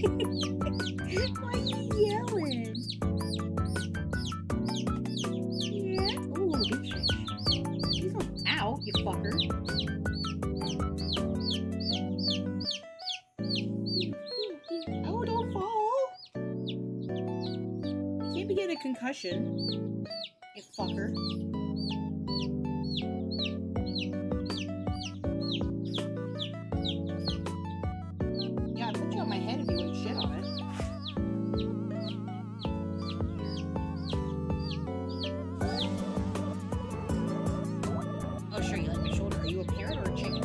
Why are you yelling? Yeah. Ooh, big fish. He's not out, you fucker. Oh, don't fall. You can't be getting a concussion, you fucker. Yeah, I'd put you on my head if you wouldn't shit on it. Oh, sure, you like my shoulder. Are you a parrot or a chicken?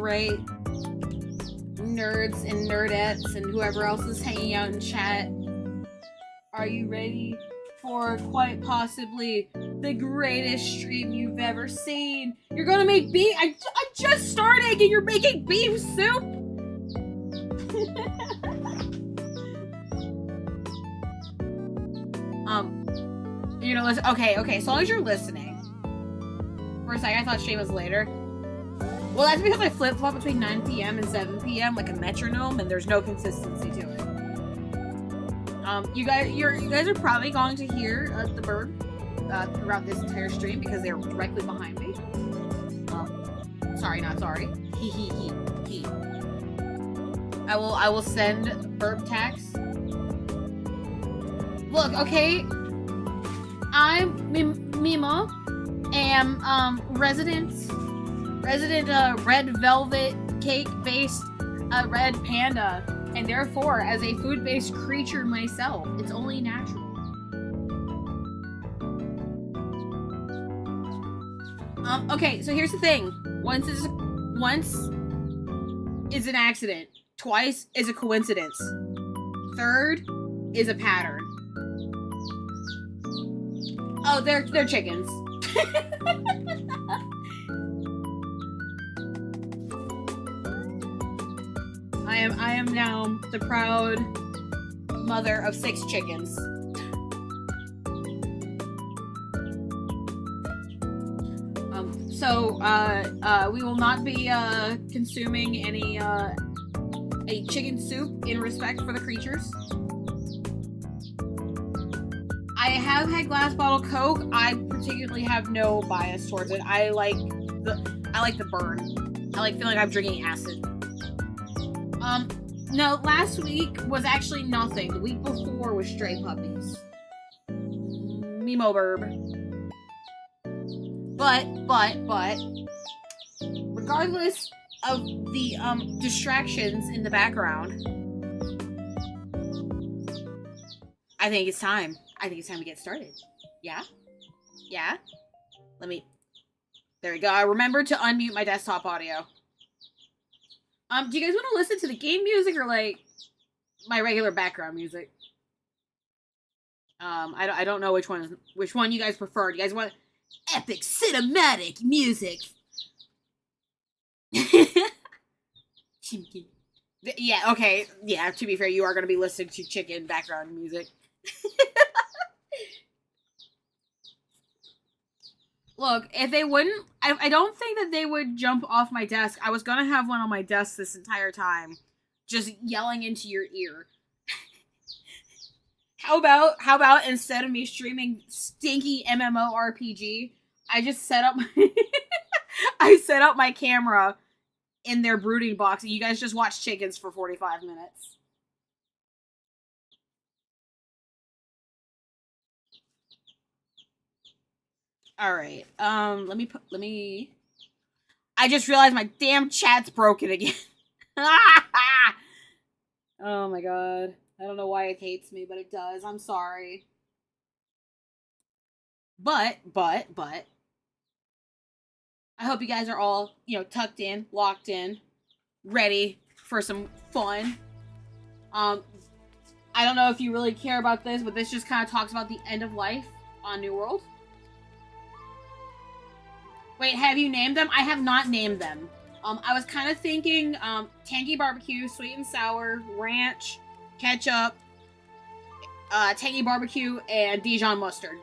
right, nerds and nerdettes and whoever else is hanging out in chat. Are you ready for quite possibly the greatest stream you've ever seen? You're gonna make beef. I'm just starting and you're making beef soup. You know, listen. Okay. As long as you're listening. For a second, I thought stream was later. Well, that's because I flip flop between 9 p.m. and 7 p.m. like a metronome, and there's no consistency to it. You guys are probably going to hear the bird throughout this entire stream because they're directly behind me. Sorry, not sorry. He. I will send burp tax. Look, okay. I'm Mimo, am resident red velvet cake based red panda, and therefore as a food based creature myself, it's only natural. Okay, so here's the thing. Once is an accident. Twice is a coincidence. Third is a pattern. Oh, they're chickens. I am now the proud mother of 6 chickens. So we will not be consuming any a chicken soup in respect for the creatures. I have had glass bottle Coke. I particularly have no bias towards it. I like the burn. I like feeling like I'm drinking acid. No, last week was actually nothing. The week before was stray puppies. Mimo burb. But regardless of the distractions in the background, I think it's time. I think it's time to get started. Yeah? Yeah? There we go. I remembered to unmute my desktop audio. Do you guys want to listen to the game music or, like, my regular background music? I don't know which one you guys prefer. Do you guys want epic cinematic music? Chicken. Yeah, okay. Yeah, to be fair, you are going to be listening to chicken background music. Look, if they wouldn't, I don't think that they would jump off my desk. I was gonna have one on my desk this entire time, just yelling into your ear. How about instead of me streaming stinky MMORPG, I just set up my camera in their brooding box, and you guys just watch chickens for 45 minutes. All right. Let me. I just realized my damn chat's broken again. Oh my god. I don't know why it hates me, but it does. I'm sorry. But I hope you guys are all, tucked in, locked in, ready for some fun. I don't know if you really care about this, but this just kind of talks about the end of life on New World. Wait, have you named them? I have not named them. I was kind of thinking tangy barbecue, sweet and sour, ranch, ketchup, tangy barbecue, and Dijon mustard.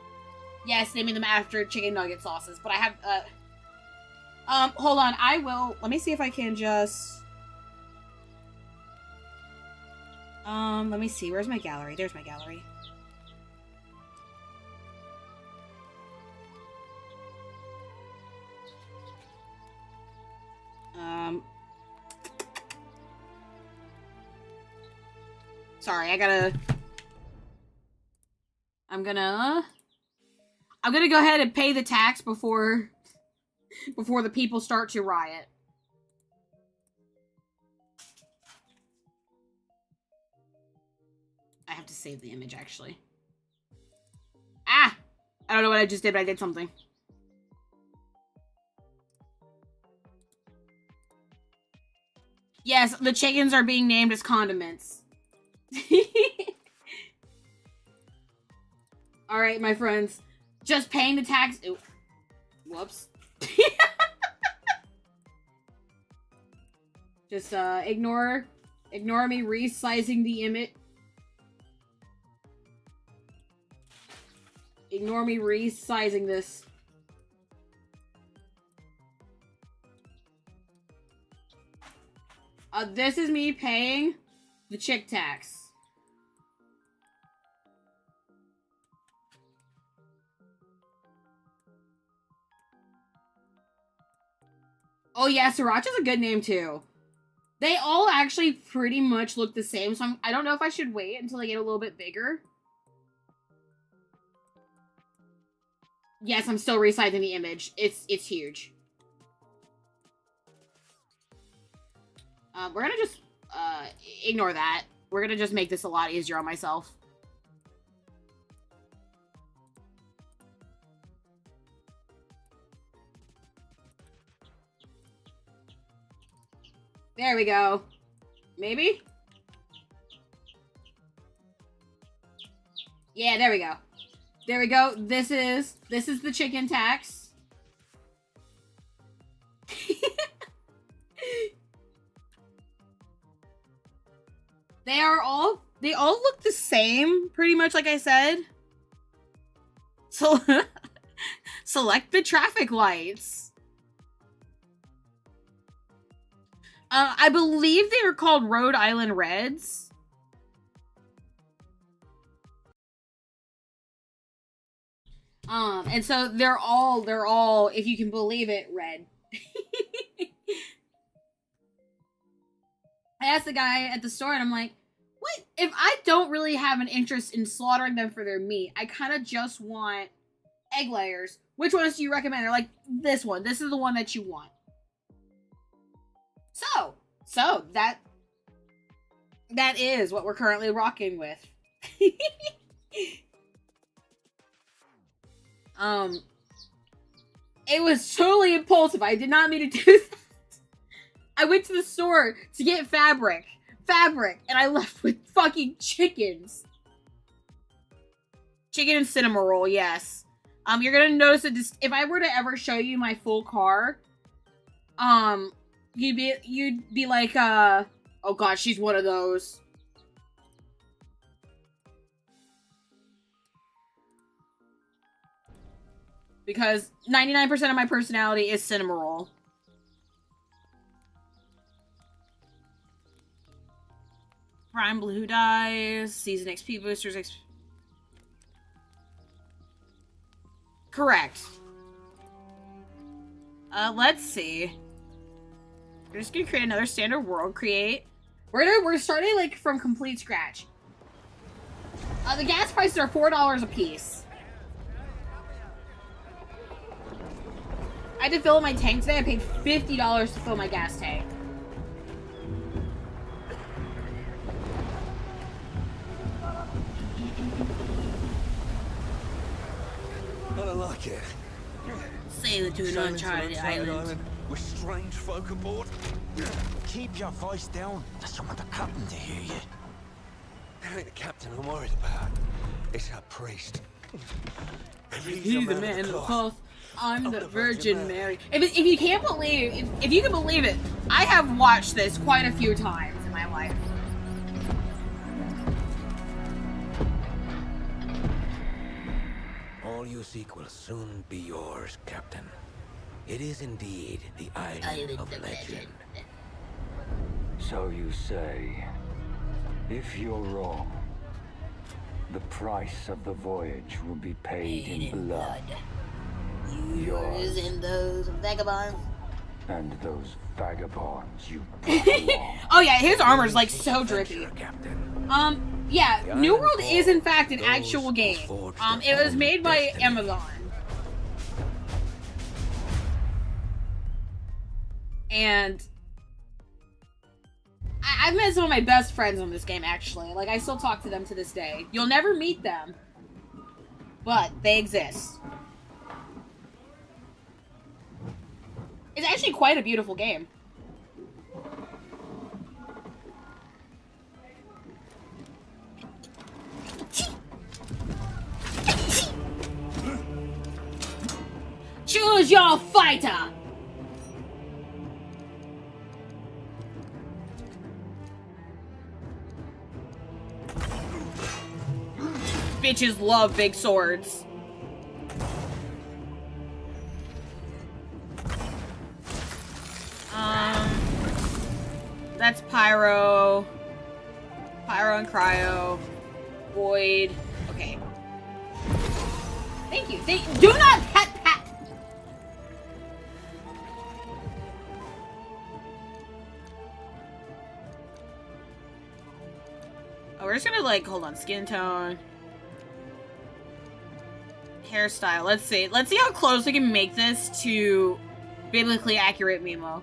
Yes, naming them after chicken nugget sauces. But I have, hold on. Let me see if I can just, let me see. Where's my gallery? There's my gallery. Sorry, I'm gonna go ahead and pay the tax before the people start to riot. I have to save the image, actually. Ah! I don't know what I just did, but I did something. Yes, the chickens are being named as condiments. Alright, my friends. Just paying the tax. Ooh. Whoops. Just, ignore me resizing the image. Ignore me resizing this. This is me paying the chick tax. Oh yeah, Sriracha's a good name too. They all actually pretty much look the same, so I don't know if I should wait until they get a little bit bigger. Yes, I'm still resizing the image. It's huge. We're gonna just, ignore that. We're gonna just make this a lot easier on myself. There we go. Maybe? Yeah, there we go. There we go. This is the chicken tax. They all look the same, pretty much like I said. So select the traffic lights. I believe they are called Rhode Island Reds. And so they're all, if you can believe it, red. I asked the guy at the store and I'm like, what? If I don't really have an interest in slaughtering them for their meat, I kind of just want egg layers. Which ones do you recommend? They're like, this one. This is the one that you want. So that is what we're currently rocking with. It was totally impulsive. I did not mean to do that. I went to the store to get fabric, and I left with fucking chickens. Chicken and cinnamon roll, yes. You're gonna notice that if I were to ever show you my full car, you'd be like, oh god, she's one of those. Because 99% of my personality is cinnamon roll. Prime blue dies, season XP boosters, Correct. Let's see. We're just gonna create another standard world. We're starting like from complete scratch. The gas prices are $4 a piece. I had to fill up my tank today. I paid $50 to fill my gas tank. I don't like it. Sail to an uncharted island. With strange folk aboard. Keep your voice down. I just want the captain to hear you. It ain't the captain I'm worried about. It's our priest. He's the man in the cloth. I'm the Virgin Mary. If you can't believe, if you can believe it, I have watched this quite a few times in my life. All you seek will soon be yours, Captain. It is indeed the island of legend. So you say. If you're wrong, the price of the voyage will be paid in blood. Yours and those vagabonds. And those vagabonds you brought along. Oh yeah, his armor's like so drippy. Captain. Yeah, New World is in fact an actual game. It was made by Amazon. And I've met some of my best friends on this game, actually. Like, I still talk to them to this day. You'll never meet them, but they exist. It's actually quite a beautiful game. Choose your fighter! Bitches love big swords. That's Pyro. Pyro and Cryo. Void. Okay. Thank you. Do not pat. Oh, we're just gonna like, hold on, skin tone. Hairstyle. Let's see how close we can make this to biblically accurate Mimo.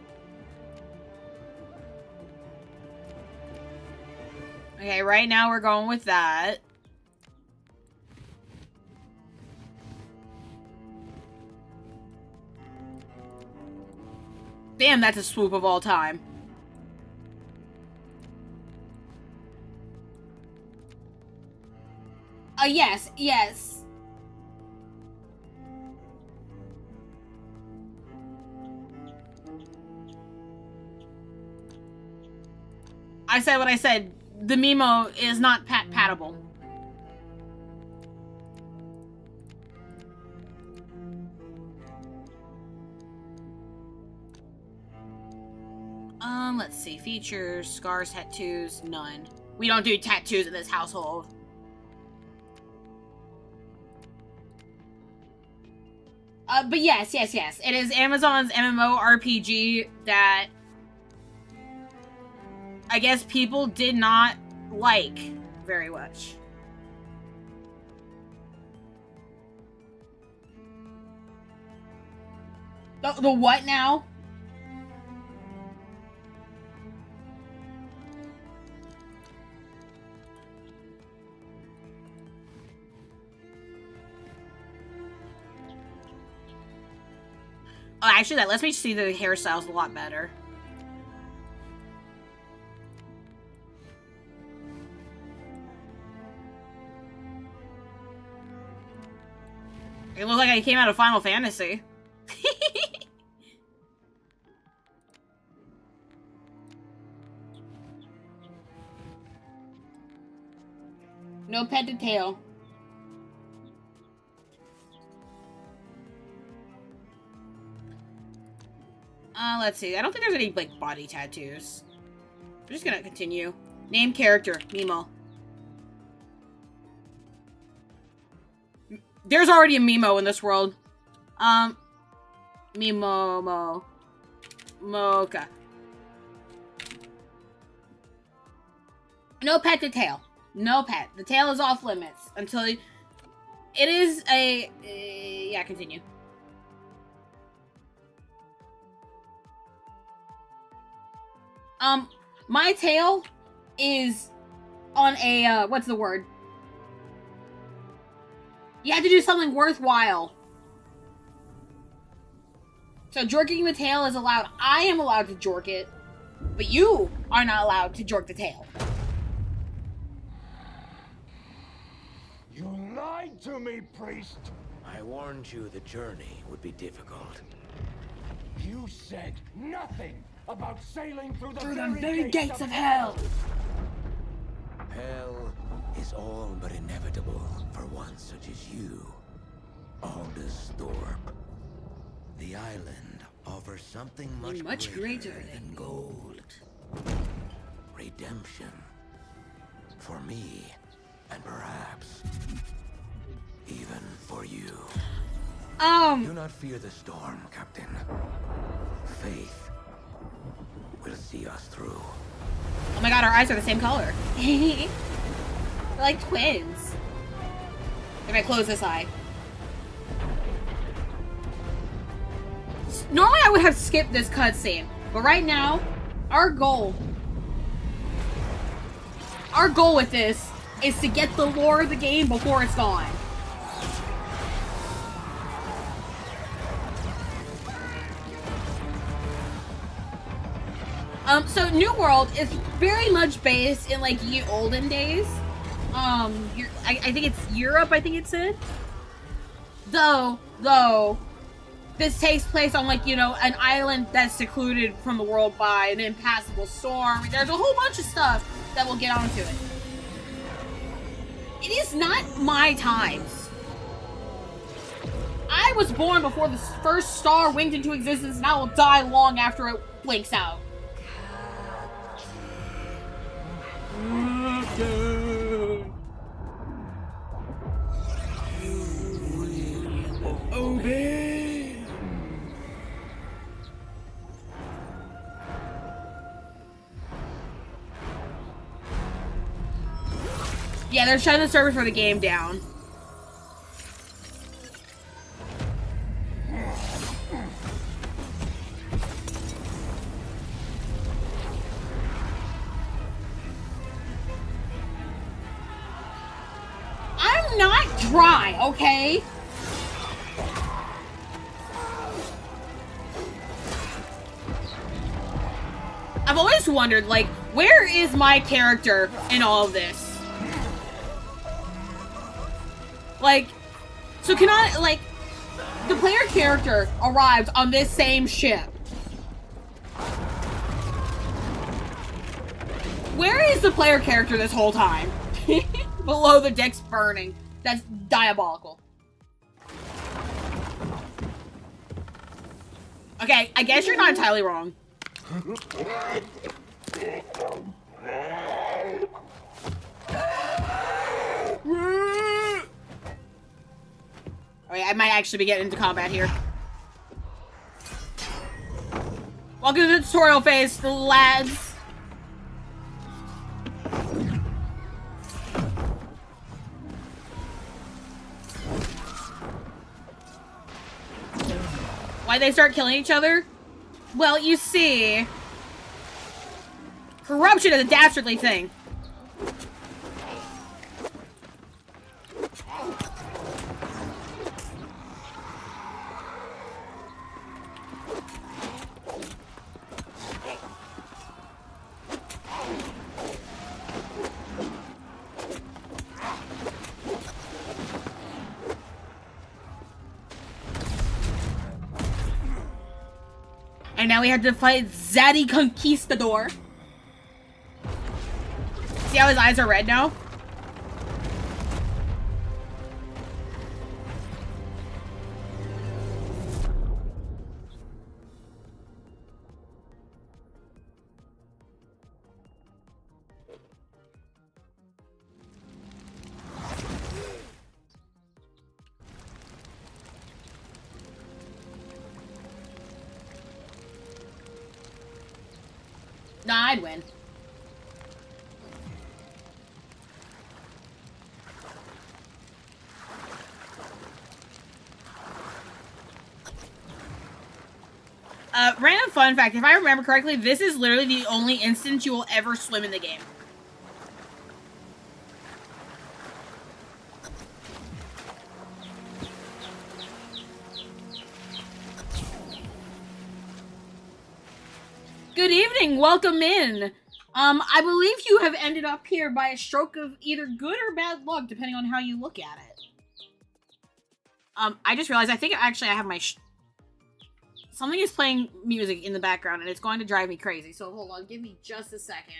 Okay, right now we're going with that. Damn, that's a swoop of all time. Yes. I said what I said. The Mimo is not patable. Let's see. Features, scars, tattoos, none. We don't do tattoos in this household. But yes. It is Amazon's MMORPG that I guess people did not like very much. The what now? Oh, actually, that lets me see the hairstyles a lot better. It looked like I came out of Final Fantasy. No pet detail. Let's see. I don't think there's any, like, body tattoos. I'm just gonna continue. Name character, Mimo. There's already a Mimo in this world. Mimo, Mocha. No pet detail. No pet. The tail is off limits until it is a... yeah, continue. My tail is on a, what's the word? You have to do something worthwhile. So jorking the tail is allowed. I am allowed to jork it, but you are not allowed to jork the tail. You lied to me, priest! I warned you the journey would be difficult. You said nothing about sailing through the very gates of hell! Hell is all but inevitable for one such as you, Aldous-Thorpe. The island offers something much greater than gold. Redemption. For me, and perhaps even for you. Do not fear the storm, Captain. Faith will see us through. Oh my god, our eyes are the same color. They're like twins. If I close this eye. Normally I would have skipped this cutscene, but right now, our goal with this is to get the lore of the game before it's gone. So New World is very much based in like ye olden days. I think it's Europe, I think it said. Though, this takes place on, like, you know, an island that's secluded from the world by an impassable storm. There's a whole bunch of stuff that we'll get onto it. It is not my times. I was born before the first star winked into existence, and I will die long after it blinks out. Obey. Yeah, they're shutting the server for the game down. I'm not dry, okay? I've always wondered, like, where is my character in all of this? Like, so can I, like, the player character arrived on this same ship. Where is the player character this whole time? Below the deck's burning. That's diabolical. Okay, I guess you're not entirely wrong. Alright, I might actually be getting into combat here. Welcome to the tutorial phase, lads. Why'd they start killing each other? Well, you see, corruption is a dastardly thing. And now we have to fight Zaddy Conquistador. See how his eyes are red now? Nah, I'd win. Random fun fact, if I remember correctly, this is literally the only instance you will ever swim in the game. Good evening, welcome in. I believe you have ended up here by a stroke of either good or bad luck, depending on how you look at it. I just realized, I think actually I have my something is playing music in the background, and it's going to drive me crazy, so hold on, give me just a second.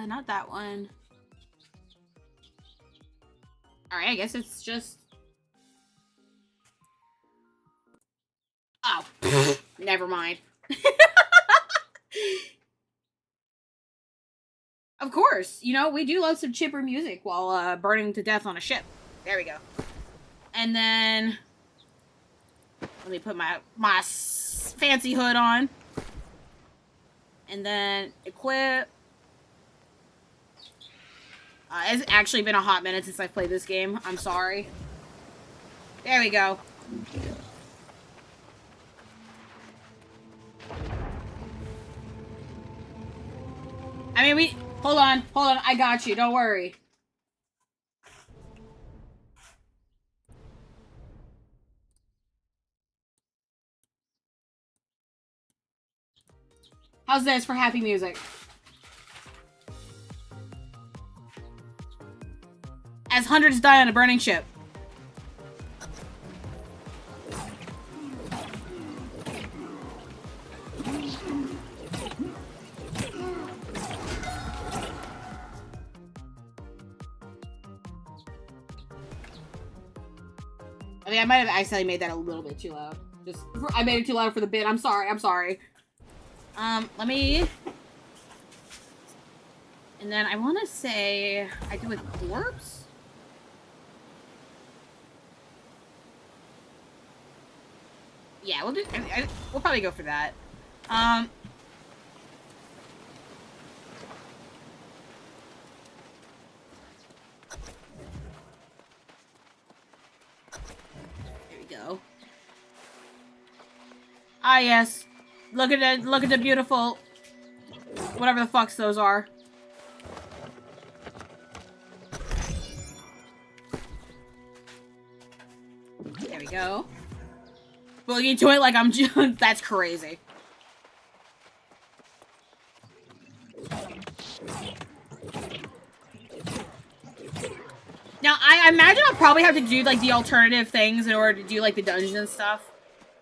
Not that one. Alright, I guess it's just... Oh. Never mind. Of course, you know, we do love some chipper music while burning to death on a ship. There we go. And then... Let me put my fancy hood on. And then equip... it's actually been a hot minute since I've played this game. I'm sorry. There we go. I mean, hold on, I got you, don't worry. How's this for happy music? As hundreds die on a burning ship. I mean, I might have accidentally made that a little bit too loud. I made it too loud for the bit. I'm sorry. I'm sorry. Let me... And then I want to say I do a corpse? Yeah, we'll do... we'll probably go for that. There we go. Ah, yes. Look at the beautiful... whatever the fucks those are. There we go. Looking into it like I'm just... That's crazy. Now, I imagine I'll probably have to do, like, the alternative things in order to do, like, the dungeons and stuff.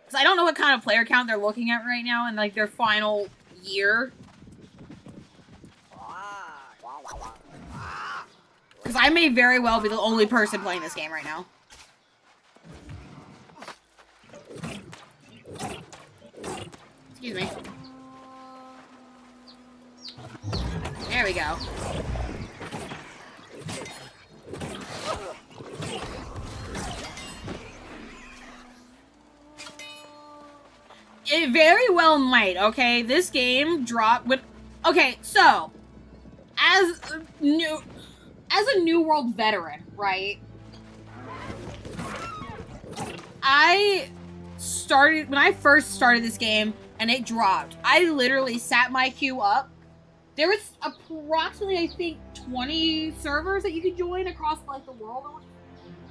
Because I don't know what kind of player count they're looking at right now in, like, their final year. Because I may very well be the only person playing this game right now. Excuse me. There we go. It very well might, okay? This game dropped with... Okay, so... As a New World veteran, right? When I first started this game and it dropped, I literally sat my queue up. There was approximately, I think, 20 servers that you could join across, like, the world.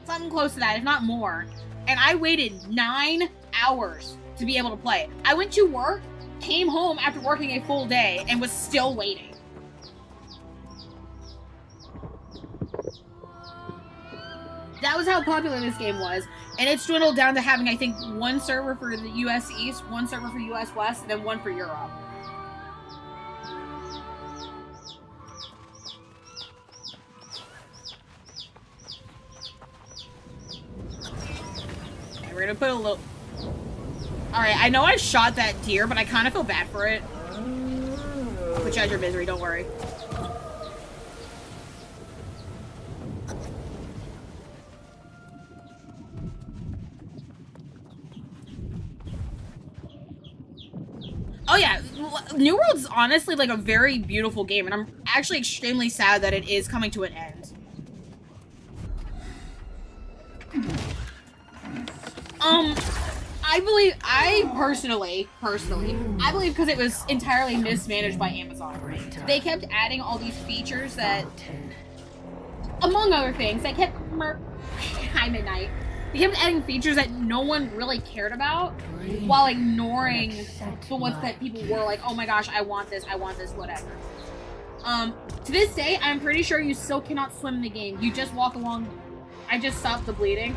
Something close to that, if not more. And I waited 9 hours to be able to play. I went to work, came home after working a full day, and was still waiting. That was how popular this game was, and it's dwindled down to having, I think, 1 server for the US East, 1 server for US West, and then 1 for Europe. Okay, we're gonna put a little... Alright, I know I shot that deer, but I kind of feel bad for it. Which has your misery, don't worry. Oh yeah, New World's honestly like a very beautiful game, and I'm actually extremely sad that it is coming to an end. I personally, I believe because it was entirely mismanaged by Amazon. They kept adding all these features that, among other things, they kept... Hi, Midnight. They kept adding features that no one really cared about, while ignoring the ones that people were like, oh my gosh, I want this, whatever. To this day, I'm pretty sure you still cannot swim in the game. You just walk along... I just stopped the bleeding.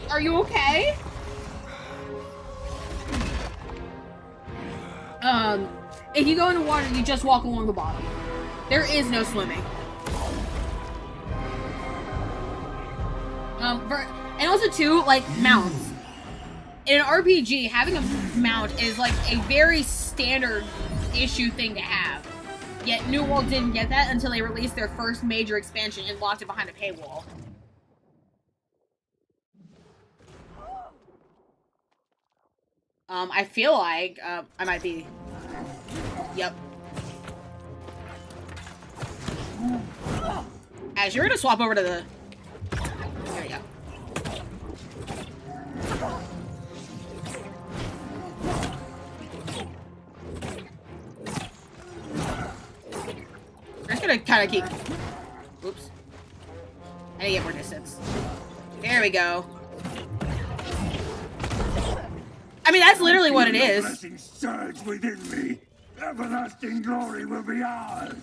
Are you okay? If you go into water, you just walk along the bottom. There is no swimming. And also too, like, mounts. In an RPG, having a mount is like a very standard issue thing to have. Yet New World didn't get that until they released their first major expansion and locked it behind a paywall. I feel like, I might be... Yep. As you're gonna swap over to the... There you go. We're just gonna kind of keep... Oops. I need to get more distance. There we go. I mean, that's literally what it is. Surge within me. Everlasting glory will be ours.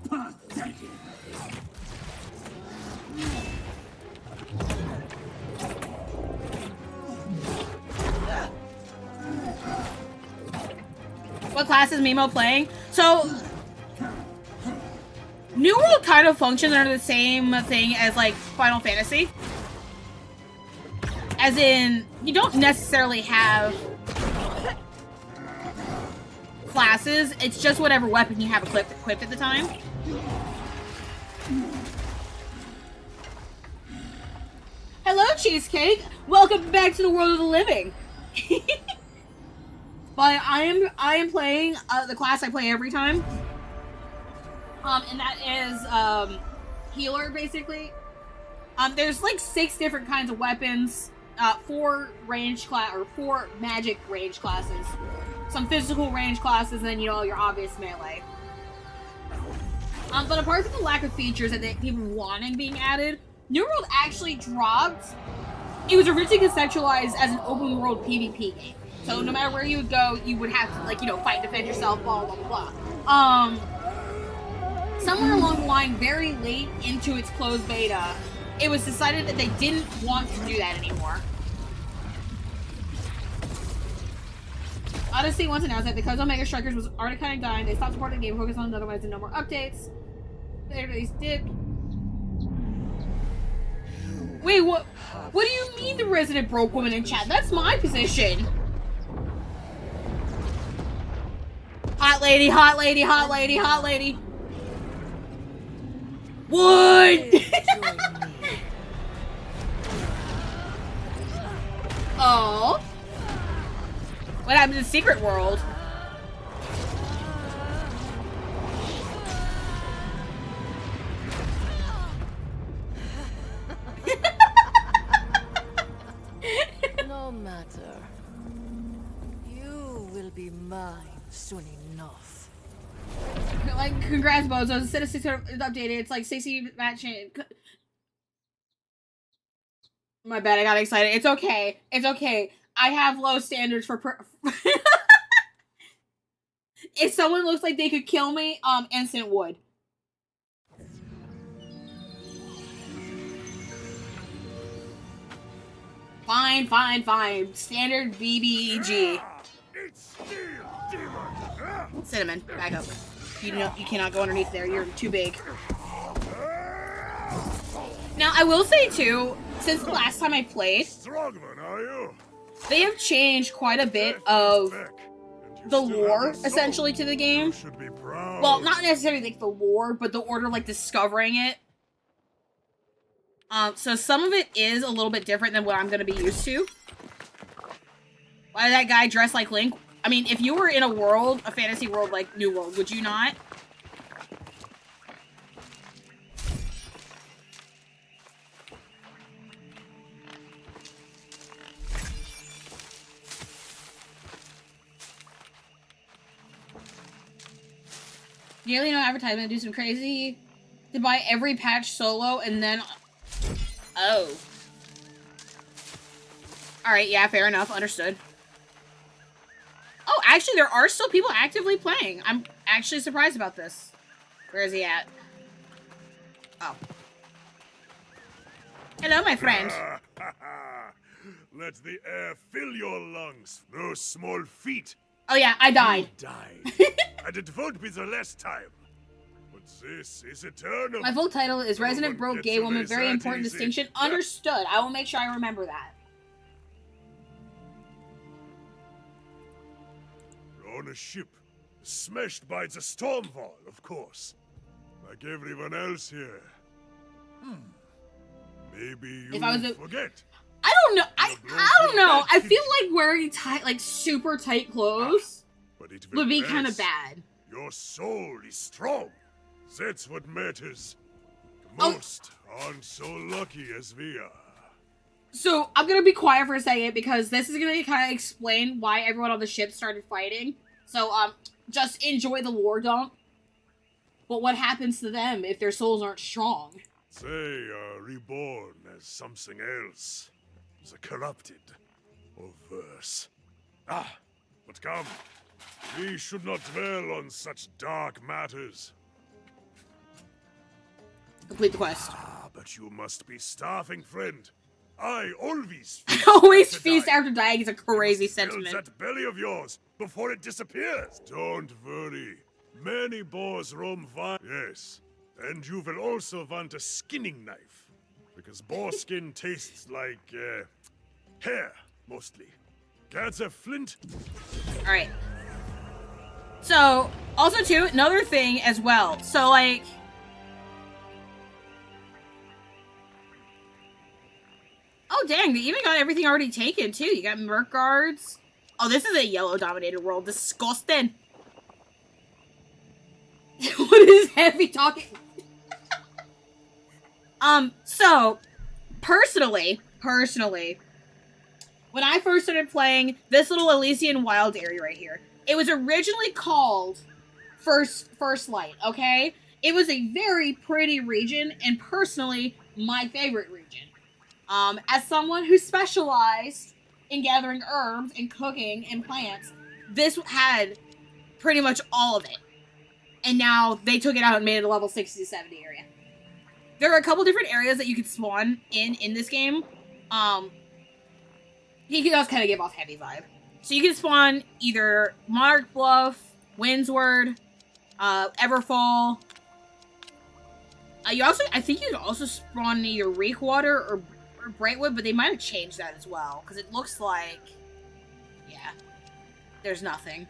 Pathetic. What class is Mimo playing? So, New World kind of functions under the same thing as, like, Final Fantasy. As in, you don't necessarily have classes, it's just whatever weapon you have equipped at the time. Hello, Cheesecake! Welcome back to the world of the living! But I am playing the class I play every time. And that is healer, basically. There's like 6 different kinds of weapons, 4 magic range classes, some physical range classes, and then, you know, your obvious melee. But apart from the lack of features that they keep wanting being added, New World actually dropped. It was originally conceptualized as an open world PvP game. So no matter where you would go, you would have to, like, you know, fight and defend yourself, blah, blah, blah, blah. Somewhere along the line, very late into its closed beta, it was decided that they didn't want to do that anymore. Odyssey once announced that because Omega Strikers was already kind of dying, they stopped supporting the game, focused on otherwise and no more updates. They released dipped. Wait, what? What do you mean the resident broke woman in chat? That's my position. Hot lady, hot lady, hot lady, hot lady. What? Oh. What happened to the secret world? No matter. You will be mine soon enough. Like, congrats, Bozo. Instead of 600 updated, it's like 60 matching. My bad, I got excited. It's okay. It's okay. I have low standards for if someone looks like they could kill me, instant would. Fine, fine, fine. Standard BBEG. Cinnamon, back up. You know you cannot go underneath there. You're too big. Now, I will say too, since the last time I played, they have changed quite a bit of the lore, essentially, to the game. Well, not necessarily like the lore, but the order, like discovering it. So some of it is a little bit different than what I'm gonna be used to. Why did that guy dress like Link? I mean, if you were in a world, a fantasy world like New World, would you not? Nearly no advertisement, do some crazy to buy every patch solo and then... Oh. Alright, yeah, fair enough, understood. Oh, actually, there are still people actively playing. I'm actually surprised about this. Where is he at? Oh. Hello, my friend. Let the air fill your lungs. No small feat. Oh yeah, I died. You died. And it won't be the last time. But this is eternal. My full title is No Resident one Broke gets Gay away Woman. Very that important easy. distinction. Understood. I will make sure I remember that. You're on a ship, smashed by the storm wall, of course. Like everyone else here. Maybe you If I was a- forget. I don't know. I don't know. I feel like wearing tight, like super tight clothes But it would be will kind of pass. bad. Your soul is strong. That's what matters. Oh. Most aren't so lucky as we are. So I'm gonna be quiet for a second because this is gonna kind of explain why everyone on the ship started fighting. So just enjoy the war dump. But what happens to them if their souls aren't strong? They are reborn as something else. The corrupted, or worse. But come, we should not dwell on such dark matters. Complete the quest. But you must be starving, friend. I always Always feast after dying is a crazy Fill sentiment. that belly of yours before it disappears. Don't worry. Many boars roam wild. Yes. And you will also want a skinning knife. Because boar skin tastes like, hair, mostly. Gather flint. Alright. So, also too, another thing as well. So, like... Oh, dang, they even got everything already taken, too. You got merc guards. Oh, this is a yellow-dominated world. Disgusting. What is Heavy talking? So, personally, when I first started playing this little Elysian Wild area right here, it was originally called First Light, okay? It was a very pretty region, and personally, my favorite region. As someone who specialized in gathering herbs and cooking and plants, this had pretty much all of it. And now they took it out and made it a level 60 to 70 area. There are a couple different areas that you could spawn in this game. He does kind of give off Heavy vibe. So you can spawn either Monarch Bluff, Windsward, Everfall. I think you can also spawn either Reekwater or Brightwood, but they might have changed that as well, because it looks like, yeah, there's nothing.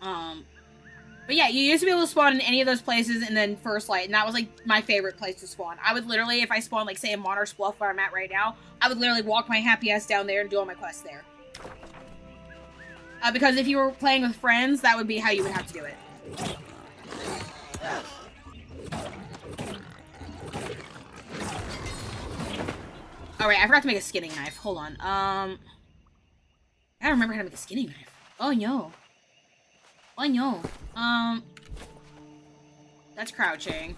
But yeah, you used to be able to spawn in any of those places and then First Light, and that was like my favorite place to spawn. I would literally, if I spawned like say in Monarch's Bluff where I'm at right now, I would literally walk my happy ass down there and do all my quests there. Because if you were playing with friends, that would be how you would have to do it. Alright, I forgot to make a skinning knife. Hold on. I gotta remember how to make a skinning knife. Oh no. Oh no. That's crouching.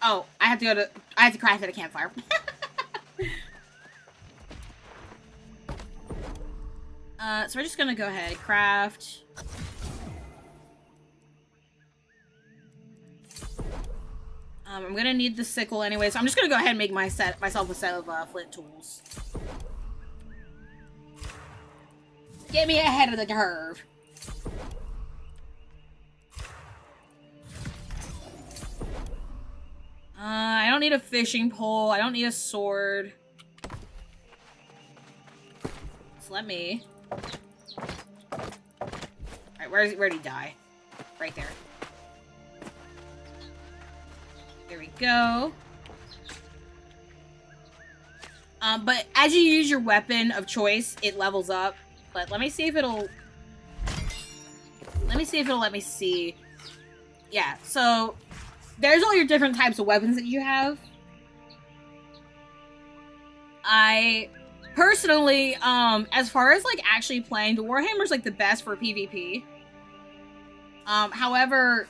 Oh, I have to craft at a campfire. So we're just gonna go ahead, craft. I'm gonna need the sickle anyway, so I'm just gonna go ahead and make myself a set of flint tools. Get me ahead of the curve. I don't need a fishing pole. I don't need a sword. So let me. Alright, where'd he die? Right there. There we go. But as you use your weapon of choice, it levels up. But let me see if it'll... let me see. Yeah, so... there's all your different types of weapons that you have. I... personally, as far as, like, actually playing, the Warhammer's, like, the best for PvP. However...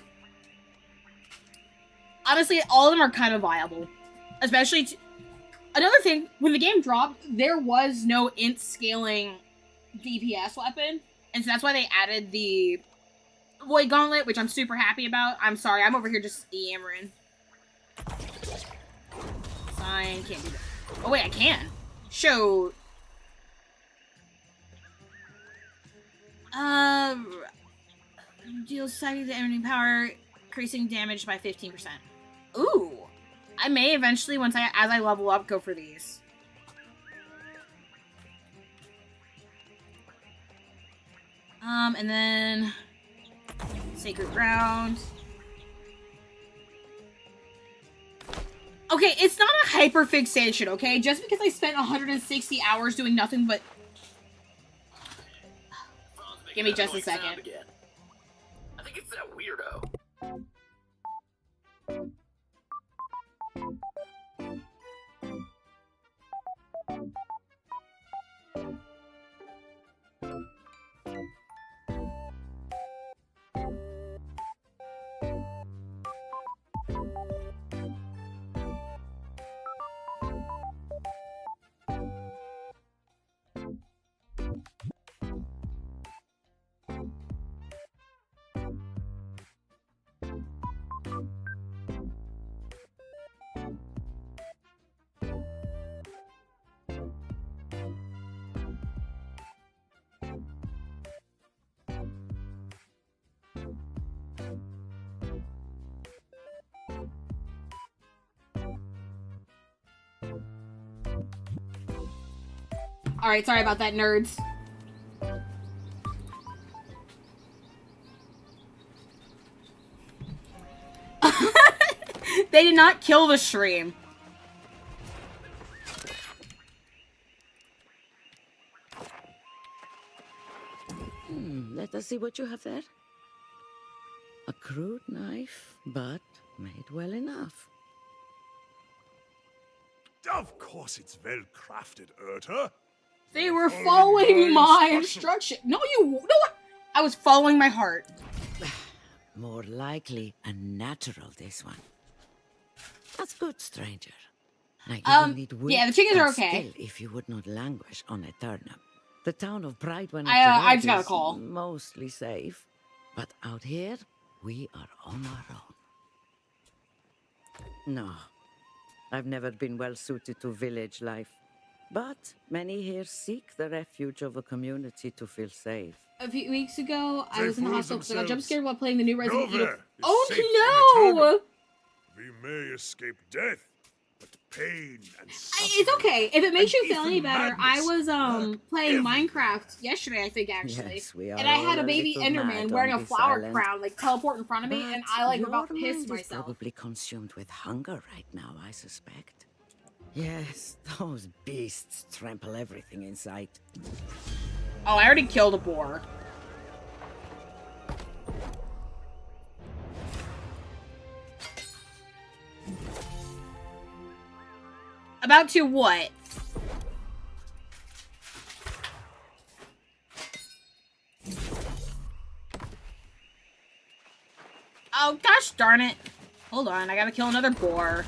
honestly, all of them are kind of viable. Especially... another thing, when the game dropped, there was no int scaling DPS weapon. And so that's why they added the Void Gauntlet, which I'm super happy about. I'm sorry, I'm over here just yammering. Sign, can't do that. Oh wait, I can. Show. Deals psychic to enemy power, increasing damage by 15%. Ooh. I may eventually, as I level up, go for these. And then Sacred Ground. Okay, it's not a hyperfixation, okay? Just because I spent 160 hours doing nothing but... give me just a second. I think it's that weirdo. Alright, sorry about that, nerds. They did not kill the stream. Let us see what you have there. A crude knife, but made well enough. Of course it's well crafted, Urta. They were following my instruction. No, I was following my heart. More likely a natural, this one. That's good, stranger. Now, you will need wit yeah, the chickens are and okay. skill if you would not languish on a turnip. The town of Pride when I just got a call. Mostly safe, but out here we are on our own. No, I've never been well suited to village life, but many here seek the refuge of a community to feel safe. A few weeks ago, I was in the fool hospital because I got jump themselves. scared while playing the new Resident Evil. Nowhere is safe Oh on no! eternal. We may escape death, but pain and suffering. It's okay. If it makes you feel and any even better, I madness was playing everywhere. Minecraft yesterday, I think actually. Yes, we are and I had all a baby little Enderman mad wearing on a this flower island. crown, like teleport in front of me, and I like But about to your piss mind is myself. probably consumed with hunger right now, I suspect. Yes, those beasts trample everything in sight. Oh, I already killed a boar. About to what? Oh, gosh darn it. Hold on, I gotta kill another boar.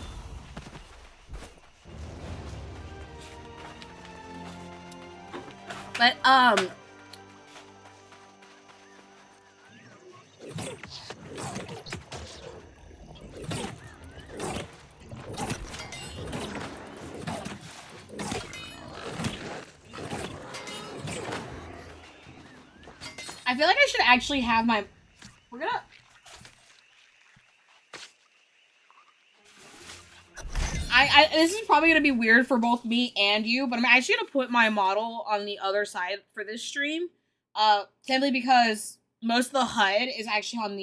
But, I feel like I should actually have my... We're gonna... this is probably gonna be weird for both me and you, but I'm actually gonna put my model on the other side for this stream. Simply because most of the HUD is actually on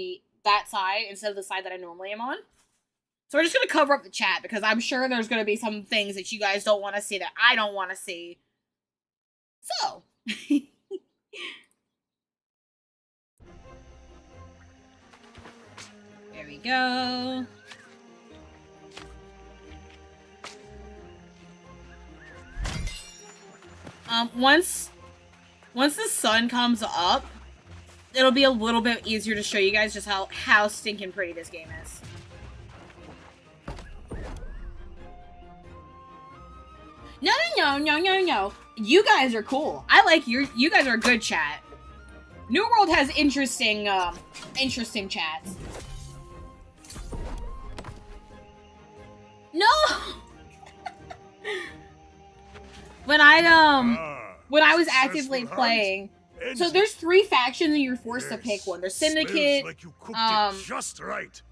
that side instead of the side that I normally am on. So we're just gonna cover up the chat because I'm sure there's gonna be some things that you guys don't want to see that I don't want to see. So. There we go. Once the sun comes up, it'll be a little bit easier to show you guys just how stinking pretty this game is. No. You guys are cool. I like you guys are a good chat. New World has interesting chats. No! When I was actively playing, so there's 3 factions and you're forced to pick one. There's Syndicate, Like you cooked it just right.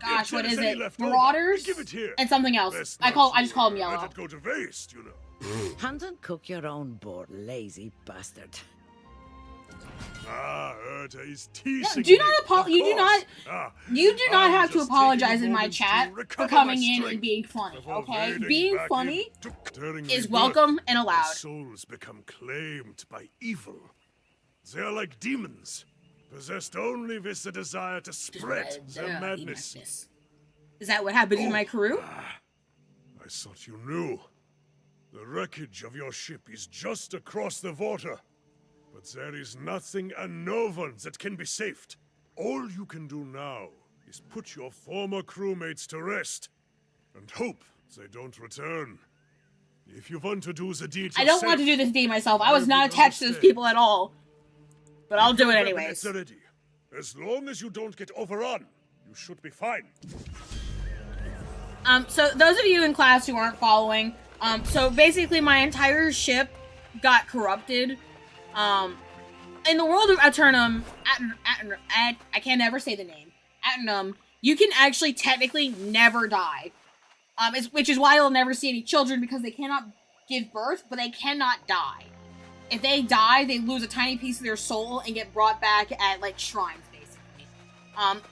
gosh, what If is there's any it? left over, Marauders? give it here. And something else. Best I not just call them let yellow. it go to waste, you know. Hunt and cook your own boar, lazy bastard. Urta is No, teasing do me, not of you do course. not you do not I'm have to just apologize taking a in my moment to chat for recover coming my in and strength being funny, before okay? wading Being back funny into turning is rebirth. welcome and Their allowed. souls become claimed by evil. They are like demons, possessed only with the desire to spread their madness. Is that what happened in my crew? I thought you knew. The wreckage of your ship is just across the water. But there is nothing and no one that can be saved. All you can do now is put your former crewmates to rest and hope they don't return. If you want to do the deed I don't want to do this deed myself. I was not attached to those people at all. But I'll do it anyways. It's ready. As long as you don't get overrun, You should be fine. So those of you in class who aren't following, so basically my entire ship got corrupted. In the world of Aternum, I can never say the name. Aternum, you can actually technically never die. Which is why you'll never see any children, because they cannot give birth, but they cannot die. If they die, they lose a tiny piece of their soul and get brought back at, like, shrines, basically.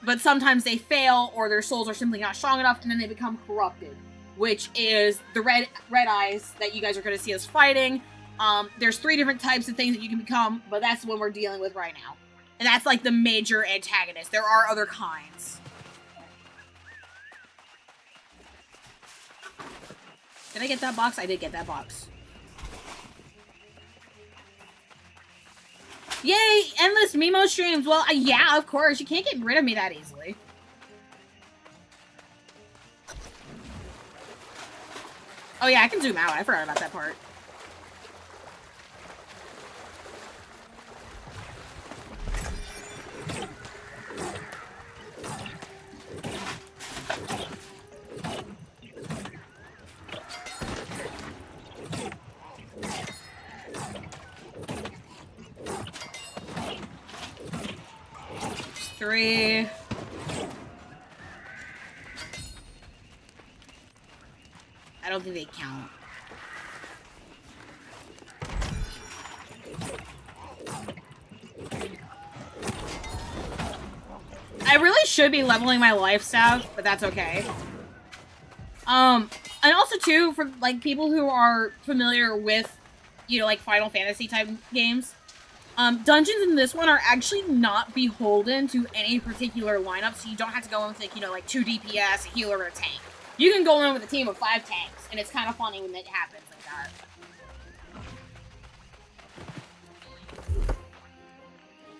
But sometimes they fail, or their souls are simply not strong enough, and then they become corrupted, which is the red eyes that you guys are going to see us fighting. There's 3 different types of things that you can become, but that's the one we're dealing with right now. And that's, like, the major antagonist. There are other kinds. Did I get that box? I did get that box. Yay! Endless Mimo streams! Well, yeah, of course. You can't get rid of me that easily. Oh yeah, I can zoom out. I forgot about that part. Three. I don't think they count. I really should be leveling my life staff, but that's okay. And also too, for like people who are familiar with, you know, like Final Fantasy type games, dungeons in this one are actually not beholden to any particular lineup, so you don't have to go in with, like, you know, like 2 DPS, a healer, or a tank. You can go in with a team of 5 tanks, and it's kind of funny when it happens like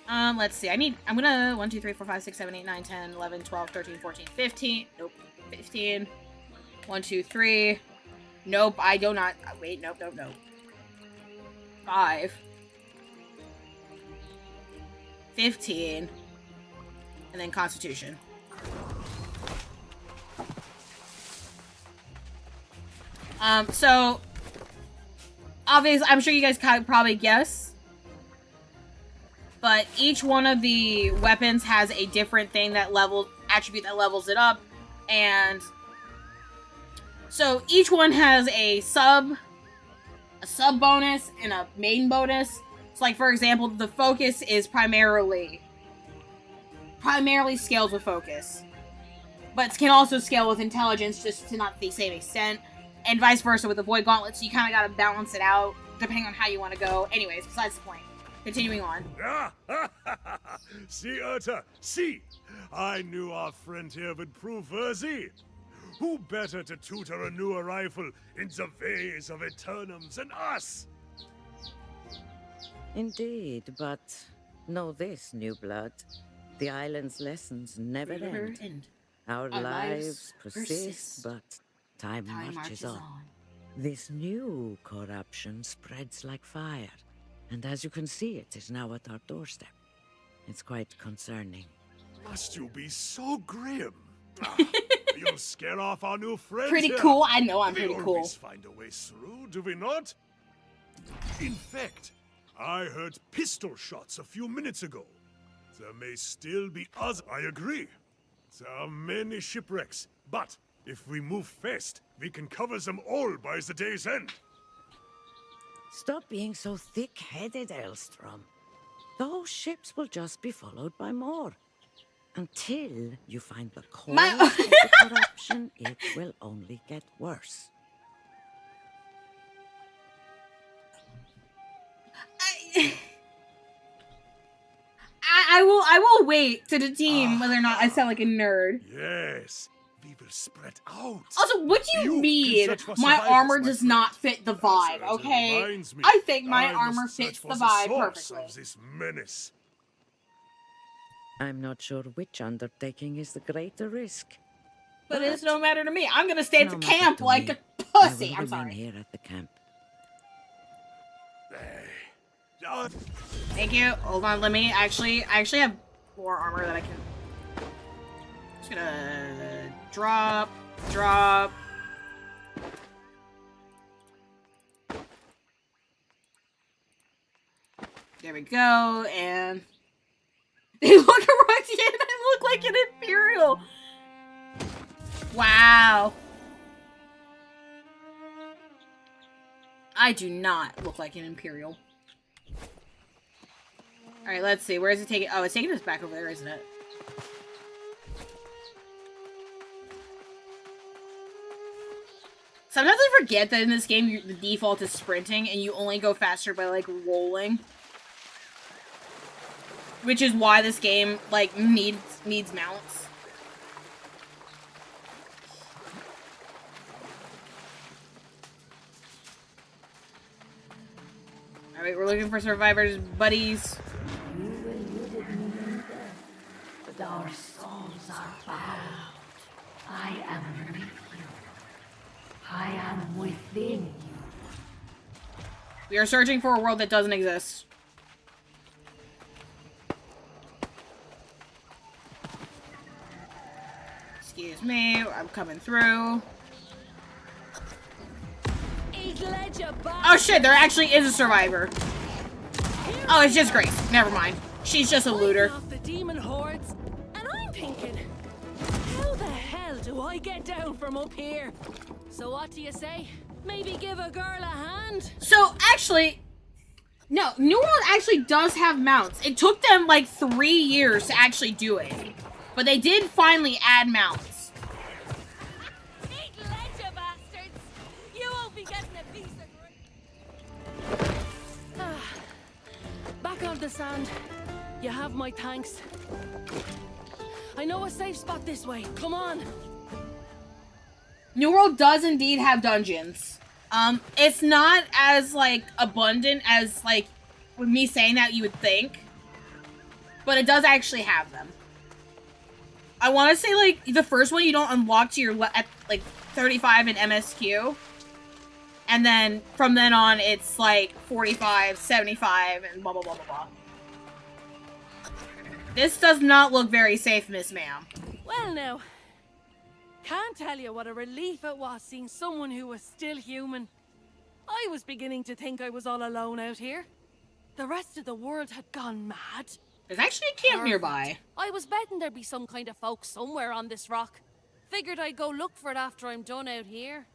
that. Let's see. I'm gonna 1, 2, 3, 4, 5, 6, 7, 8, 9, 10, 11, 12, 13, 14, 15. Nope. 15. 1, 2, 3. Nope, I do not. Wait, nope. 5. 15. And then Constitution. So, obviously, I'm sure you guys can probably guess, but each one of the weapons has a different thing that attribute that levels it up, and so each one has a sub bonus and a main bonus. So, like, for example, the focus is primarily scales with focus, but it can also scale with intelligence, just to not the same extent. And vice versa with the Void Gauntlet, so you kind of gotta balance it out, depending on how you want to go. Anyways, besides the point. Continuing on. See, Urta, see! I knew our friend here would prove worthy. Who better to tutor a newer rifle in the ways of Eternums than us? Indeed, but know this, new blood. The island's lessons never end. Our lives persist, but time marches on. This new corruption spreads like fire, and as you can see, it is now at our doorstep. It's quite concerning. Must you be so grim? You'll scare off our new friends. Pretty here. cool. I know I'm pretty We cool. always find a way through, do we not? In fact, I heard pistol shots a few minutes ago. There may still be others. I agree. There are many shipwrecks, but if we move fast, we can cover them all by the day's end. Stop being so thick-headed, Elstrom. Those ships will just be followed by more. Until you find the cause of the corruption, it will only get worse. I will wait to the team whether or not I sound like a nerd. Yes, we will spread out. Also, what do you mean can search for my survivors, armor my does friend. not fit the vibe, That okay? reminds me, I think my I armor must search fits for the the vibe source perfectly. of this menace. I'm not sure which undertaking is the greater risk. But it's no matter to me. I'm gonna stay at the No matter camp to like me. a pussy. I will I'm remain sorry. here at the camp. Thank you. Hold on, let me actually I have more armor that I can Just gonna drop. There we go, and they look right again. I look like an Imperial. Wow. I do not look like an Imperial. Alright, let's see. Where is it taking? Oh, it's taking us back over there, isn't it? Sometimes I forget that in this game, the default is sprinting, and you only go faster by, like, rolling. Which is why this game, like, needs mounts. Alright, we're looking for survivors, buddies. But our souls are bound. I am with you. I am within you. We are searching for a world that doesn't exist. Excuse me, I'm coming through. Oh shit, there actually is a survivor. Oh, it's just Grace. Never mind. She's just a looter. The demon hordes, and I'm thinking, how the hell do I get down from up here? So what do you say? Maybe give a girl a hand? So, actually, no, New World actually does have mounts. It took them like 3 years to actually do it. But they did finally add mounts. Eat ledger, bastards! You won't be getting a piece of back on the sand. You have my thanks. I know a safe spot this way. Come on. New World does indeed have dungeons. It's not as, like, abundant as, like, with me saying that you would think. But it does actually have them. I want to say, like, the first one you don't unlock to your at, like, 35 in MSQ. And then, from then on, it's, like, 45, 75, and blah, blah, blah, blah, blah. This does not look very safe, Miss Ma'am. Well, now. Can't tell you what a relief it was seeing someone who was still human. I was beginning to think I was all alone out here. The rest of the world had gone mad. There's actually a camp nearby. I was betting there'd be some kind of folk somewhere on this rock. Figured I'd go look for it after I'm done out here.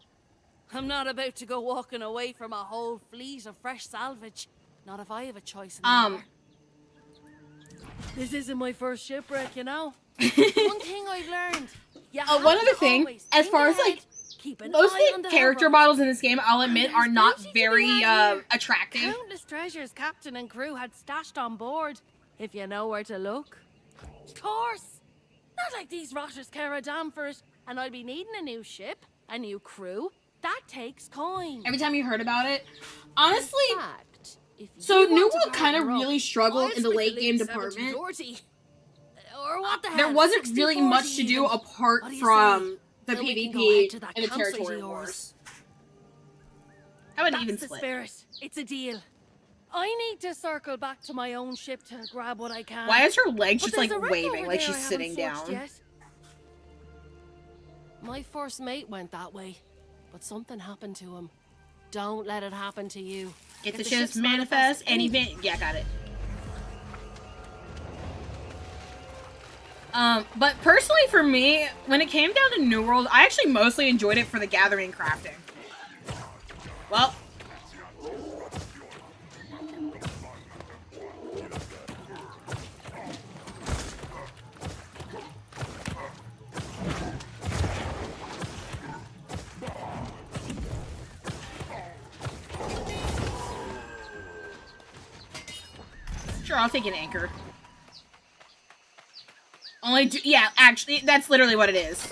I'm not about to go walking away from a whole fleet of fresh salvage. Not if I have a choice in the matter. This isn't my first shipwreck, you know. One thing I've learned. One other thing, as far as like most of the character models in this game, I'll admit, are not very attractive. Countless treasures captain and crew had stashed on board, if you know where to look. Of course. Not like these rotters care a damn for it, and I'll be needing a new ship, a new crew. That takes coin. Every time you heard about it, honestly. So New World kind of really struggled in the late game department. There wasn't really much to do apart from the PvP and the territory wars. How about an even split? Spirit. It's a deal. I need to circle back to my own ship to grab what I can. Why is her legs just like waving like she's sitting down? My first mate went that way, but something happened to him. Don't let it happen to you. Get the ship's manifest and event. Yeah, got it. But personally for me, when it came down to New World, I actually mostly enjoyed it for the gathering crafting. Well. Sure, I'll take an anchor. Yeah, actually, that's literally what it is.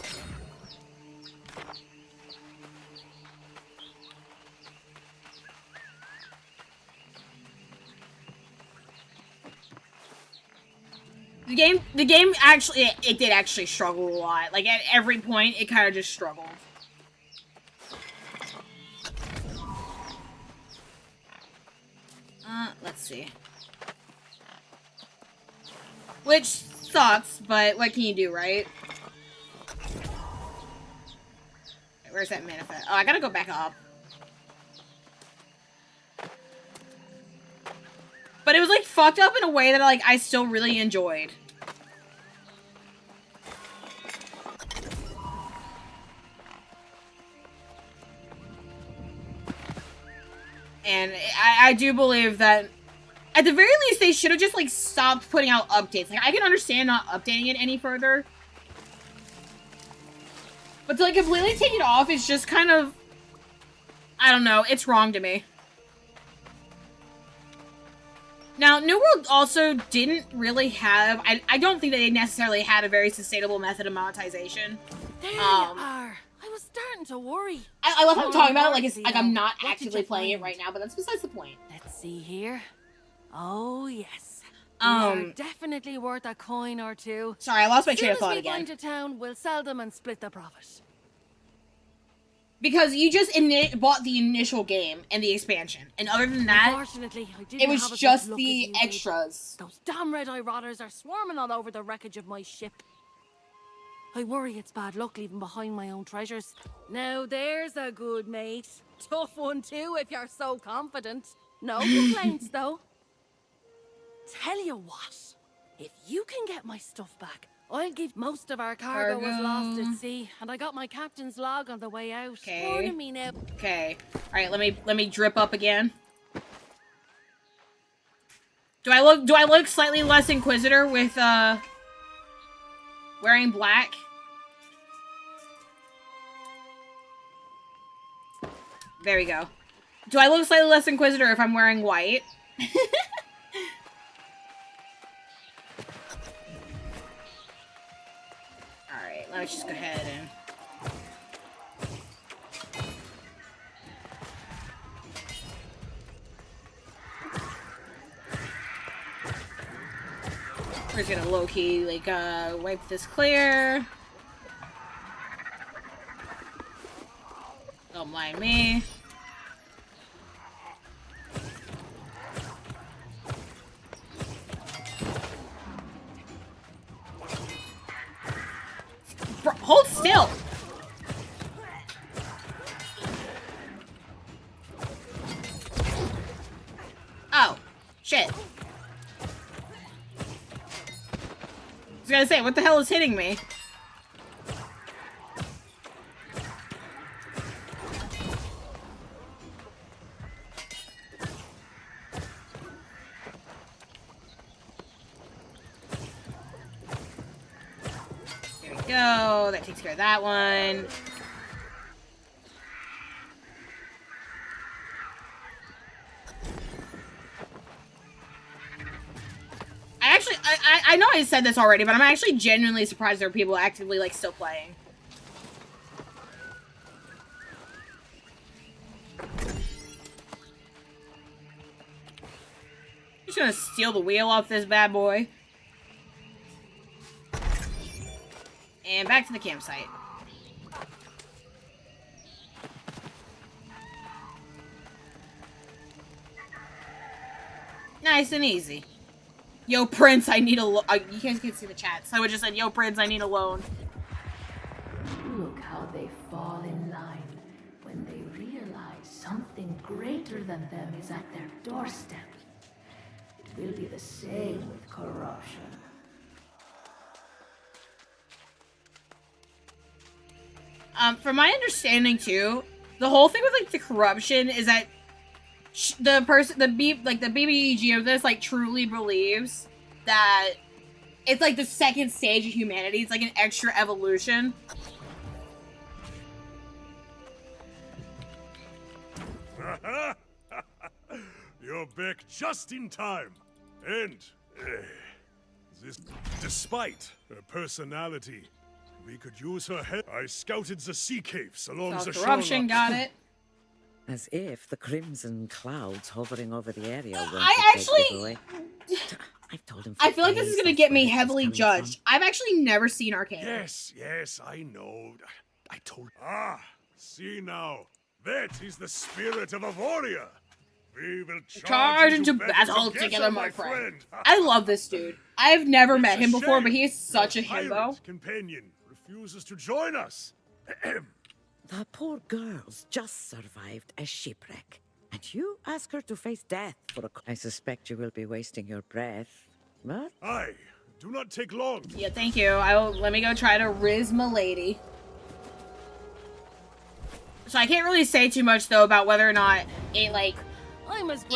The game actually, it did actually struggle a lot. Like, at every point, it kind of just struggled. Let's see. Which sucks, but what can you do, right? Where's that manifest? Oh, I gotta go back up. But it was like fucked up in a way that like I still really enjoyed. And I do believe that at the very least they should have just like stopped putting out updates. Like I can understand not updating it any further. But to like completely take it off is just kind of, I don't know, it's wrong to me. Now, New World also didn't really have, I don't think that they necessarily had a very sustainable method of monetization. There you are. I was starting to worry. I love how I'm talking about it like it's like I'm not actively playing it right now, but that's besides the point. Let's see here. Oh, yes. They're definitely worth a coin or two. Sorry, I lost my train of thought again. As soon as we go into town, we'll sell them and split the profit. Because you just bought the initial game and the expansion. And other than that, unfortunately, I didn't it was have as just much luck the as you extras. did. Those damn red-eye rotters are swarming all over the wreckage of my ship. I worry it's bad luck leaving behind my own treasures. Now there's a good mate. Tough one too, if you're so confident. No complaints, though. Tell you what, if you can get my stuff back, I'll give most of our cargo was lost at sea, and I got my captain's log on the way out. Okay. Pardon me now. Okay. Alright, let me drip up again. Do I look slightly less inquisitor with wearing black? There we go. Do I look slightly less inquisitor if I'm wearing white? Alright, let's just go ahead and... We're just gonna low-key, like, wipe this clear. Don't mind me. Bro, hold still! Oh, shit. I was gonna say, what the hell is hitting me? There we go. That takes care of that one. I know I said this already, but I'm actually genuinely surprised there are people actively, like, still playing. Just gonna steal the wheel off this bad boy. And back to the campsite. Nice and easy. Yo, Prince, I need a loan. You guys can't see the chat, so I would just say, yo, Prince, I need a loan. Look how they fall in line when they realize something greater than them is at their doorstep. It will be the same with corruption. From my understanding, too, the whole thing with, like, the corruption is that the BBEG of this, like, truly believes that it's, like, the second stage of humanity. It's, like, an extra evolution. You're back just in time. And, this, despite her personality, we could use her help. I scouted the sea caves along the corruption, got it. As if the crimson clouds hovering over the area weren't I a big actually... giveaway. I've told him I feel like this is gonna get me heavily judged. I've actually never seen Arcane. Yes, I know. I told... Ah, see now. That is the spirit of a warrior. We will charge into battle together, my friend. I love this dude. I've never met him before, but he is such a himbo. Companion refuses to join us. The poor girl's just survived a shipwreck. And you ask her to face death for a... I suspect you will be wasting your breath, but... Aye, do not take long. Yeah, thank you. Let me go try to riz my lady. So I can't really say too much though about whether or not it like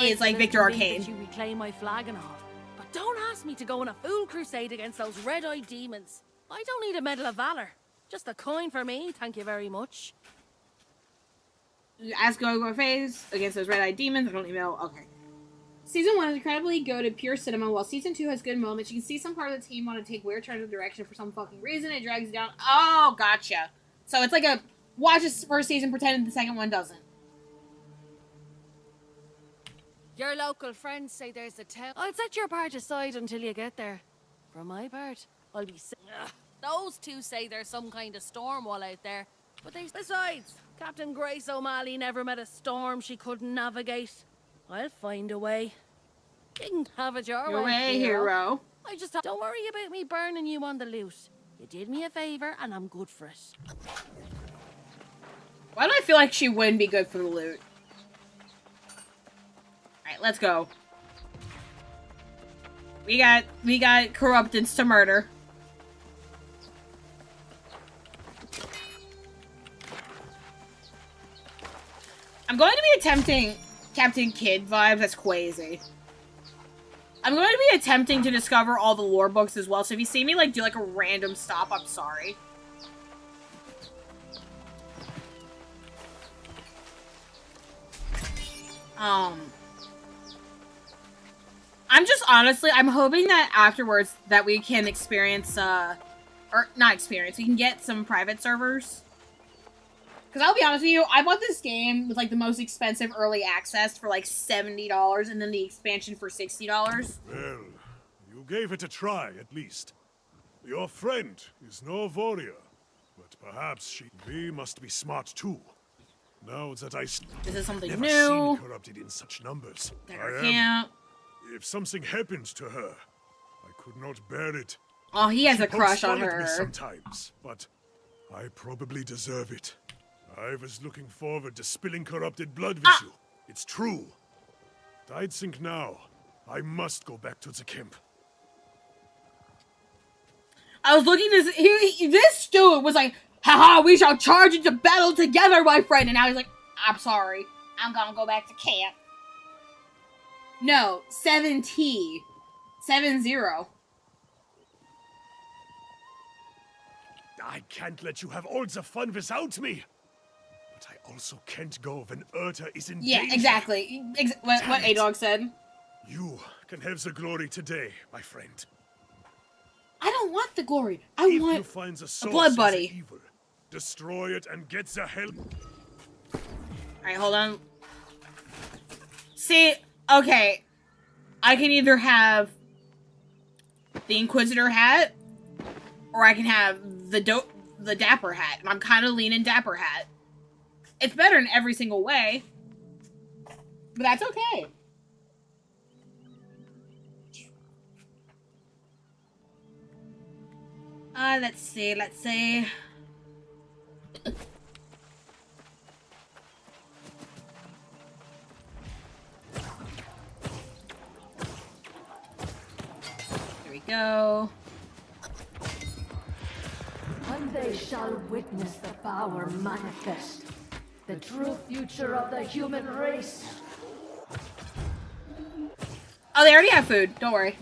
is like Victor Arcane. You reclaim my flag and all, but don't ask me to go on a fool crusade against those red-eyed demons. I don't need a medal of valor. Just a coin for me, thank you very much. Ask go phase against those red-eyed demons. I don't even know. Okay. Season 1 is incredibly good at pure cinema, while Season 2 has good moments. You can see some part of the team want to take weird turns of direction for some fucking reason. It drags you down. Oh, gotcha. So it's like a watch this first season, pretend the second one doesn't. Your local friends say there's a town. I'll set your part aside until you get there. For my part, I'll be those two say there's some kind of storm wall out there. But besides, Captain Grace O'Malley never met a storm she couldn't navigate. I'll find a way. You can have it your way, hero. I just don't worry about me burning you on the loot. You did me a favor, and I'm good for it. Why do I feel like she wouldn't be good for the loot? Alright, let's go. We got corrupteds to murder. I'm going to be attempting Captain Kidd vibes. That's crazy. I'm going to be attempting to discover all the lore books as well. So if you see me like do like a random stop, I'm sorry. I'm just honestly, I'm hoping that afterwards that we can experience, or not experience, we can get some private servers. Because I'll be honest with you, I bought this game with like the most expensive early access for like $70 and then the expansion for $60. Well, you gave it a try at least. Your friend is no warrior, but perhaps we must be smart too. Now that I this is something never new. seen corrupted in such numbers. I can't. If something happened to her, I could not bear it. Oh, he has She a crush pokes on fun at me her. sometimes, but I probably deserve it. I was looking forward to spilling corrupted blood with you. It's true. I'd think now. I must go back to the camp. I was looking at this. This dude was like, haha, we shall charge into battle together, my friend. And now he's like, I'm sorry. I'm gonna go back to camp. No, 7T. 7-0. I can't let you have all the fun without me. But I also can't go when Urta is in danger. Yeah, exactly. What A-Dog said. You can have the glory today, my friend. I don't want the glory. I if want you find the source blood of buddy. the evil, destroy it and get the hell. Alright, hold on. See, okay. I can either have the Inquisitor hat, or I can have the Dapper hat. And I'm kind of leaning Dapper hat. It's better in every single way. But that's okay. Let's see. There we go. One day shall witness the power manifest. The true future of the human race. Oh, they already have food. Don't worry.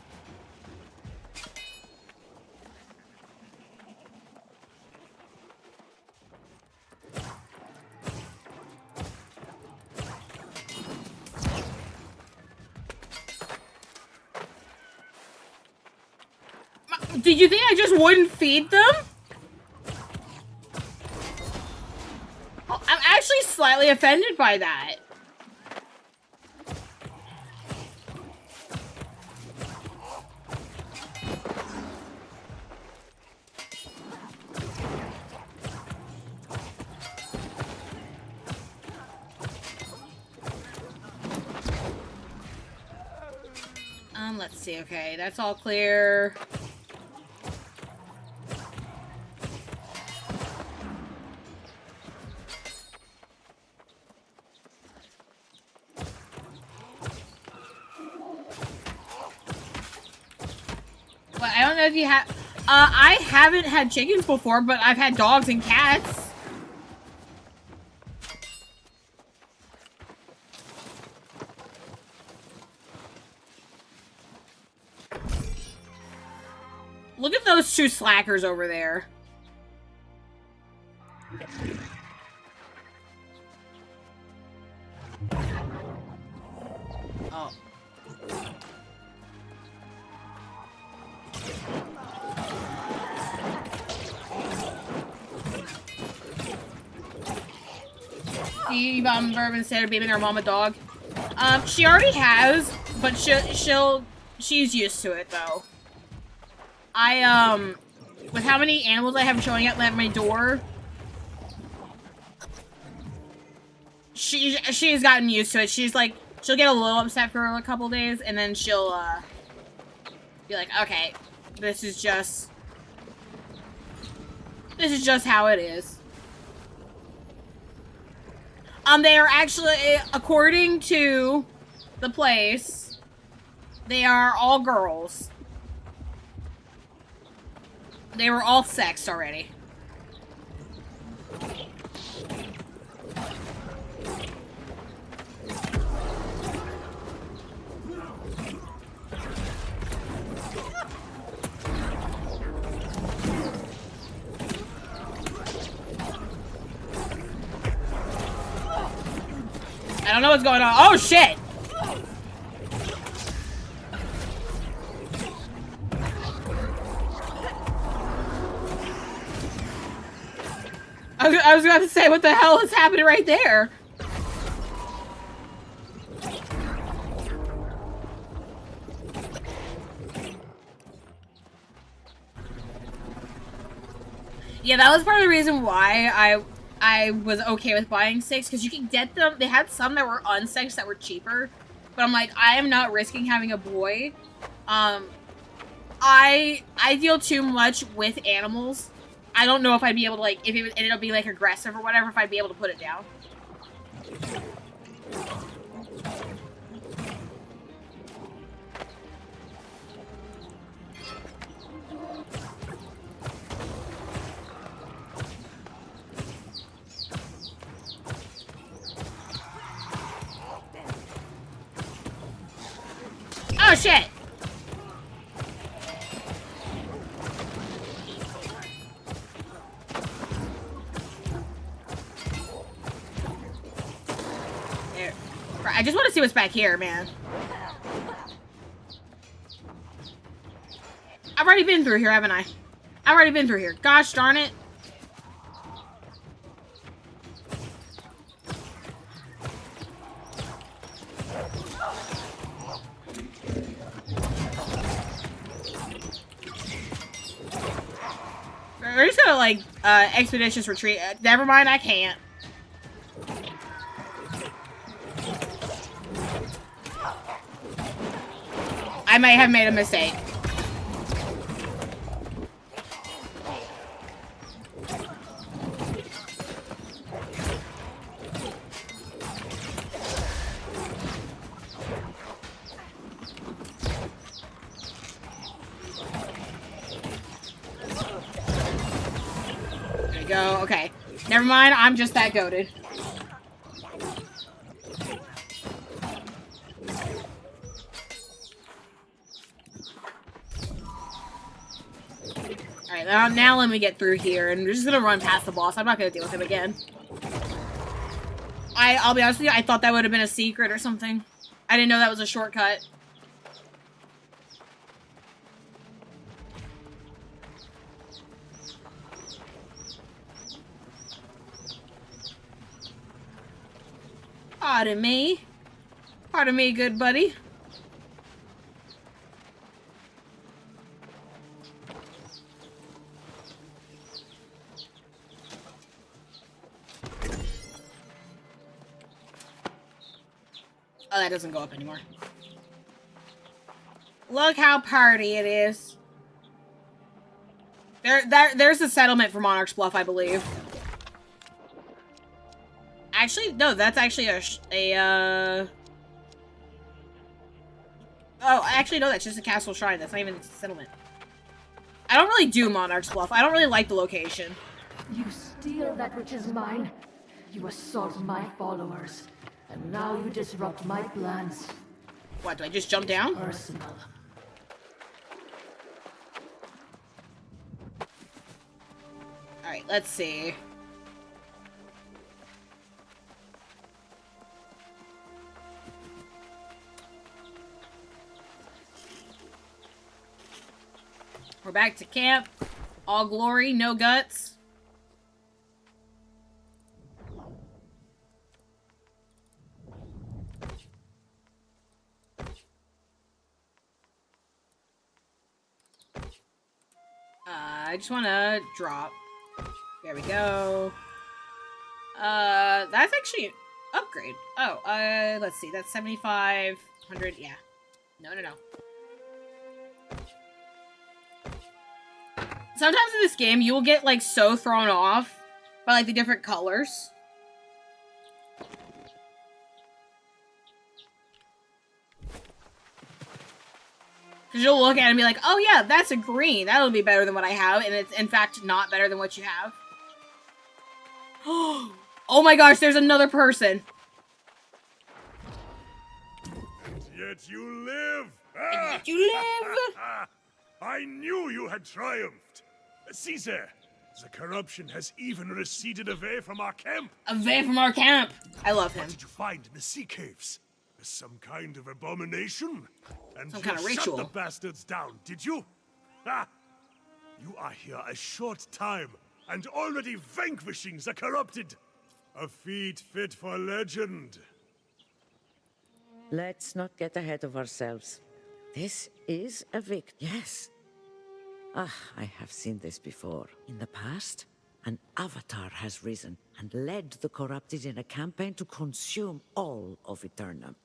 Did you think I just wouldn't feed them? I'm actually slightly offended by that. Let's see. Okay, that's all clear. if you have. I haven't had chickens before, but I've had dogs and cats. Look at those two slackers over there. Oh. Steve Bourbon instead of babying her mom a dog. She already has, but she's used to it though. With how many animals I have showing up at my door, she's gotten used to it. She's like, she'll get a little upset for a couple days, and then she'll, be like, okay, this is just how it is. They are actually, according to the place, they are all girls. They were all sexed already. I don't know what's going on. Oh, shit! I was about to say, what the hell is happening right there? Yeah, that was part of the reason why I was okay with buying 6, because you can get them. They had some that were unsexed that were cheaper, but I'm like, I am not risking having a boy. I deal too much with animals. I don't know if I'd be able to, like, if it ended up being, like, aggressive or whatever, if I'd be able to put it down. Oh, shit! I just want to see what's back here, man. I've already been through here, haven't I? I've already been through here. Gosh darn it. We're just gonna, like, expeditious retreat. Never mind, I can't. I may have made a mistake. There we go. Okay. Never mind. I'm just that goated. Alright, now let me get through here, and we're just gonna run past the boss. I'm not gonna deal with him again. I'll be honest with you, I thought that would have been a secret or something. I didn't know that was a shortcut. Pardon me. Pardon me, good buddy. Oh, that doesn't go up anymore. Look how party it is. There's a settlement for Monarch's Bluff, I believe. Actually, no, that's actually oh, actually, no, that's just a castle shrine. That's not even a settlement. I don't really do Monarch's Bluff. I don't really like the location. You steal that which is mine. You assault my followers. And now you disrupt my plans. What, do I just jump down? Personal. Alright, let's see. We're back to camp. All glory, no guts. I just want to drop. There we go. That's actually upgrade. Oh, let's see. That's 7,500. Yeah. No. Sometimes in this game, you will get, like, so thrown off by, like, the different colors. Because you'll look at it and be like, oh yeah, that's a green. That'll be better than what I have. And it's, in fact, not better than what you have. Oh my gosh, there's another person. Yet you live! And yet you live! I knew you had triumphed. See there, the corruption has even receded away from our camp. Away from our camp! I love him. What did you find in the sea caves? Some kind of abomination? And Some you kind of shut ritual. the bastards down, did you? Ha! You are here a short time, and already vanquishing the corrupted. A feat fit for legend. Let's not get ahead of ourselves. This is a victory. Yes. Ah, I have seen this before. In the past, an avatar has risen and led the corrupted in a campaign to consume all of Eternum.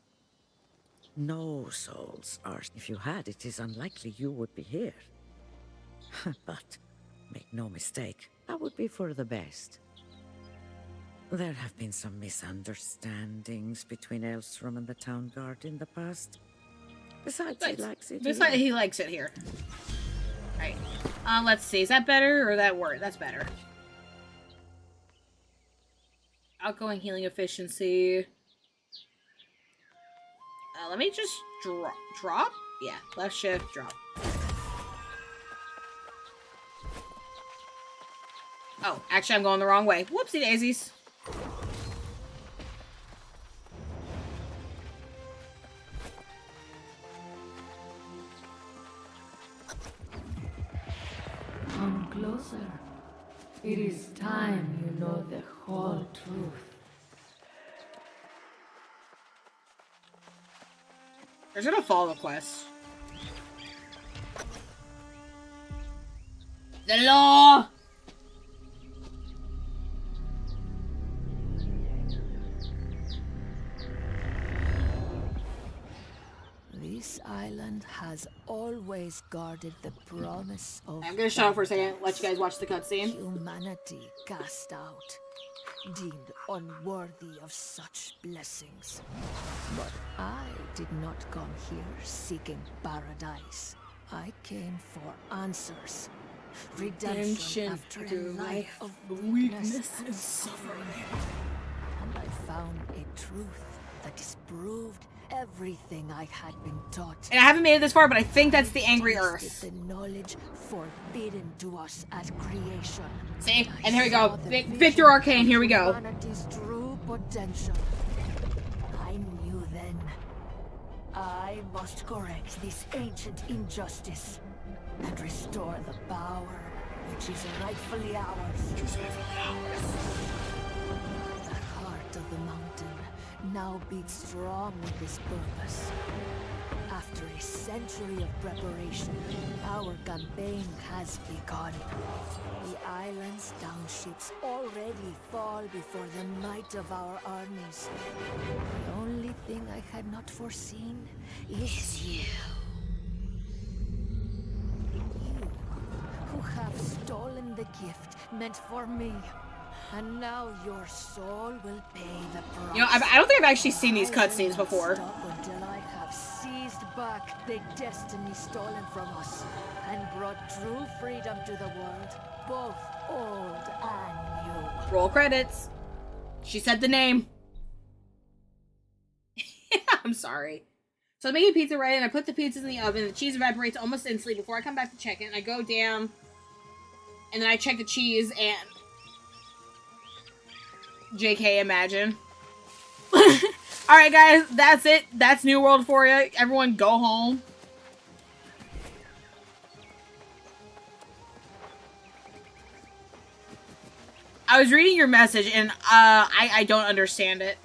No souls are. If you had, it is unlikely you would be here. But make no mistake, that would be for the best. There have been some misunderstandings between Elstrom and the town guard in the past. Besides, he likes it. Besides, he likes it here. Alright. Let's see. Is that better or that word? That's better. Outgoing healing efficiency. Let me just drop? Yeah. Left shift, drop. Oh, actually I'm going the wrong way. Whoopsie daisies. Come closer. It is time you know the whole truth. There's gonna follow quest. The law! This island has always guarded the promise of I'm gonna shut up for a second, let you guys watch the cutscene. humanity cast out, deemed unworthy of such blessings. But I did not come here seeking paradise. I came for answers. Redemption after a life of weakness and suffering. And I found a truth that disproved everything I had been taught. And I haven't made it this far, but I think that's the Angry Earth. The knowledge forbidden to us at creation. See? And here we go. Victor Arcane, here we go. Humanity's true potential. I knew then. I must correct this ancient injustice and restore the power which is rightfully ours. The heart of the mountain now beats strong with this purpose. After a century of preparation, our campaign has begun. The island's townships already fall before the might of our armies. The only thing I had not foreseen is you. You, who have stolen the gift meant for me, And now your soul will pay the price. You know, I don't think I've actually seen these cutscenes before. Stop until I have seized back the destiny stolen from us and brought true freedom to the world, both old and new. Roll credits. She said the name. I'm sorry. So I'm making pizza right, and I put the pizzas in the oven. The cheese evaporates almost instantly before I come back to check it. And I go down, and then I check the cheese, and JK, imagine. Alright, guys, that's it. That's New World for you. Everyone go home. I was reading your message, and I don't understand it.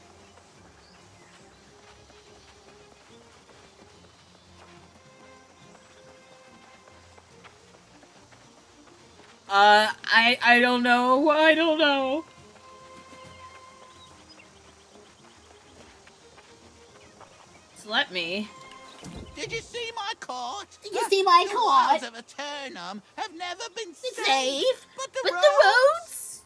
I don't know. I don't know. So let me. Did you see my court? Did you see my The court? walls of Eternum have never been Safe, safe, but the roads?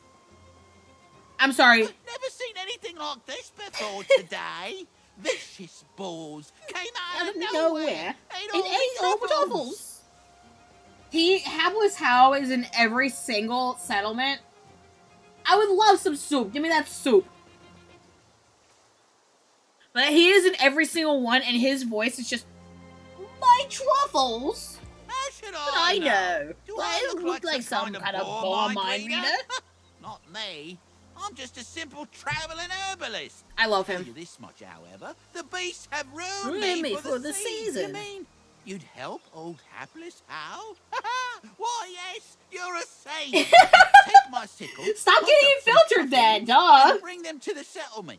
I'm sorry. I've never seen anything like this before today. Vicious balls came out of nowhere. Ate all the truffles. Hapless How is in every single settlement. I would love some soup. Give me that soup. But he is in every single one, and his voice is just, my truffles. How should But I know. Do I I look like some kind of bore mind reader. Not me. I'm just a simple traveling herbalist. I love Tell him. you this much, however, the beasts have ruined me for the season. You mean you'd help old hapless Hal? Why, yes, you're a saint. Take my sickle. Stop put getting the it filtered then, duh. and bring them to the settlement.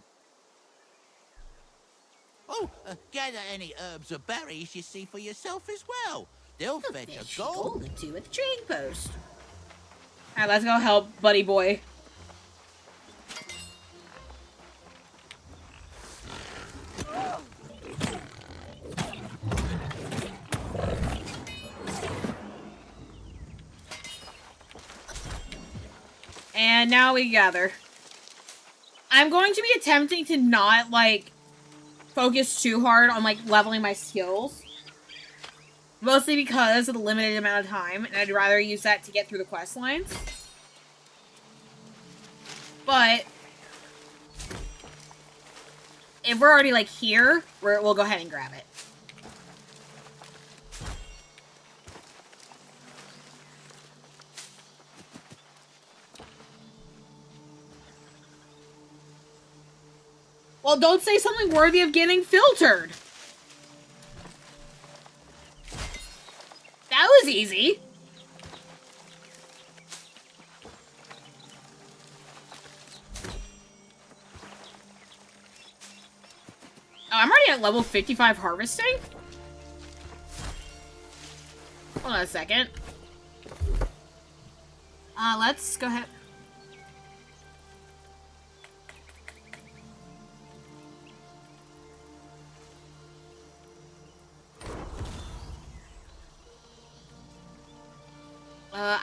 Oh, gather any herbs or berries you see for yourself as well. They'll fetch a gold. The two at the trading post. Alright, let's go help Buddy Boy. And now we gather. I'm going to be attempting to not, like, focus too hard on, like, leveling my skills. Mostly because of the limited amount of time, and I'd rather use that to get through the quest lines. But if we're already, like, here, we'll go ahead and grab it. Well, don't say something worthy of getting filtered. That was easy. Oh, I'm already at level 55 harvesting? Hold on a second. Let's go ahead.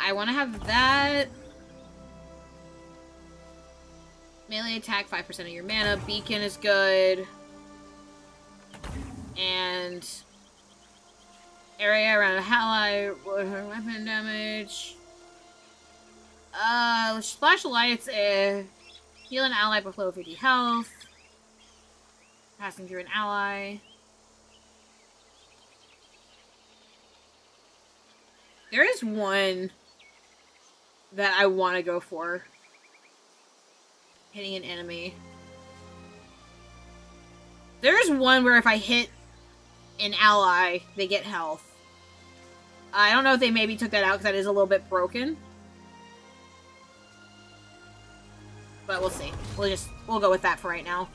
I want to have that. Melee attack, 5% of your mana. Beacon is good. And area around a ally, weapon damage. Splash of Light's heal an ally below 50 health. Passing through an ally. There is one that I want to go for. Hitting an enemy. There's one where if I hit an ally, they get health. I don't know if they maybe took that out because that is a little bit broken. But we'll see. We'll go with that for right now.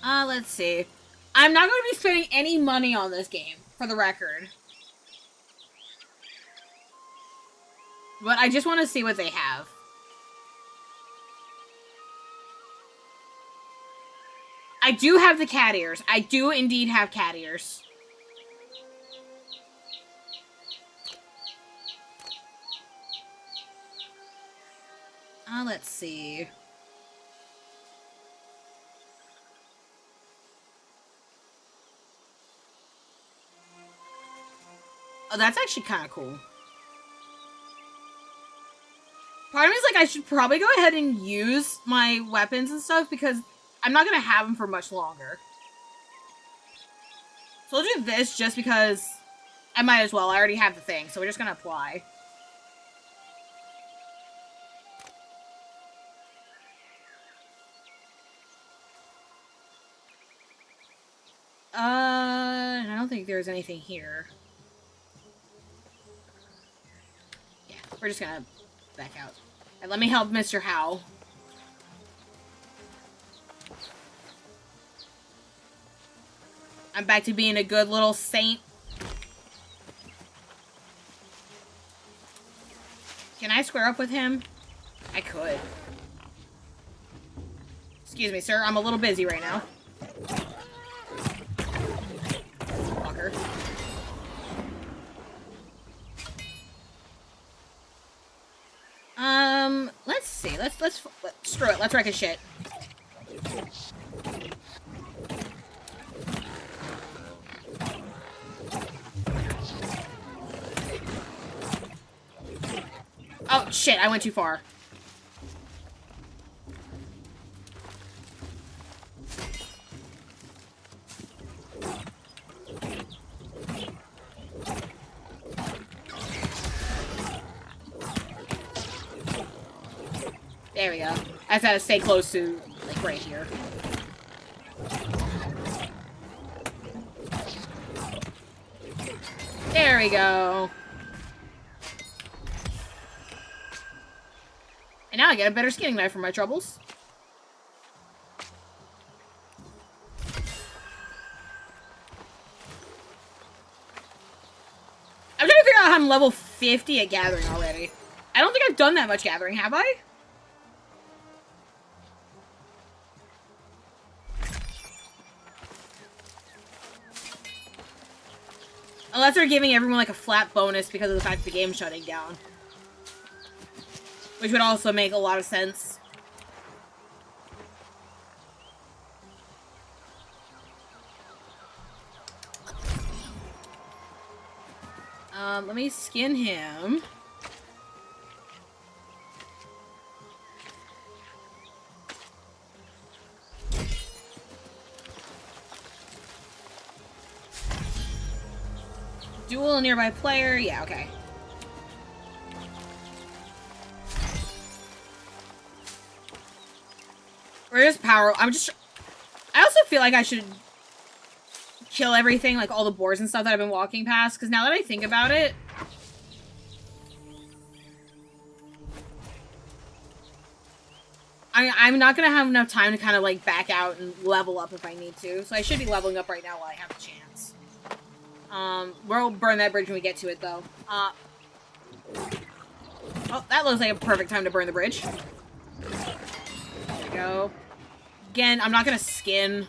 Let's see. I'm not going to be spending any money on this game, for the record. But I just want to see what they have. I do have the cat ears. I do indeed have cat ears. Let's see. Oh, that's actually kind of cool. Part of me is like, I should probably go ahead and use my weapons and stuff because I'm not going to have them for much longer. So I'll do this just because I might as well. I already have the thing, so we're just going to apply. I don't think there's anything here. Yeah, we're just gonna back out. And let me help Mr. Howe. I'm back to being a good little saint. Can I square up with him? I could. Excuse me, sir. I'm a little busy right now. Fucker. Let's see. Let's screw it. Let's wreck his shit. Oh shit, I went too far. There we go. I just gotta stay close to, like, right here. There we go. And now I get a better skinning knife for my troubles. I'm trying to figure out how I'm level 50 at gathering already. I don't think I've done that much gathering, have I? Unless they're giving everyone, like, a flat bonus because of the fact the game's shutting down. Which would also make a lot of sense. Let me skin him. Duel a nearby player? Yeah, okay. We're just power. I also feel like I should kill everything, like all the boars and stuff that I've been walking past, because now that I think about it, I'm not gonna have enough time to kind of like back out and level up if I need to. So I should be leveling up right now while I have a chance. We'll burn that bridge when we get to it, though. Oh, that looks like a perfect time to burn the bridge. There we go. Again, I'm not gonna skin.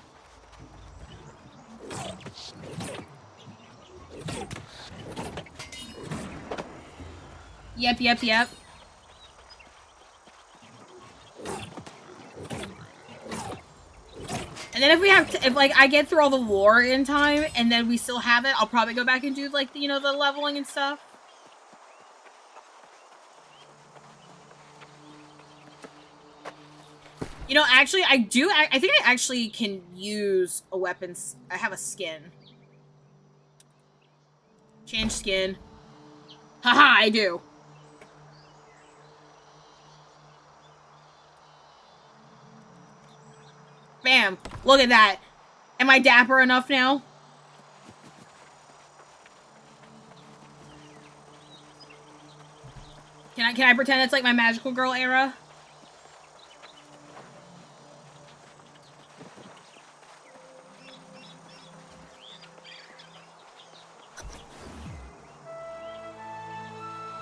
Yep. And then if we have, if like I get through all the lore in time, and then we still have it, I'll probably go back and do like you know the leveling and stuff. You know, actually, I think I actually can use a weapon. I have a skin. Change skin. Haha, I do. Bam! Look at that. Am I dapper enough now? Can I pretend it's like my magical girl era?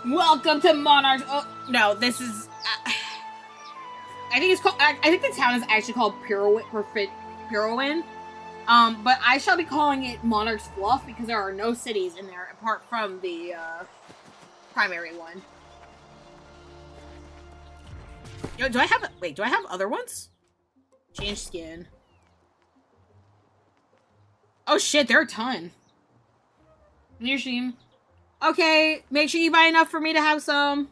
Welcome to Monarch. Oh no, this is. I think it's called. I think the town is actually called Pirowin. But I shall be calling it Monarch's Bluff because there are no cities in there apart from the primary one. Yo, do I have... Wait, do I have other ones? Change skin. Oh shit, there are a ton. New stream. Okay, make sure you buy enough for me to have some.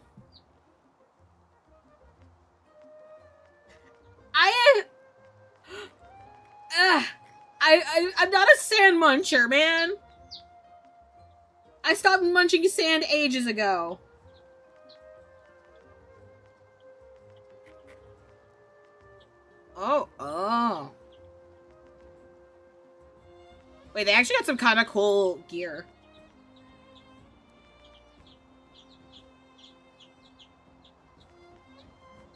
I'm not a sand muncher, man. I stopped munching sand ages ago. Oh. Wait, they actually got some kind of cool gear.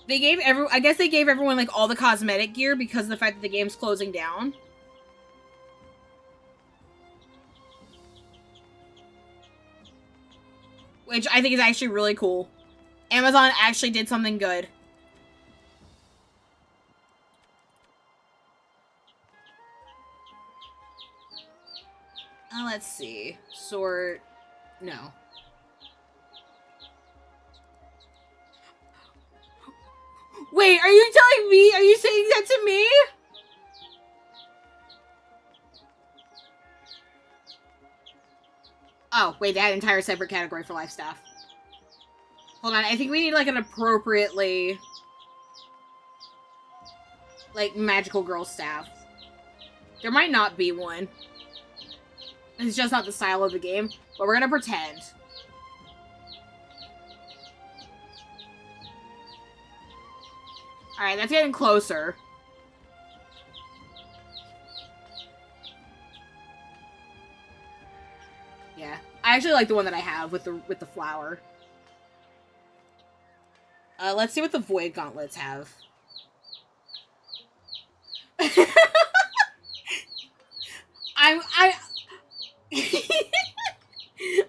They gave I guess they gave everyone, like, all the cosmetic gear because of the fact that the game's closing down. Which I think is actually really cool. Amazon actually did something good. Let's see. Sort... No. Wait, are you telling me? Are you saying that to me? Oh, wait, they had an entire separate category for life staff. Hold on, I think we need, like, an appropriately... like, magical girl staff. There might not be one. It's just not the style of the game, but we're gonna pretend. Alright, that's getting closer. Yeah. I actually like the one that I have with the flower. Let's see what the void gauntlets have.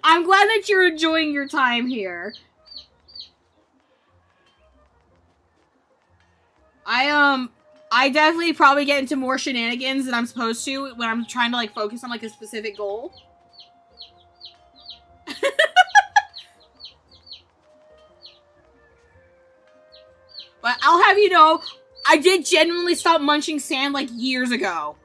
I'm glad that you're enjoying your time here. I definitely probably get into more shenanigans than I'm supposed to when I'm trying to, like, focus on, like, a specific goal. But I'll have you know, I did genuinely stop munching sand, like, years ago.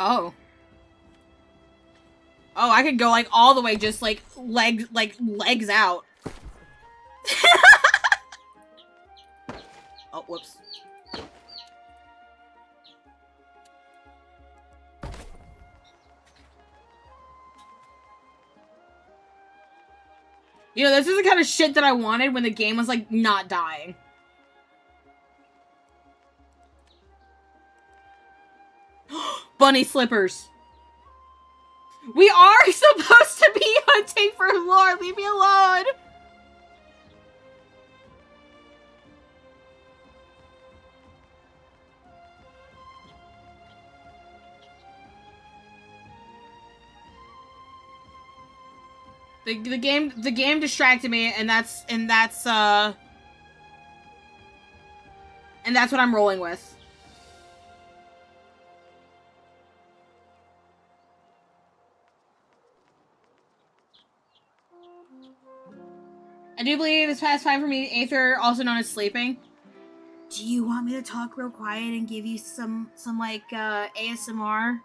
Oh. Oh, I could go, like, all the way just, like, legs out. Oh, whoops. You know, this is the kind of shit that I wanted when the game was, like, not dying. Bunny slippers. We are supposed to be hunting for lore. Leave me alone. The game distracted me, and that's what I'm rolling with. I do believe it's past time for me, Aether, also known as sleeping. Do you want me to talk real quiet and give you some like ASMR?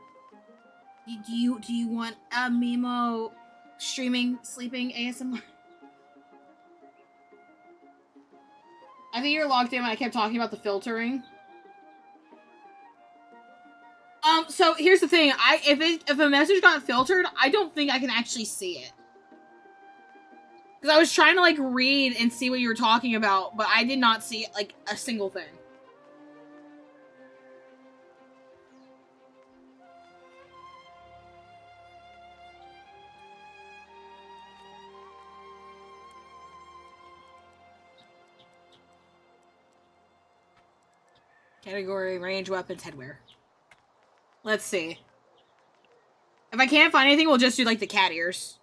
Do you want Mimo streaming sleeping ASMR? I think you're logged in when I kept talking about the filtering. So here's the thing. If a message got filtered, I don't think I can actually see it. Because I was trying to, like, read and see what you were talking about, but I did not see, like, a single thing. Category, range, weapons, headwear. Let's see. If I can't find anything, we'll just do, like, the cat ears.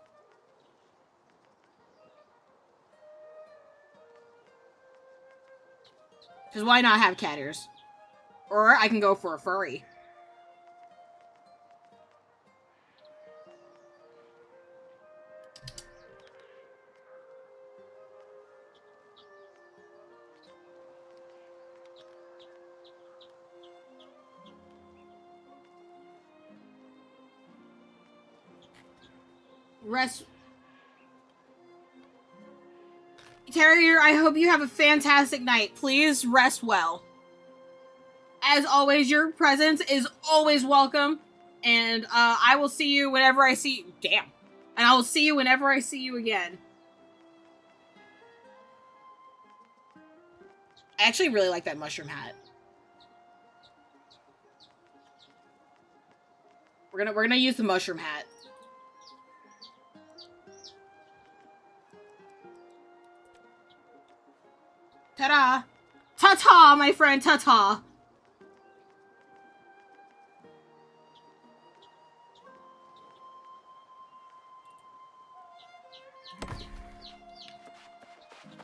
Because why not have cat ears? Or I can go for a furry. Rest. Terrier, I hope you have a fantastic night. Please rest well. As always, your presence is always welcome. And I will see you whenever I see you. Damn. And I will see you whenever I see you again. I actually really like that mushroom hat. We're gonna use the mushroom hat. Ta-da! Ta-ta, my friend, ta-ta!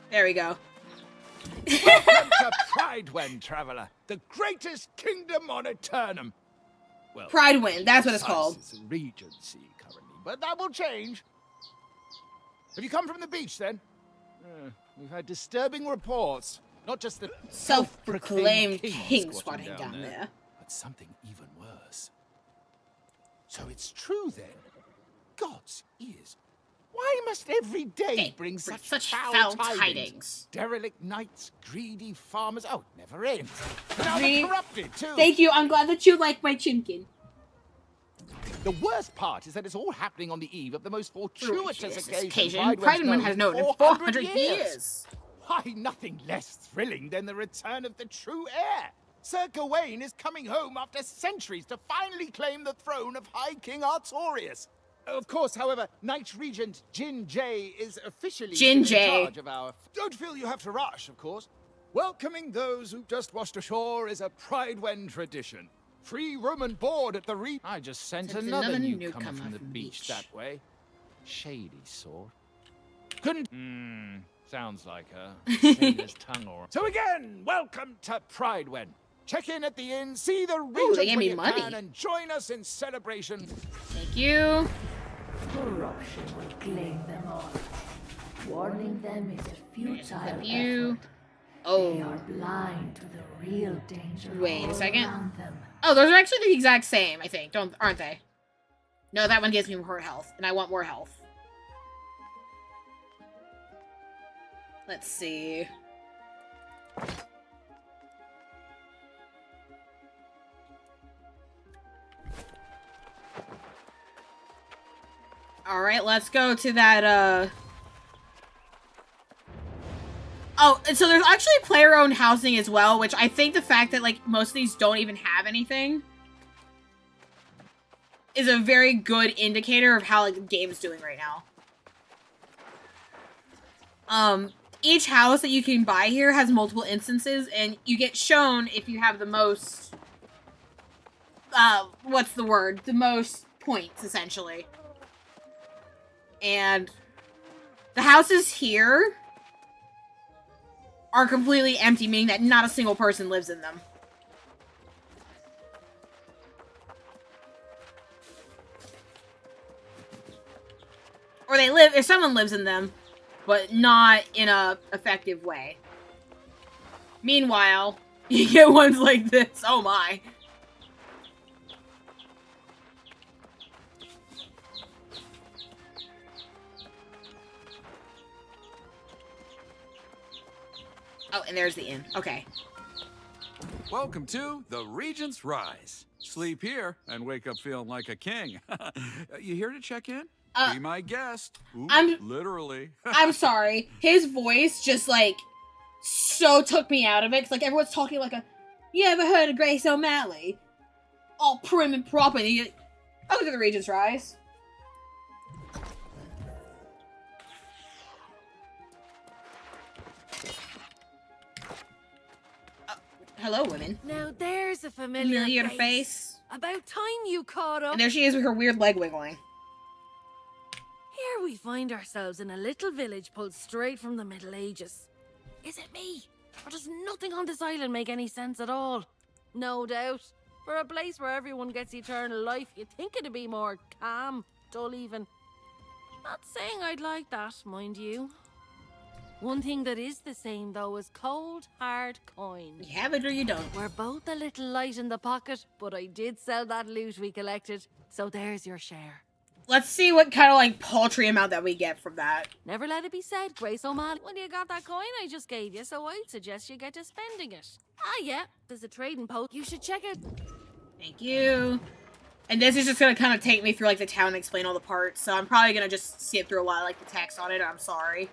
There we go. Welcome to Pridewen, traveler, the greatest kingdom on Eternum. Well, Pridewen, that's what it's called. It's a regency currently, but that will change. Have you come from the beach then? We've had disturbing reports. Not just the self-proclaimed king squatting down there, but something even worse. So it's true then. God's ears. Why must every day bring such foul tidings? Derelict knights, greedy farmers. Oh, it never ends. Now they're corrupted too. Thank you. I'm glad that you like my chimkin. The worst part is that it's all happening on the eve of the most fortuitous occasion Pridewen has known in 400 years. Why, nothing less thrilling than the return of the true heir. Sir Gawain is coming home after centuries to finally claim the throne of High King Artorius. Of course, however, Knight Regent Jin Jay is officially in charge of our... Don't feel you have to rush, of course. Welcoming those who've just washed ashore is a Pridewen tradition. Free room and board at the I just sent another newcomer from the beach that way. Shady sort. Couldn't... sounds like a sailor's tongue or... So again, welcome to Pridewen. Check in at the inn, see the regent when you can, and join us in celebration. Thank you. Corruption will claim them all. Warning them is a futile effort. They are blind to the real danger Wait a second. around them. Oh, those are actually the exact same, I think. Aren't they? No, that one gives me more health, and I want more health. Let's see. Alright, let's go to that, Oh, and so there's actually player-owned housing as well, which I think the fact that, like, most of these don't even have anything is a very good indicator of how, like, the game's doing right now. Each house that you can buy here has multiple instances, and you get shown if you have the most, what's the word? The most points, essentially. And the houses here are completely empty, meaning that not a single person lives in them. Or they live, if someone lives in them, but not in a effective way. Meanwhile, you get ones like this. Oh my. Oh, and there's the inn. Okay. Welcome to the Regent's Rise. Sleep here and wake up feeling like a king. You here to check in? Be my guest. Ooh, literally. I'm sorry. His voice just, like, so took me out of it. Cause, like, everyone's talking like a, you ever heard of Grace O'Malley? All prim and proper. And you, oh, to the Regent's Rise. Hello, women. Now there's a familiar face. About time you caught up. And there she is with her weird leg wiggling. Here we find ourselves in a little village pulled straight from the Middle Ages. Is it me? Or does nothing on this island make any sense at all? No doubt. For a place where everyone gets eternal life, you'd think it'd be more calm, dull even. Not saying I'd like that, mind you. One thing that is the same, though, is cold, hard coin. You have it or you don't. We're both a little light in the pocket, but I did sell that loot we collected, so there's your share. Let's see what kind of, like, paltry amount that we get from that. Never let it be said, Grace O'Malley. Well, you got that coin I just gave you, so I'd suggest you get to spending it. Ah, yeah, there's a trading post. You should check it. Thank you. And this is just gonna kind of take me through, like, the town and explain all the parts, so I'm probably gonna just skip through a lot of, like, the text on it. I'm sorry.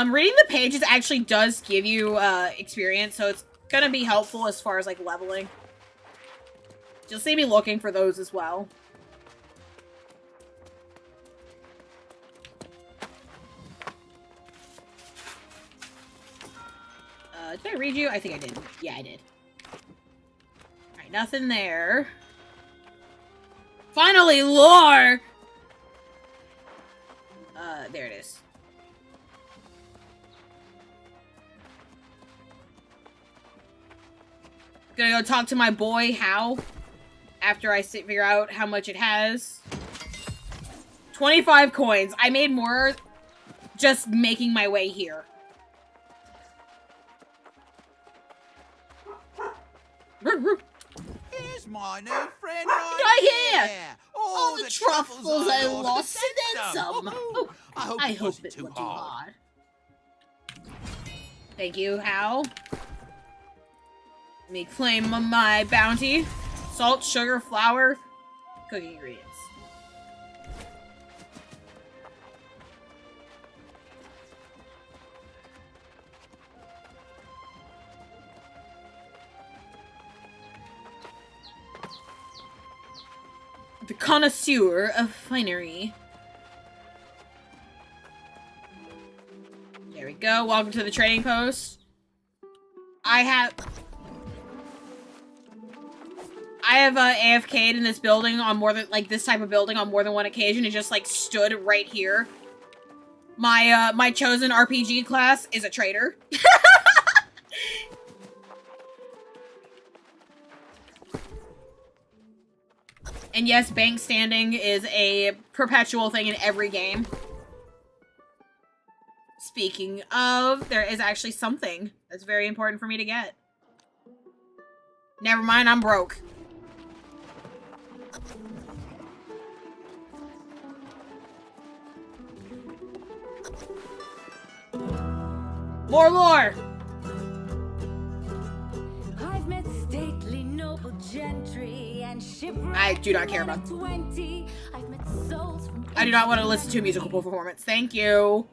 Reading the pages actually does give you, experience, so it's gonna be helpful as far as, like, leveling. You'll see me looking for those as well. Did I read you? I think I did. Yeah, I did. Alright, nothing there. Finally, lore! There it is. Gonna go talk to my boy, Hal, after I figure out how much it has. 25 coins. I made more just making my way here. Here's my new friend right here. All the truffles I lost and then some. Woohoo. I hope it wasn't too hard. Thank you, Hal. Let me claim my bounty. Salt, sugar, flour, cooking ingredients. The connoisseur of finery. There we go. Welcome to the trading post. I have AFK'd in this building on more than, like, this type of building on more than one occasion. It just, like, stood right here. My chosen RPG class is a trader. And yes, bank standing is a perpetual thing in every game. Speaking of, there is actually something that's very important for me to get. Never mind, I'm broke. More lore! I've met stately noble gentry and I do not care about. I do not want to listen to a musical performance. Thank you.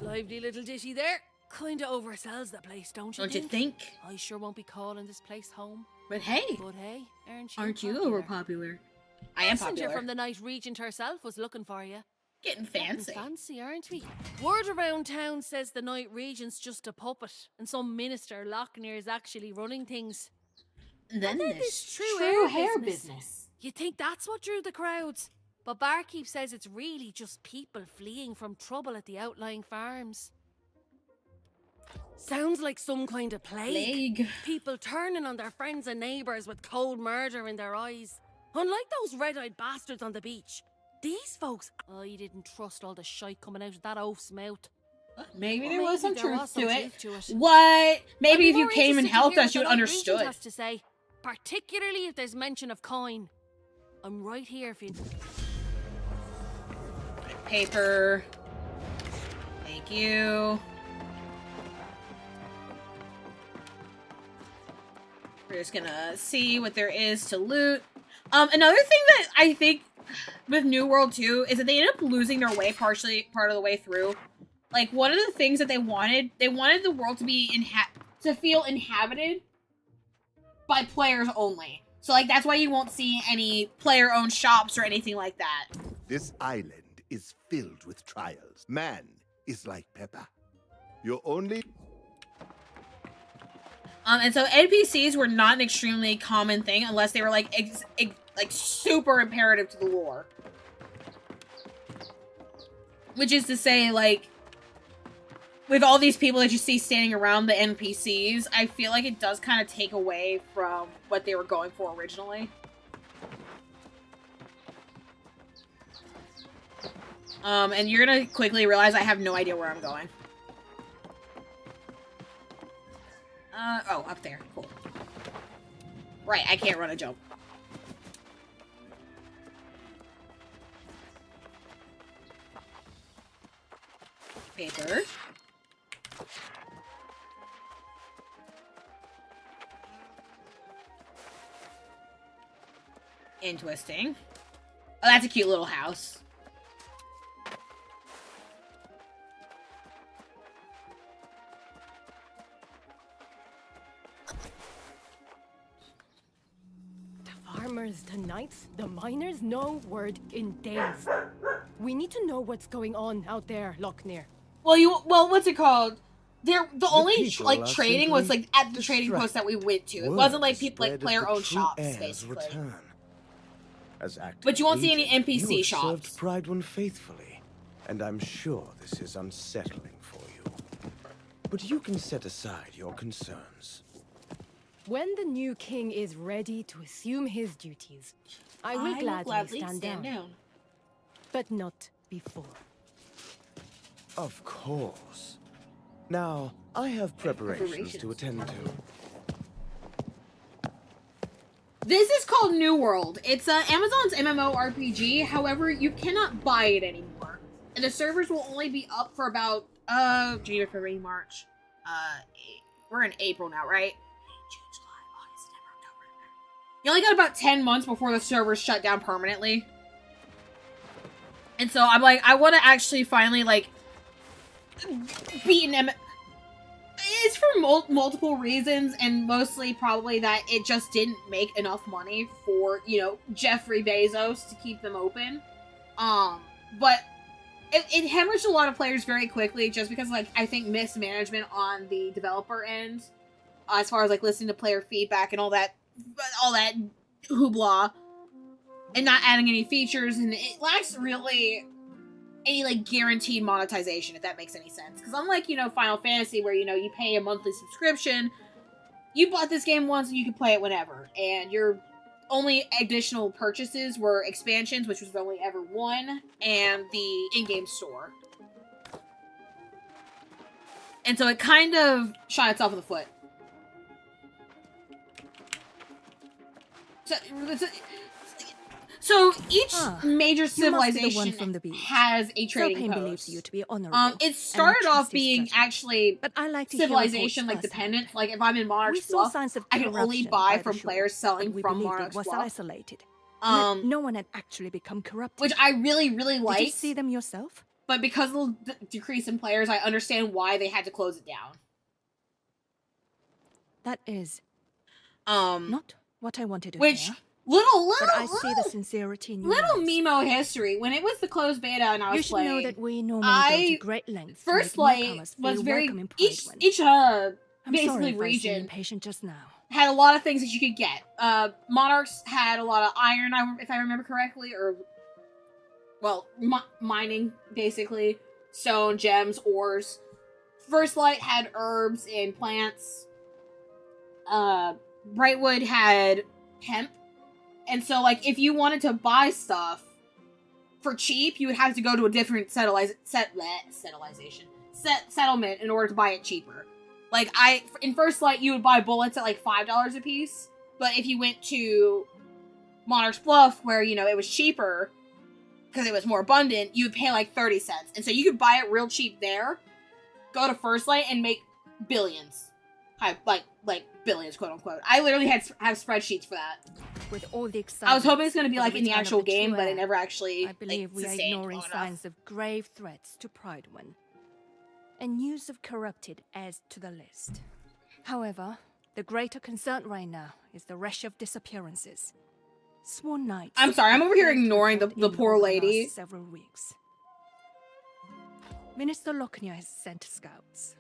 Lively little ditty there. Kinda oversells the place, don't you? Don't you think? I sure won't be calling this place home. But hey, aren't you over popular? I am Messenger popular. from the Night Regent herself was looking for you. Getting fancy. Getting fancy, aren't we? Word around town says the Night Regent's just a puppet, and some minister Lochner is actually running things. And then this true hair business. You think that's what drew the crowds? But Barkeep says it's really just people fleeing from trouble at the outlying farms. Sounds like some kind of plague. People turning on their friends and neighbours with cold murder in their eyes. Unlike those red-eyed bastards on the beach. These folks, I didn't trust all the shite coming out of that oaf's mouth. Maybe there was some truth to it. What? Maybe if you came and helped us, you would understood. Has to say, particularly if there's mention of coin. I'm right here if you... Paper. Thank you. We're just gonna see what there is to loot. Another thing that I think with New World 2 is that they end up losing their way part of the way through. Like, one of the things that they wanted the world to be to feel inhabited by players only. So, like, that's why you won't see any player-owned shops or anything like that. This island is filled with trials. Man is like pepper. You're only... And so NPCs were not an extremely common thing unless they were like super imperative to the lore. Which is to say, like, with all these people that you see standing around the NPCs, I feel like it does kind of take away from what they were going for originally. And you're gonna quickly realize I have no idea where I'm going. Oh, up there. Cool. Right, I can't run a jump. Paper. Interesting. Oh, that's a cute little house. Farmers tonight, the miners, no word in days. We need to know what's going on out there, Locknear. Well, what's it called? The only like trading was like at the trading post that we went to. It wasn't like people like player-owned shops, basically. But you won't see any NPC shops. Served Pride faithfully, and I'm sure this is unsettling for you. But you can set aside your concerns. When the new king is ready to assume his duties, I will gladly stand down. But not before. Of course. Now, I have preparations to attend to. This is called New World. It's Amazon's MMORPG, however, you cannot buy it anymore. And the servers will only be up for about, January, February, March. We're in April now, right? June, July, August, September, October. You only got about 10 months before the servers shut down permanently. And so I'm like, I want to actually finally, like, beat an It's for multiple reasons, and mostly probably that it just didn't make enough money for, you know, Jeffrey Bezos to keep them open. But it hemorrhaged a lot of players very quickly just because, like, I think mismanagement on the developer end, as far as, like, listening to player feedback and all that hoopla, and not adding any features, and it lacks really any, like, guaranteed monetization, if that makes any sense. Because unlike, you know, Final Fantasy, where, you know, you pay a monthly subscription, you bought this game once and you can play it whenever. And your only additional purchases were expansions, which was only ever one, and the in-game store. And so it kind of shot itself in the foot. So each major civilization has a trading post. It started off being actually civilization like dependent. Like if I'm in Monarch's Bluff, I can only buy from players selling from Monarch's Bluff. No one had actually become corrupt, which I really liked. Did you see them yourself? But because of the decrease in players, I understand why they had to close it down. That is not what I wanted to hear. But I see the sincerity in your little eyes. Mimo history. When it was the closed beta and I was playing, know that we normally go to great lengths First Light was very each basically region impatient just now. Had a lot of things that you could get. Monarchs had a lot of iron, if I remember correctly, or mining basically, stone, gems, ores. First Light had herbs and plants. Brightwood had hemp. And so, like, if you wanted to buy stuff for cheap, you would have to go to a different settlement in order to buy it cheaper. Like, in First Light, you would buy bullets at, like, $5 a piece. But if you went to Monarch's Bluff, where, you know, it was cheaper, because it was more abundant, you would pay, like, 30 cents. And so you could buy it real cheap there, go to First Light, and make billions. Like billions, quote unquote. I literally have spreadsheets for that. With all the excitement, I was hoping it's going to be like in the actual game, but it never actually. I believe we are ignoring signs of grave threats to Pridewen, and news of corrupted adds to the list. However, the greater concern right now is the rush of disappearances. Sworn knights. I'm sorry, I'm over here ignoring the poor lady. Several weeks. Minister Locknear has sent scouts.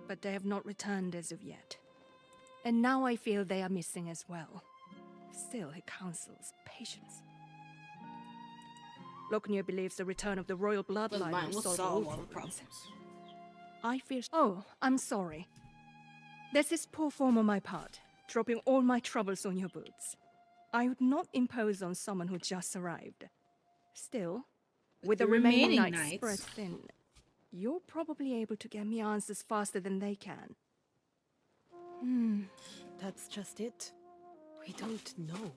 but they have not returned as of yet. And now I feel they are missing as well. Still, it counsels patience. Loknir believes the return of the royal bloodline will solve all problems. I feel... Oh, I'm sorry. This is poor form on my part, dropping all my troubles on your boots. I would not impose on someone who just arrived. Still, with the remaining nights spread thin, you're probably able to get me answers faster than they can. That's just it. We don't know.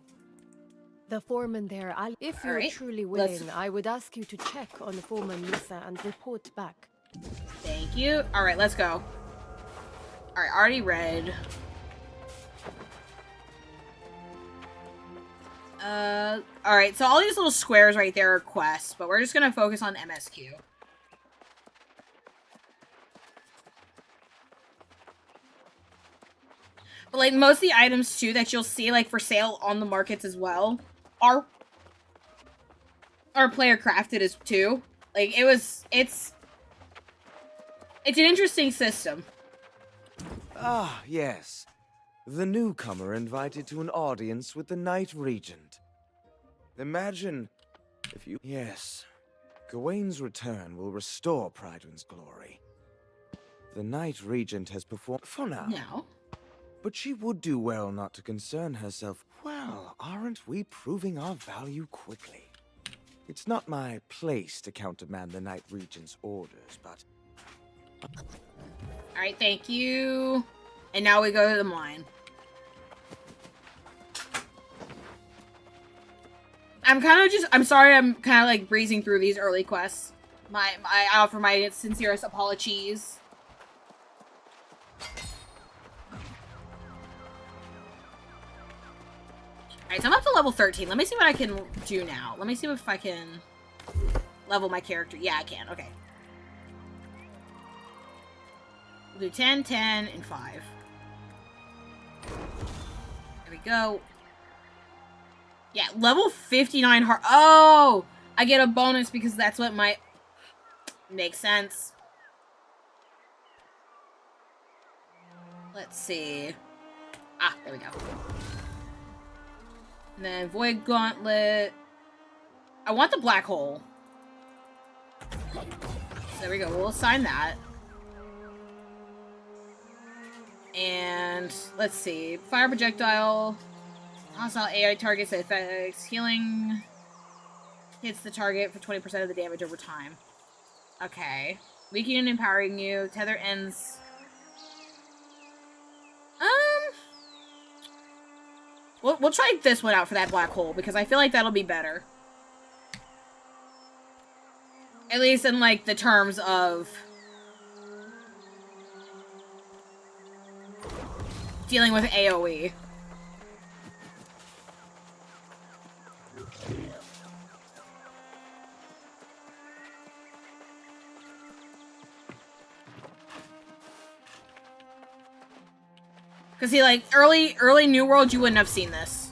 The foreman there, if you're truly willing, I would ask you to check on the foreman, Lisa, and report back. Thank you. Alright, let's go. Alright, already read. Alright, so all these little squares right there are quests, but we're just gonna focus on MSQ. But, like, most of the items, too, that you'll see, like, for sale on the markets as well, are player crafted as, too. Like, it's an interesting system. Ah, yes. The newcomer invited to an audience with the Night Regent. Imagine if you... Yes. Gawain's return will restore Prydwen's glory. The Night Regent has performed... For now. No. But she would do well not to concern herself. Well, aren't we proving our value quickly? It's not my place to countermand the Night Regent's orders, but... Alright, thank you. And now we go to the mine. I'm sorry I'm kind of like breezing through these early quests. I offer my sincerest apologies. Alright, so I'm up to level 13. Let me see what I can do now. Let me see if I can level my character. Yeah, I can. Okay. We'll do 10, 10, and 5. There we go. Yeah, level 59 hard. Oh! I get a bonus because that's what my... Makes sense. Let's see. Ah, there we go. And then Void Gauntlet. I want the black hole. So there we go. We'll assign that. And let's see. Fire projectile. Hostile AI targets that affects healing. Hits the target for 20% of the damage over time. Okay. Weakening and empowering you. Tether ends. We'll try this one out for that black hole, because I feel like that'll be better. At least in, like, the terms of... dealing with AoE. Because, see, like, early New World, you wouldn't have seen this.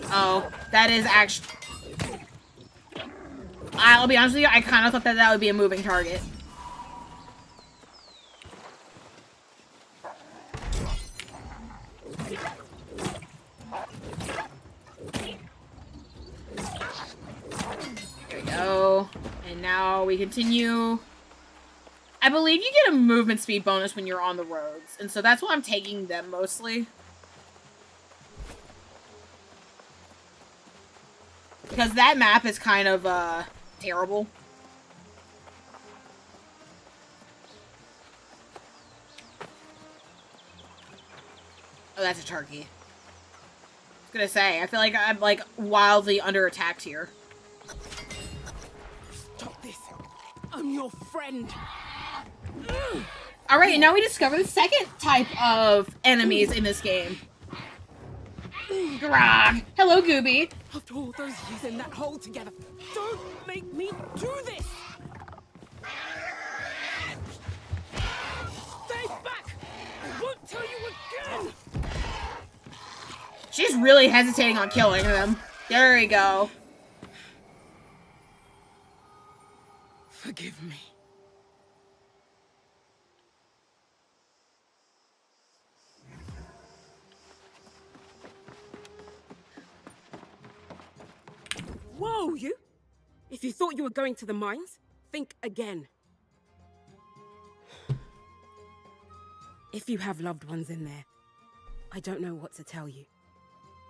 Oh, that is actually... I'll be honest with you, I kind of thought that that would be a moving target. There we go. And now we continue. I believe you get a movement speed bonus when you're on the roads, and so that's why I'm taking them mostly. Because that map is kind of, terrible. Oh, that's a turkey. I was gonna say, I feel like I'm, like, wildly under attacked here. Stop this. I'm your friend. Alright, now we discover the second type of enemies in this game. Grog. Hello, Gooby. After all those years in that hole together, don't make me do this! Stay back! I won't tell you again! She's really hesitating on killing them. There we go. Forgive me. Whoa, you! If you thought you were going to the mines, think again. If you have loved ones in there, I don't know what to tell you.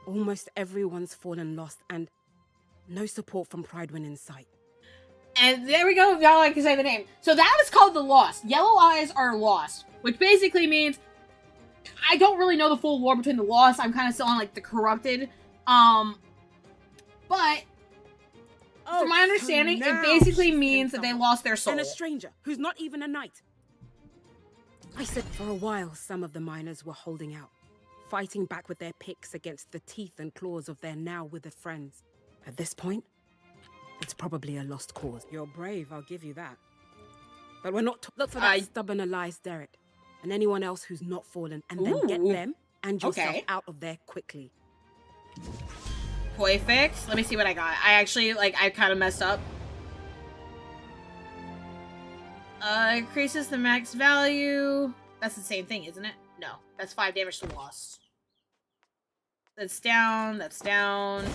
Almost everyone's fallen lost and no support from Pridewind in sight. And there we go, y'all like to say the name. So that was called the Lost. Yellow Eyes are lost, which basically means I don't really know the full lore between the Lost. I'm kind of still on like the Corrupted. But from my understanding, it basically means that they lost their soul. And a stranger who's not even a knight. I said for a while some of the miners were holding out, fighting back with their picks against the teeth and claws of their now withered friends. At this point, it's probably a lost cause. You're brave, I'll give you that. But we're not... Look for that stubborn Elias Derrick and anyone else who's not fallen, and then get them and yourself out of there quickly. Toy fix? Let me see what I got. I actually, like, I kind of messed up. Increases the max value. That's the same thing, isn't it? No, that's 5 damage to loss. That's down, that's down.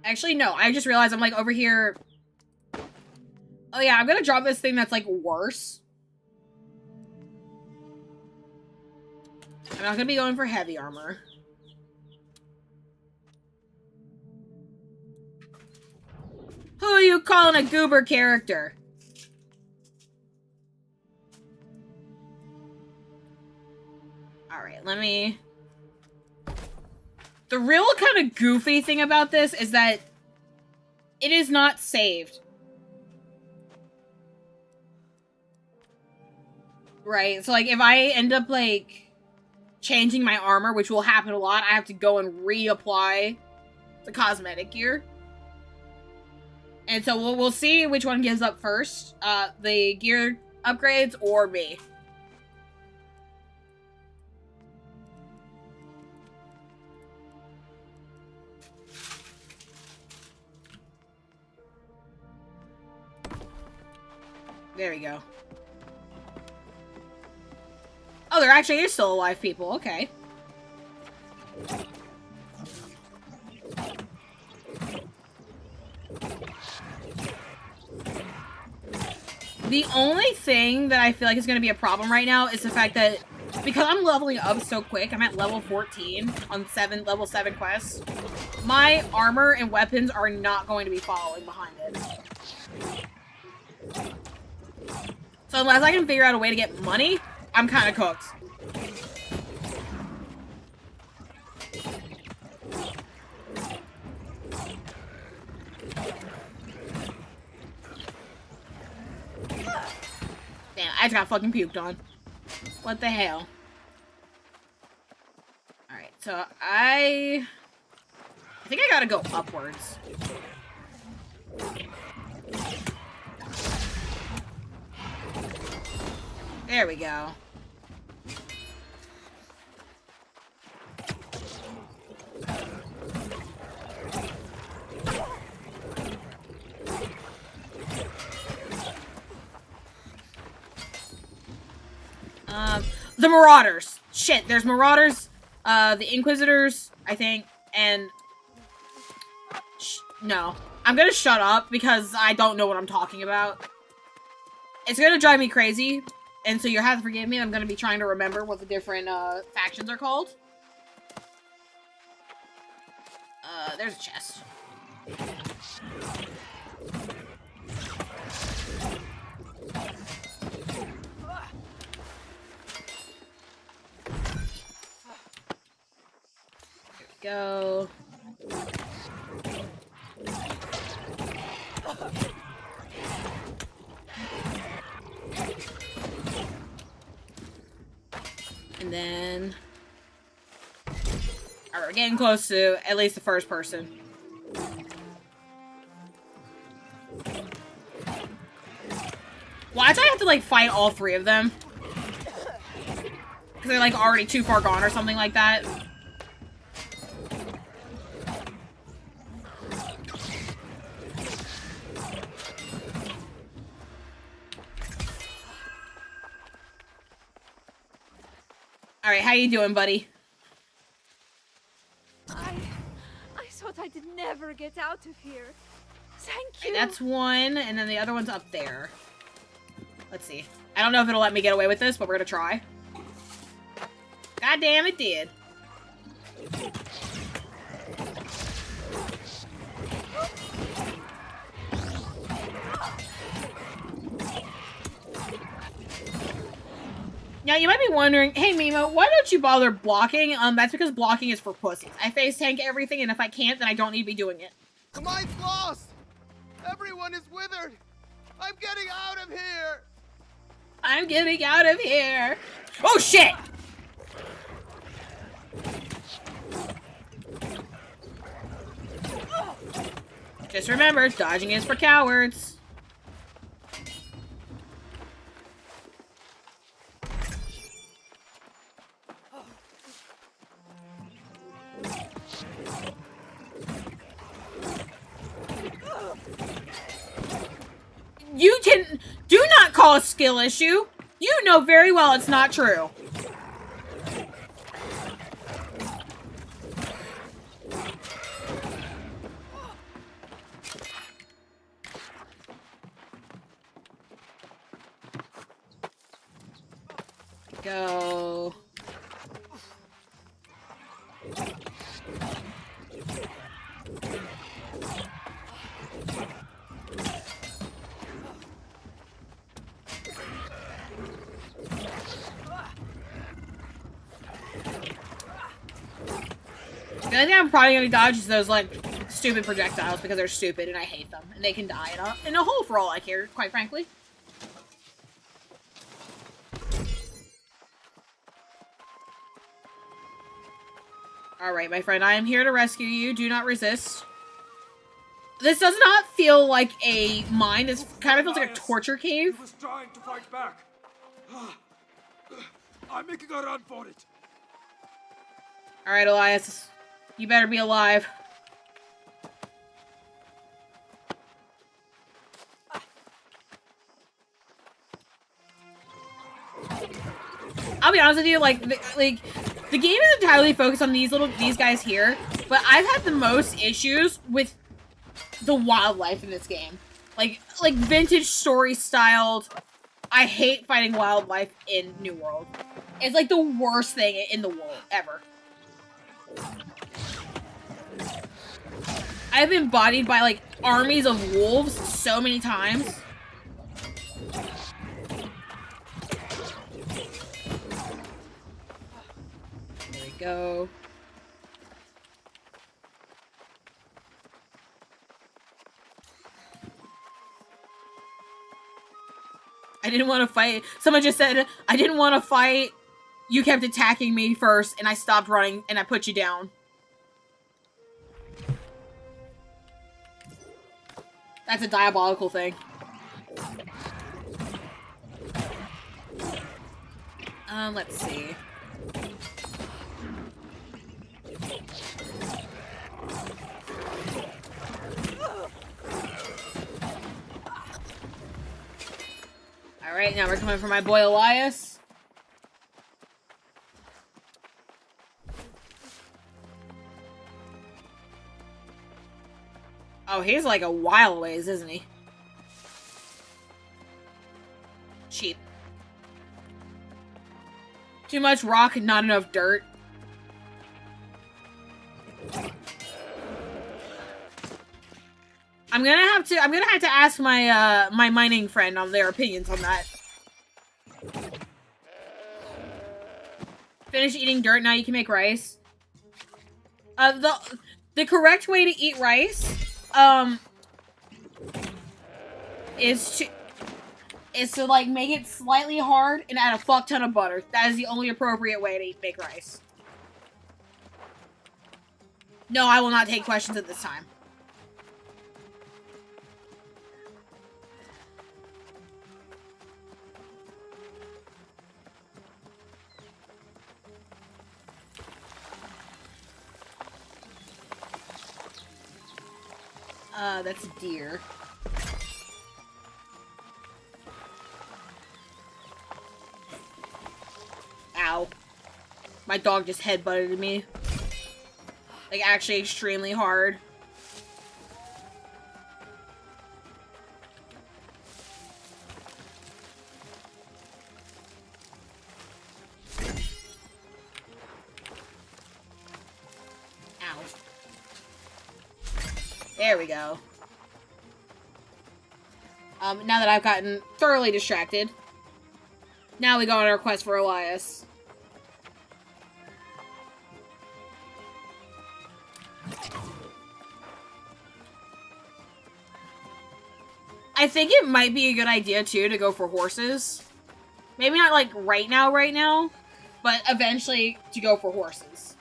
Actually, no, I just realized I'm, like, over here. Oh, yeah, I'm gonna drop this thing that's, like, worse. I'm not gonna be going for heavy armor. Who are you calling a goober character? Alright, let me... The real kind of goofy thing about this is that it is not saved. Right, so like if I end up like changing my armor, which will happen a lot, I have to go and reapply the cosmetic gear. And so we'll see which one gives up first, the gear upgrades or me. There we go. Oh, there actually is still alive people. Okay. The only thing that I feel like is going to be a problem right now is the fact that because I'm leveling up so quick, I'm at level 14 on level 7 quests, my armor and weapons are not going to be following behind it. So unless I can figure out a way to get money, I'm kind of cooked. Damn, I just got fucking puked on. What the hell? Alright, so I think I gotta go upwards. There we go. The Marauders. Shit, there's Marauders, the Inquisitors, I think, and... No. I'm gonna shut up because I don't know what I'm talking about. It's gonna drive me crazy. And so you'll have to forgive me. I'm going to be trying to remember what the different factions are called. There's a chest. There we go. And then... Alright, we're getting close to at least the first person. Why do I have to, like, fight all three of them? Because they're, like, already too far gone or something like that. Alright, how you doing, buddy? I thought I'd never get out of here. Thank you. That's one, and then the other one's up there. Let's see. I don't know if it'll let me get away with this, but we're gonna try. God damn, it did. Now, you might be wondering, hey, Mimo, why don't you bother blocking? That's because blocking is for pussies. I face tank everything, and if I can't, then I don't need to be doing it. The might's lost! Everyone is withered! I'm getting out of here! I'm getting out of here! Oh, shit! Just remember, dodging is for cowards. You can do not call a skill issue. You know very well it's not true. Go. The only thing I'm probably gonna dodge is those, like, stupid projectiles because they're stupid and I hate them. And they can die in a hole for all I care, quite frankly. Alright, my friend, I am here to rescue you. Do not resist. This does not feel like a mine. This kind of feels like a torture cave. He was trying to fight back. I'm making a run for it. Alright, Elias. You better be alive. I'll be honest with you, like the game is entirely focused on these guys here, but I've had the most issues with the wildlife in this game. Like vintage story styled. I hate fighting wildlife in New World. It's like the worst thing in the world ever. I've been bodied by like armies of wolves so many times. There we go. I didn't want to fight. Someone just said, I didn't want to fight. You kept attacking me first, and I stopped running, and I put you down. That's a diabolical thing. Let's see. Alright, now we're coming for my boy Elias. Oh, he's like a while ways, isn't he? Cheap. Too much rock and not enough dirt. I'm gonna have to ask my my mining friend on their opinions on that. Finish eating dirt, now you can make rice. The correct way to eat rice is to like make it slightly hard and add a fuck ton of butter. That is the only appropriate way to make rice. No, I will not take questions at this time. That's a deer. Ow. My dog just headbutted me. Like, actually extremely hard. Ow. There we go. Now that I've gotten thoroughly distracted, now we go on our quest for Elias. I think it might be a good idea, too, to go for horses. Maybe not, like, right now, but eventually to go for horses.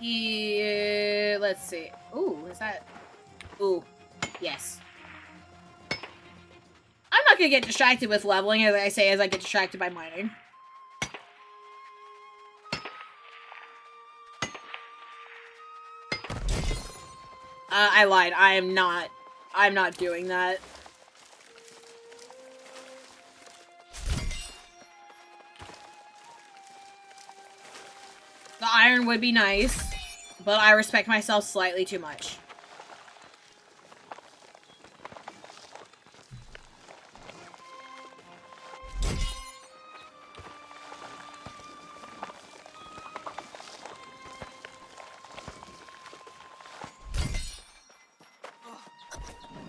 Let's see. Ooh, is that... Ooh, yes. I'm not gonna get distracted with leveling, as I say, as I get distracted by mining. I lied. I'm not doing that. The iron would be nice, but I respect myself slightly too much.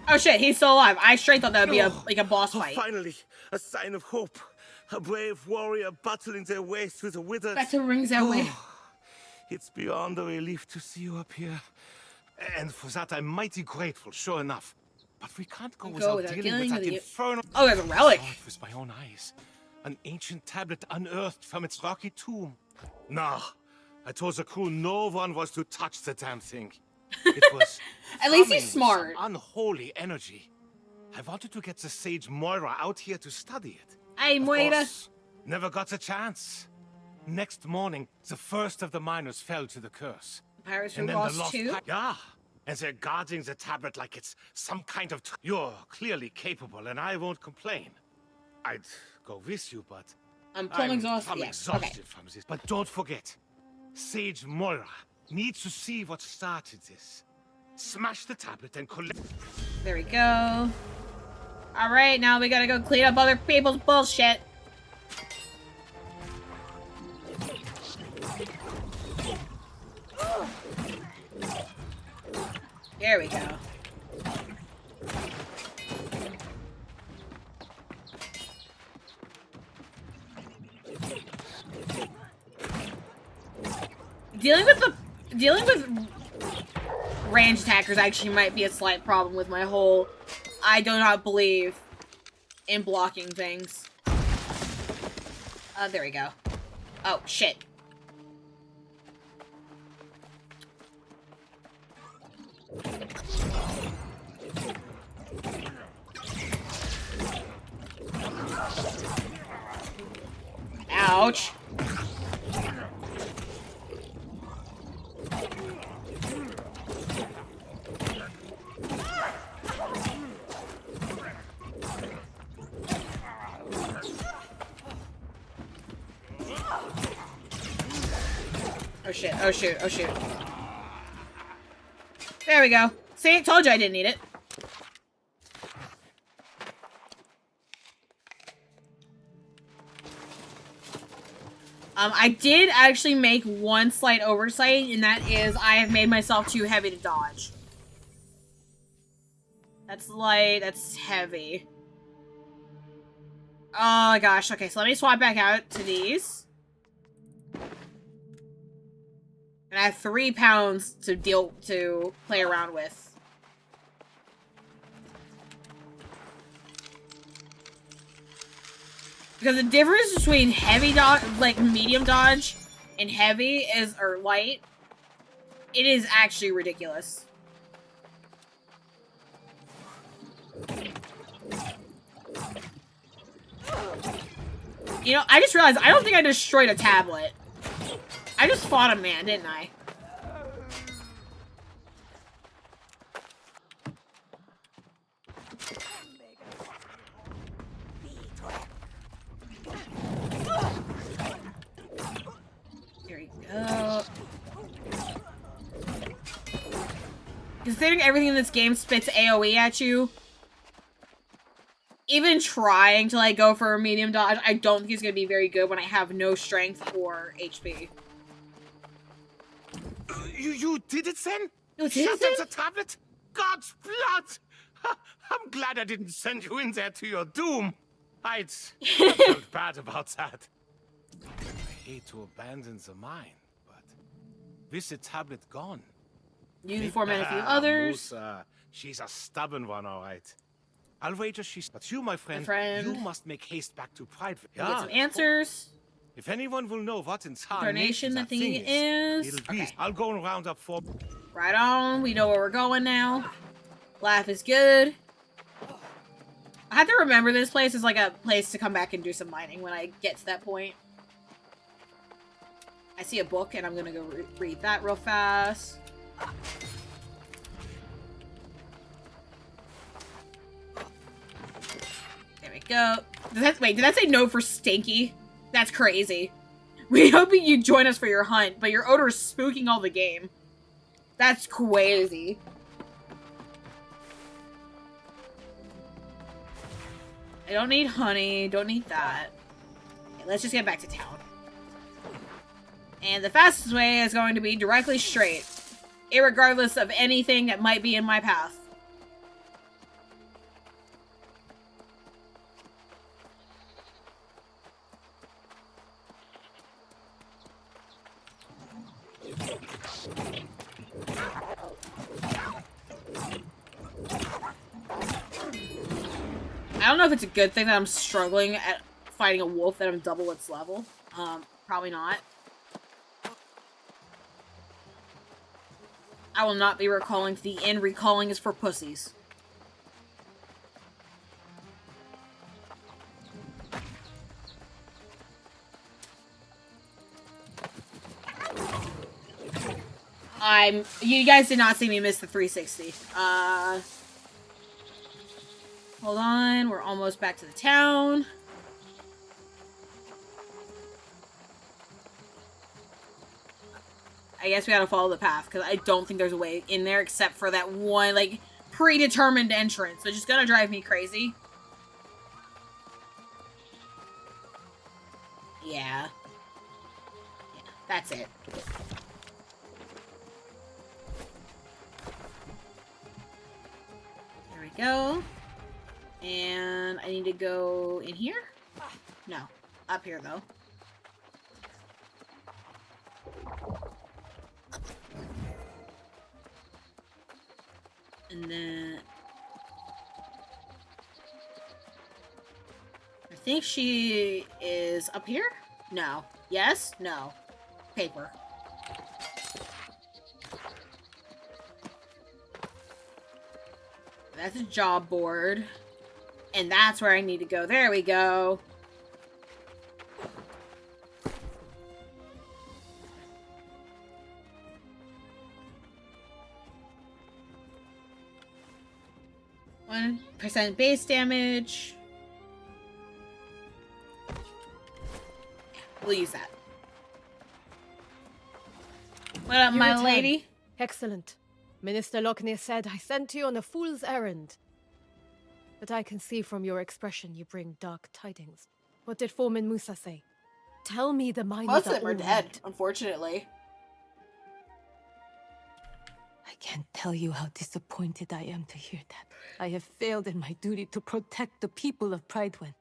Oh shit, he's still alive. I straight thought that would be a boss fight. Finally, a sign of hope. A brave warrior battling their way through the withers. Better rings their way. It's beyond a relief to see you up here. And for that, I'm mighty grateful, sure enough. But we can't go without dealing with that infernal... Oh, there's a relic. I saw it with my own eyes. An ancient tablet unearthed from its rocky tomb. Nah, I told the crew no one was to touch the damn thing. It was at least he's smart. Unholy energy. I wanted to get the sage Moira out here to study it. Hey, Moira. Never got the chance. Next morning, the first of the miners fell to the curse. Pirates and were then lost the lost too? Yeah, and they're guarding the tablet like it's some kind of... You're clearly capable, and I won't complain. I'd go with you, but... I'm exhausted. Yes. Okay. From this. But don't forget, Sage Moira needs to see what started this. Smash the tablet and collect... There we go. Alright, now we gotta go clean up other people's bullshit. There we go. Dealing with range attackers actually might be a slight problem with my whole I do not believe in blocking things. There we go. Oh, shit. Ouch. Oh shit, oh shoot, oh shoot. There we go. See, told you I didn't need it. I did actually make one slight oversight, and that is I have made myself too heavy to dodge. That's light, that's heavy. Oh gosh, okay, so let me swap back out to these. And I have 3 pounds to play around with. Because the difference between heavy dodge, like medium dodge, and heavy or light, it is actually ridiculous. You know, I just realized I don't think I destroyed a tablet. I just fought a man, didn't I? Considering everything in this game spits AoE at you, even trying to, like, go for a medium dodge, I don't think it's going to be very good when I have no strength or HP. You did it then? You did Shut it? up the tablet? God's blood! I'm glad I didn't send you in there to your doom. I felt bad about that. I hate to abandon the mine, but with the tablet gone... Uniform and a few others. Musa, she's a stubborn one, all right. I'll wager she's... But you, my friend, you must make haste back to Pride. Get some answers. If anyone will know what Incarnation that thing is. It'll be. Okay. I'll go and round up for... Right on. We know where we're going now. Life is good. I have to remember this place is like a place to come back and do some mining when I get to that point. I see a book and I'm gonna go read that real fast. There we go. Wait, did that say no for stinky? That's crazy. We hope you join us for your hunt, but your odor is spooking all the game. That's crazy. I don't need honey. Don't need that. Okay, let's just get back to town. And the fastest way is going to be directly straight, irregardless of anything that might be in my path. I don't know if it's a good thing that I'm struggling at fighting a wolf that I'm double its level. Probably not. I will not be recalling to the end. Recalling is for pussies. You guys did not see me miss the 360. Hold on, we're almost back to the town. I guess we gotta follow the path, because I don't think there's a way in there except for that one, like, predetermined entrance, which is gonna drive me crazy. Yeah. Yeah, that's it. There we go. And I need to go in here? No. Up here, though. And then... I think she is up here? No. Yes? No. Paper. That's a job board. And that's where I need to go. There we go. %1 base damage. We'll use that. What up, my lady? Excellent. Minister Lockney said I sent you on a fool's errand. But I can see from your expression you bring dark tidings. What did Foreman Musa say? Tell me the miners Most of are them are all dead, right. unfortunately. I can't tell you how disappointed I am to hear that. I have failed in my duty to protect the people of Pridewind.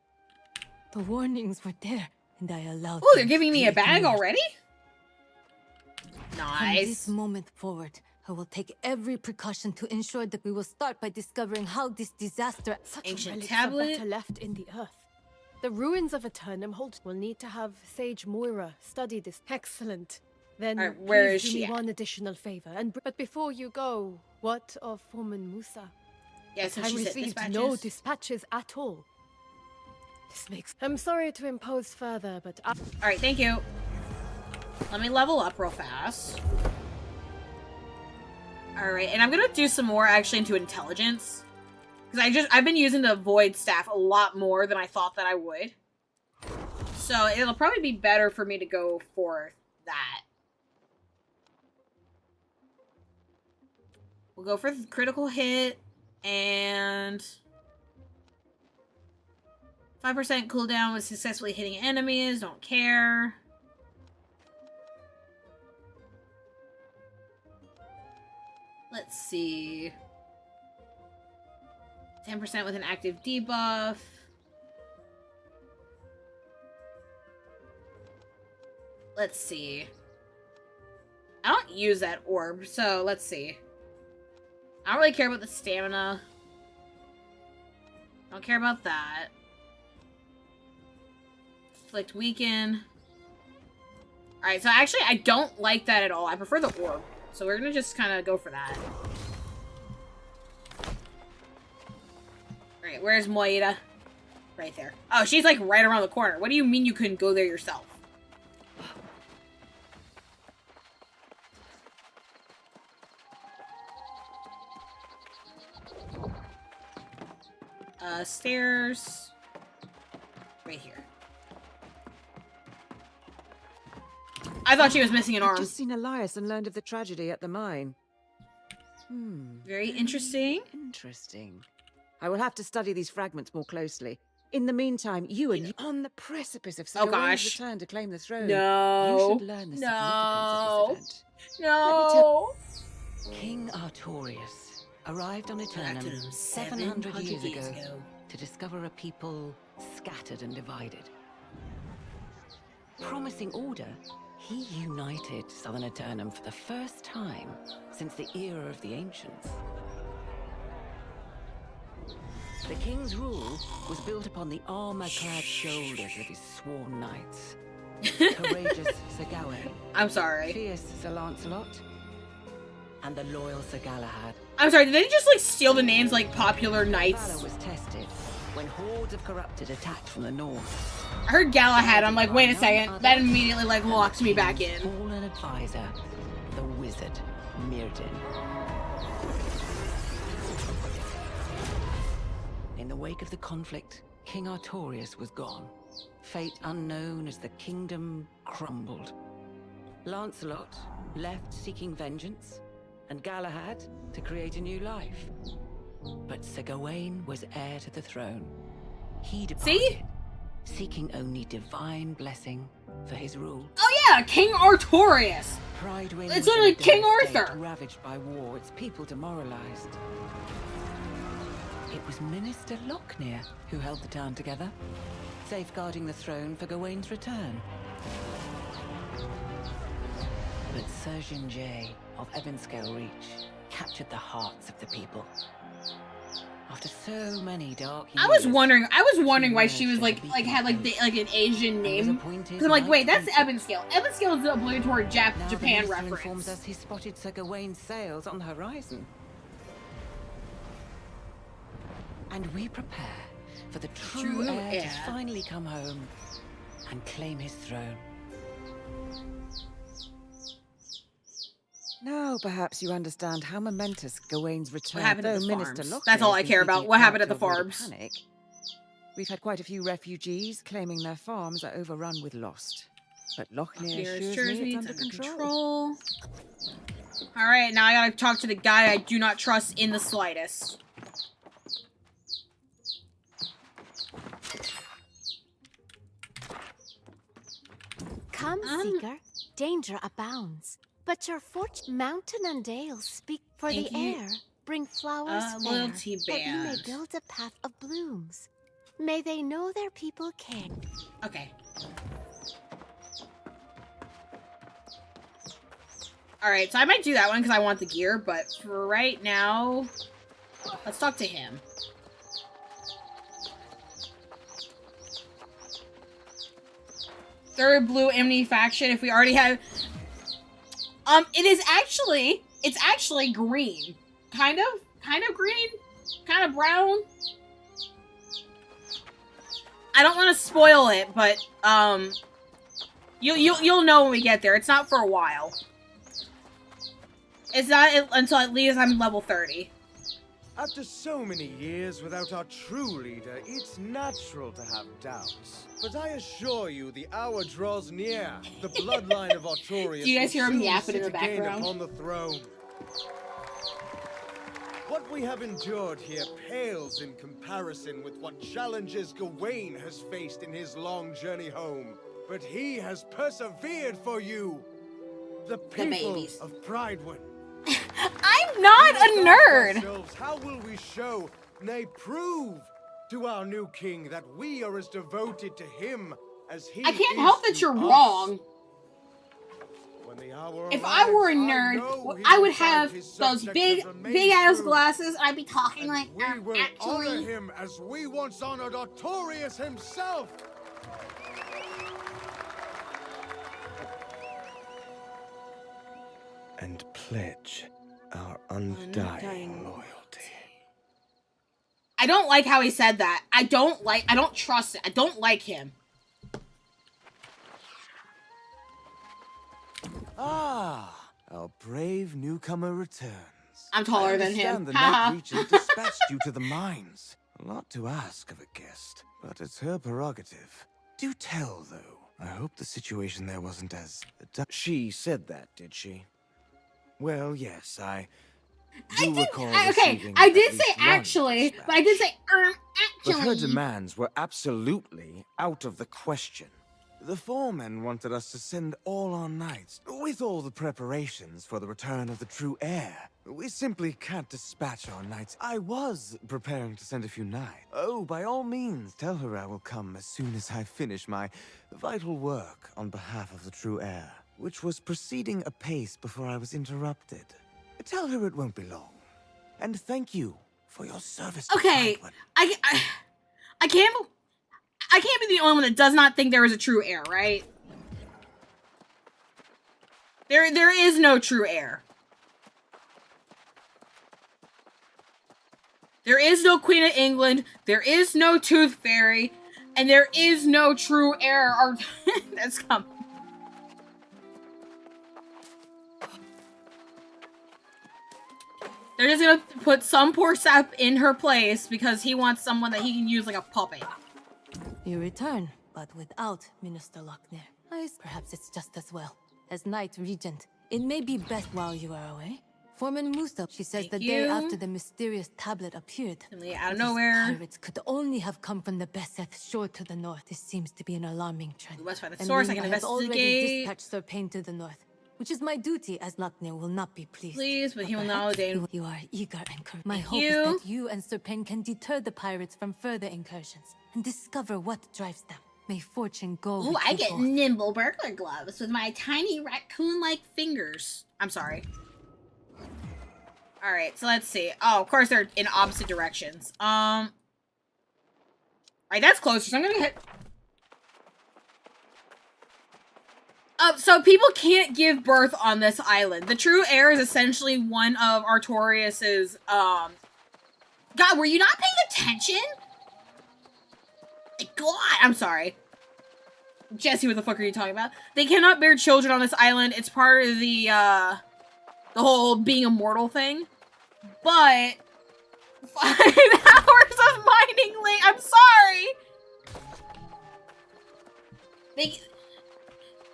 The warnings were there, and I allowed Oh, they're them giving to me be a bag ignored. already? From Nice. this moment forward, I will take every precaution to ensure that we will start by discovering how this disaster... Such Ancient relics tablet. are better left in the earth. The ruins of Eternum hold. We'll need to have Sage Moira study this. Excellent. Then Alright, where please is do she me at? one additional favor. But before you go, what of Foreman Musa? Yeah, so I she said received dispatches. no dispatches at all. This makes... I'm sorry to impose further, but... Alright, thank you. Let me level up real fast. Alright, and I'm gonna do some more actually into intelligence. Because I've been using the Void Staff a lot more than I thought that I would. So it'll probably be better for me to go for that. We'll go for the critical hit and 5% cooldown with successfully hitting enemies. Don't care. Let's see. 10% with an active debuff. Let's see. I don't use that orb, so let's see. I don't really care about the stamina. Don't care about that. Inflict weaken. Alright, so actually I don't like that at all. I prefer the orb. So we're gonna just kind of go for that. Alright, where's Moira? Right there. Oh, she's like right around the corner. What do you mean you couldn't go there yourself? Stairs. Right here. I thought she was missing an arm. I've just seen Elias and learned of the tragedy at the mine. Very interesting. Interesting. I will have to study these fragments more closely. In the meantime, you and on the precipice of Sir Gawain's return to claim the throne. No. You should learn the significance of this event. No. King Artorius arrived on Eternum 700 years ago to discover a people scattered and divided. Promising order, he united Southern Eternum for the first time since the era of the Ancients. The king's rule was built upon the armor-clad shoulders of his sworn knights. Courageous Sir Gawain. I'm sorry. Fierce Sir Lancelot. And the loyal Sir Galahad. I'm sorry, did they just like steal the names like popular knights? Valor was tested when hordes of corrupted attacked from the north. I heard Galahad, I'm like, wait a second. That immediately like locks me back in. Fallen advisor, the wizard, Mirrodin. In the wake of the conflict, King Artorius was gone. Fate unknown as the kingdom crumbled. Lancelot left seeking vengeance, and Galahad to create a new life. But Sir Gawain was heir to the throne. He departed, seeking only divine blessing for his rule. Oh yeah, King Artorius! It's literally King Arthur! Ravaged by war, its people demoralized. It was Minister Lochner who held the town together, safeguarding the throne for Gawain's return. But Surgeon Jay of Evanscale Reach captured the hearts of the people. After so many dark years, I was wondering why she was like had like an Asian name. Because I'm like, wait, that's Evanscale. Evanscale is the obligatory Japan reference. Informs us he spotted Sir Gawain's sails on the horizon. And we prepare for the true heir to finally come home and claim his throne. Now perhaps you understand how momentous Gawain's return. What happened at the farms? That's all I care about. What happened at the farms? We've had quite a few refugees claiming their farms are overrun with lost. But Lochner assures me it's under control. Alright, now I gotta talk to the guy I do not trust in the slightest. Come, Seeker. Danger abounds. But your fortune, mountain and dale speak for the air. Bring flowers fair, loyalty that you may band. build a path of blooms. May they know their people care. Okay. Alright, so I might do that one because I want the gear, but for right now, let's talk to him. Third blue enemy faction, if we already have... it's actually green. Kind of green, kind of brown. I don't want to spoil it, but, you'll know when we get there. It's not for a while. It's not until at least I'm level 30. After so many years without our true leader, it's natural to have doubts. But I assure you, the hour draws near. The bloodline of Artorius Do you guys hear him will yapping in soon the sit again background? upon the throne. What we have endured here pales in comparison with what challenges Gawain has faced in his long journey home. But he has persevered for you, the people of Pridewood. I'm not a nerd. How will we show, nay prove, to our new king that we are as devoted to him as he is? I can't help that you're wrong. If I were a nerd, I would have those big ass glasses. I'd be talking like, we will honor actually. him as we once honored Artorias himself. And pledge our undying loyalty. I don't like how he said that. I don't trust it. I don't like him. Ah, our brave newcomer returns. I'm taller than him. I understand the Night Regent dispatched you to the mines. A lot to ask of a guest, but it's her prerogative. Do tell, though. I hope the situation there wasn't as... She said that, did she? Well, yes, I recall receiving I did at say least one actually, dispatch. but I did say But her actually. demands were absolutely out of the question. The foremen wanted us to send all our knights, with all the preparations for the return of the true heir. We simply can't dispatch our knights. I was preparing to send a few knights. Oh, by all means, tell her I will come as soon as I finish my vital work on behalf of the true heir, which was proceeding apace before I was interrupted. Tell her it won't be long. And thank you for your service. Okay, I can't be the only one that does not think there is a true heir, right? There is no true heir. There is no Queen of England, there is no Tooth Fairy, and there is no true heir. That's coming. They're just gonna put some poor sap in her place because he wants someone that he can use like a puppet. You return, but without Minister Lochner. Perhaps it's just as well. As Knight Regent, it may be best while you are away. Foreman Musa, she says the day after the mysterious tablet appeared. Out of nowhere. Pirates could only have come from the Beseth shore to the north. This seems to be an alarming trend. We must find the source. I can have already investigate. dispatched Sir Payne to the north, which is my duty, as Lochner will not be pleased. Please, but he will not. You are eager and courageous. My hope is that you and Sir Payne can deter the pirates from further incursions and discover what drives them. May fortune go with Ooh, I you get both. nimble burglar gloves with my tiny raccoon-like fingers. I'm sorry. Alright, so let's see. Oh, of course they're in opposite directions. Alright, that's closer, so I'm gonna hit... So people can't give birth on this island. The true heir is essentially one of Artorias's, God, were you not paying attention? God, I'm sorry. Jesse, what the fuck are you talking about? They cannot bear children on this island. It's part of the whole being immortal thing. But 5 hours of mining late. I'm sorry.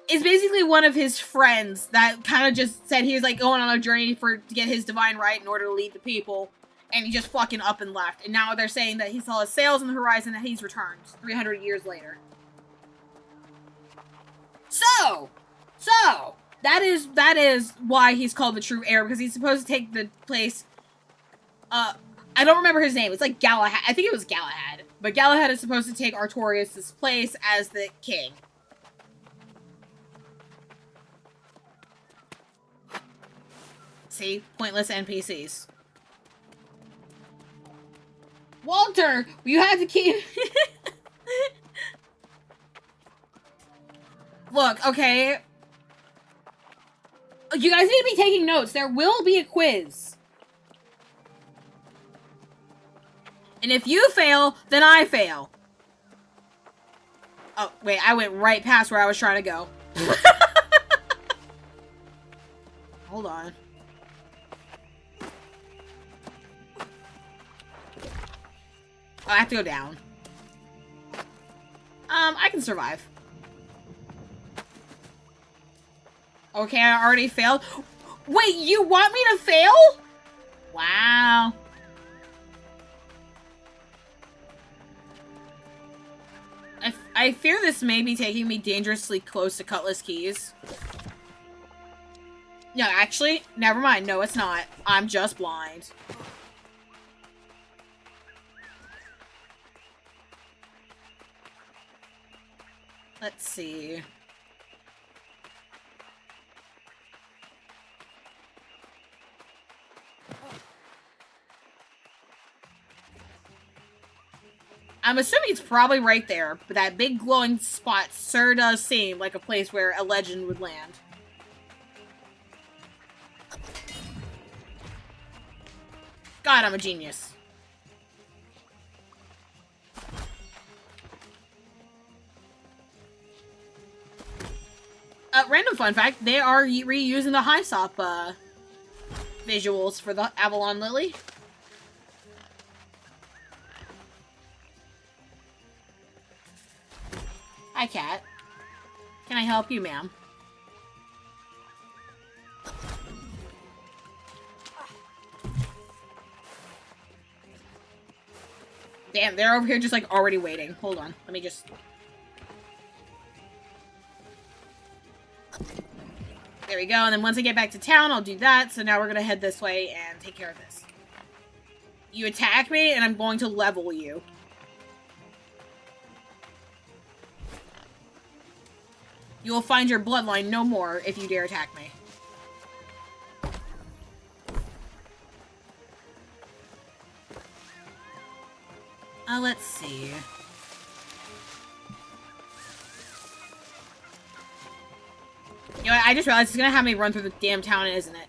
It's basically one of his friends that kind of just said he was like going on a journey to get his divine right in order to lead the people. And he just fucking up and left. And now they're saying that he saw his sails on the horizon and he's returned 300 years later. So that is why he's called the true heir, because he's supposed to take the place. I don't remember his name. It's like Galahad. I think it was Galahad. But Galahad is supposed to take Artorias' place as the king. See? Pointless NPCs. Walter! You have to keep... Look, okay. You guys need to be taking notes. There will be a quiz. And if you fail, then I fail. Oh, wait, I went right past where I was trying to go. Hold on. Oh, I have to go down. I can survive. Okay, I already failed. Wait, you want me to fail? Wow. I fear this may be taking me dangerously close to Cutlass Keys. No, actually, never mind. No, it's not. I'm just blind. Let's see. I'm assuming it's probably right there, but that big glowing spot sure does seem like a place where a legend would land. God, I'm a genius. Random fun fact, they are reusing the Hyssop visuals for the Avalon Lily. Hi, cat. Can I help you, ma'am? Damn, they're over here just, like, already waiting. Hold on. Let me just... There we go, and then once I get back to town, I'll do that. So now we're gonna head this way and take care of this. You attack me, and I'm going to level you. You will find your bloodline no more if you dare attack me. Let's see. You know what, I just realized it's gonna have me run through the damn town, isn't it?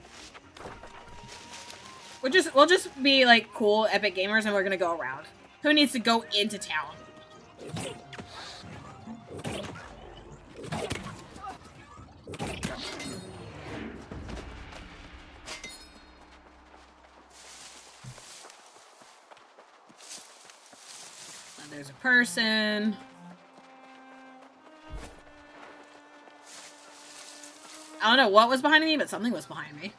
We'll just be like cool epic gamers and we're gonna go around. Who needs to go into town? There's a person. I don't know what was behind me, but something was behind me.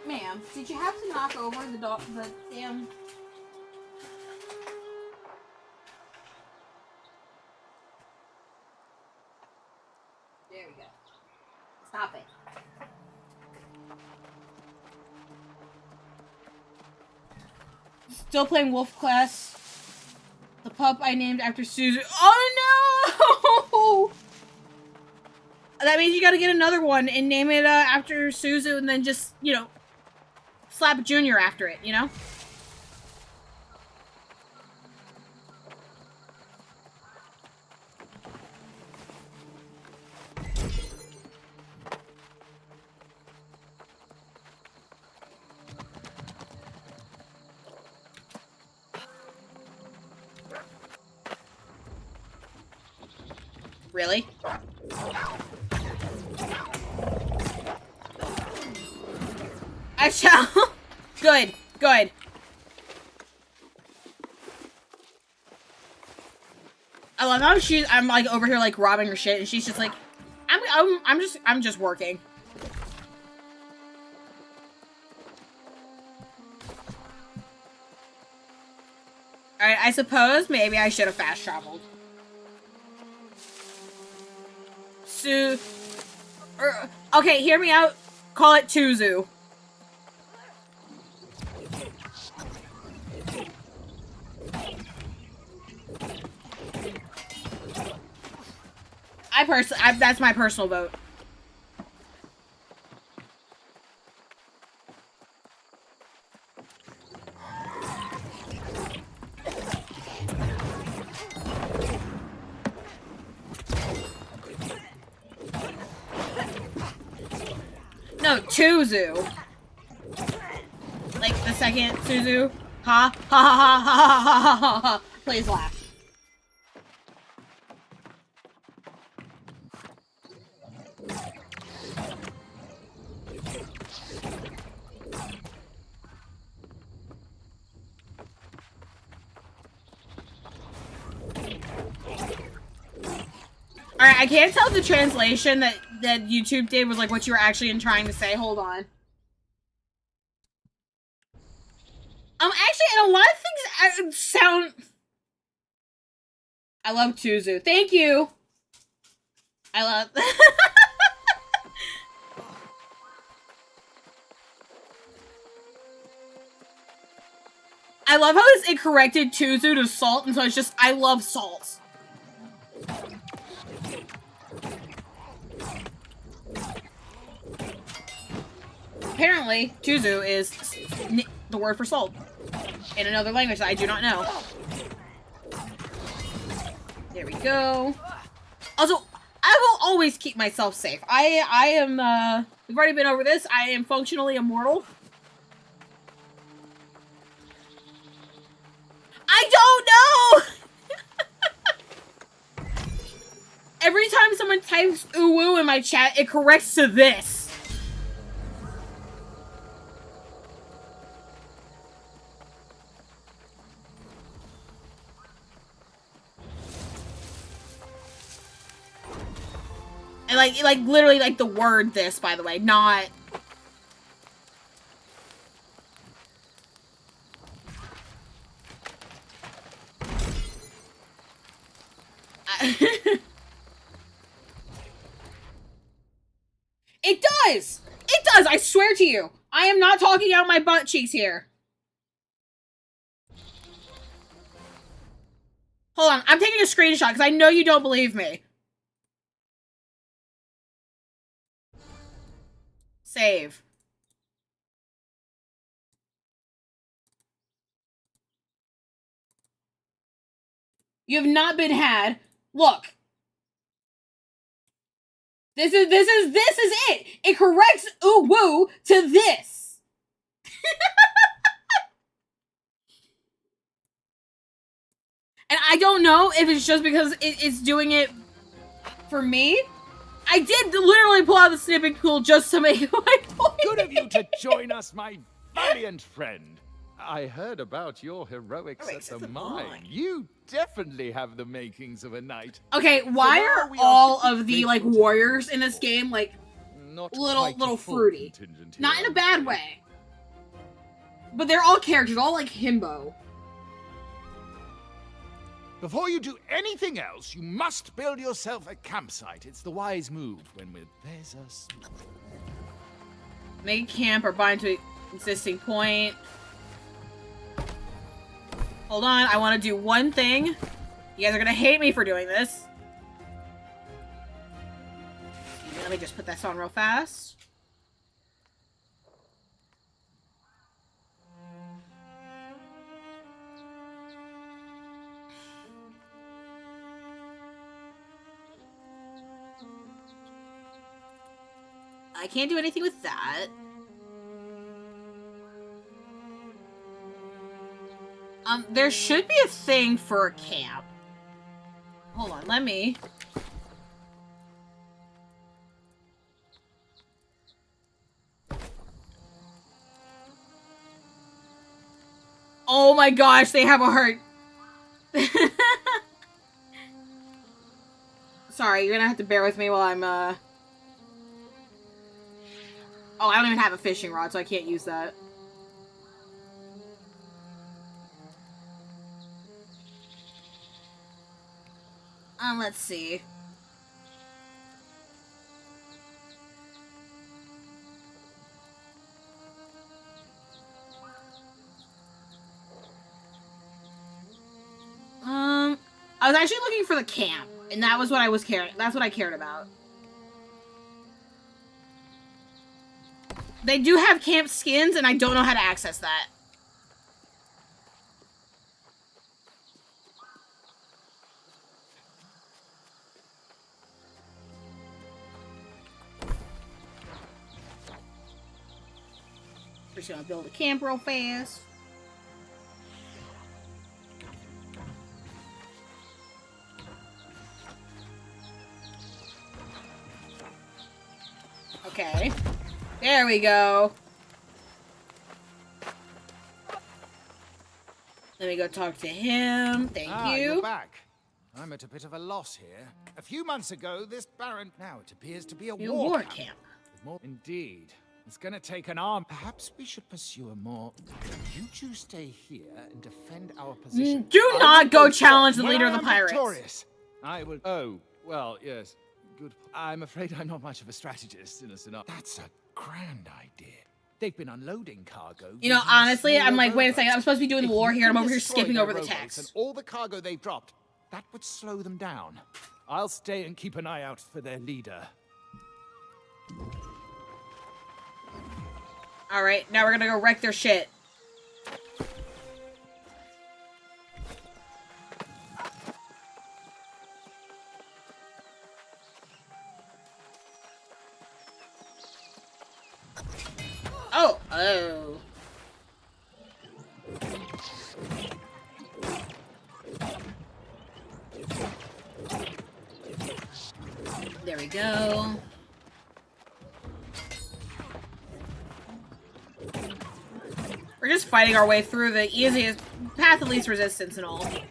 Ma'am, did you have to knock over the damn... There we go. Stop it. Still playing Wolf Class. The pup I named after Suzu. Oh no! That means you gotta get another one and name it after Suzu and then just, you know, slap Junior after it, you know? Really? I shall. Good, good. I love how I'm like over here like robbing her shit, and she's just like, I'm just working. All right, I suppose maybe I should have fast traveled. Okay, hear me out. Call it Tuzu. That's my personal vote. No, Tuzu. Like the second Suzu. Ha ha ha ha ha ha ha ha. Please laugh. Alright, I can't tell if the translation that YouTube did was like what you were actually trying to say. Hold on. Actually, and a lot of things sound... I love Tuzu. Thank you! I love... I love how it corrected Tuzu to salt, and so it's just, I love salt. Apparently, Tuzu is the word for salt in another language that I do not know. There we go. Also, I will always keep myself safe. I am, we've already been over this. I am functionally immortal. I don't know! Every time someone types ooh woo in my chat, it corrects to this. And like literally like the word this, by the way, not... It does! It does! I swear to you! I am not talking out my butt cheeks here. Hold on, I'm taking a screenshot because I know you don't believe me. Save. You have not been had. Look. This is it. It corrects ooh woo to this. And I don't know if it's just because it's doing it for me. I did literally pull out the snipping tool just to make my point. Good of you to join us, my valiant friend. I heard about your heroics at the mine. You definitely have the makings of a knight. Okay, why are all of the like warriors in this game like little fruity? Not in a bad way. But they're all characters, all like himbo. Before you do anything else, you must build yourself a campsite. It's the wise move when there's a... Make a camp or bind to existing point. Hold on, I want to do one thing. You guys are gonna hate me for doing this. Let me just put this on real fast. I can't do anything with that. There should be a thing for a camp. Hold on, let me... Oh my gosh, they have a heart. Sorry, you're gonna have to bear with me while I'm, Oh, I don't even have a fishing rod, so I can't use that. Let's see. I was actually looking for the camp, and that was what I was caring. That's what I cared about. They do have camp skins, and I don't know how to access that. We're just gonna build a camp real fast. Okay. There we go. Let me go talk to him. Thank you. You're back. I'm at a bit of a loss here. A few months ago, this Baron... Now it appears to be a war camp. Indeed. It's gonna take an arm. Perhaps we should pursue a more... You two stay here and defend our position. Do not go challenge the leader of the pirates. Victorious. I will... Oh, well, yes. Good. I'm afraid I'm not much of a strategist in a scenario. That's a grand idea. They've been unloading cargo. You know, honestly, I'm like, wait a second. I'm supposed to be doing the war here, and I'm over here skipping over the text. And all the cargo they've dropped, that would slow them down. I'll stay and keep an eye out for their leader. All right, now we're gonna go wreck their shit. Oh, oh. There we go. We're just fighting our way through the easiest path of least resistance and all. There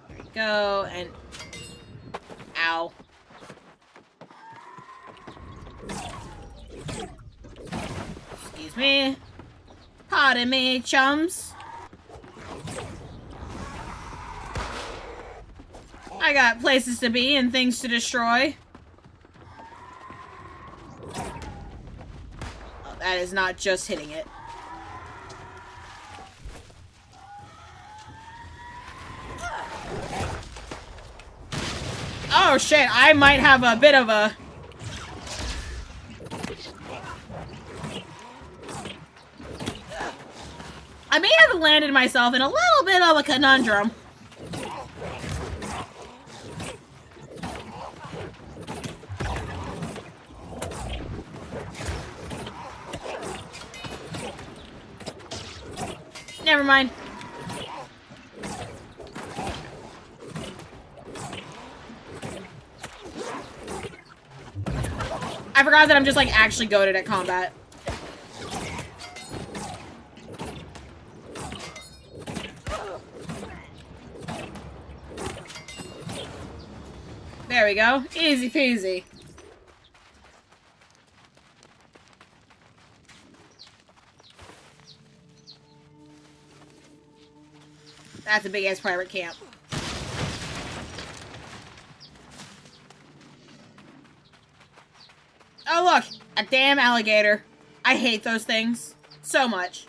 we go, and... Ow. Excuse me. Pardon me, chums. I got places to be and things to destroy. Oh, that is not just hitting it. Oh shit, I might have a bit of a... I may have landed myself in a little bit of a conundrum. Never mind. I forgot that I'm just like actually goated at combat. There we go. Easy peasy. That's a big ass pirate camp. Oh look! A damn alligator. I hate those things. So much.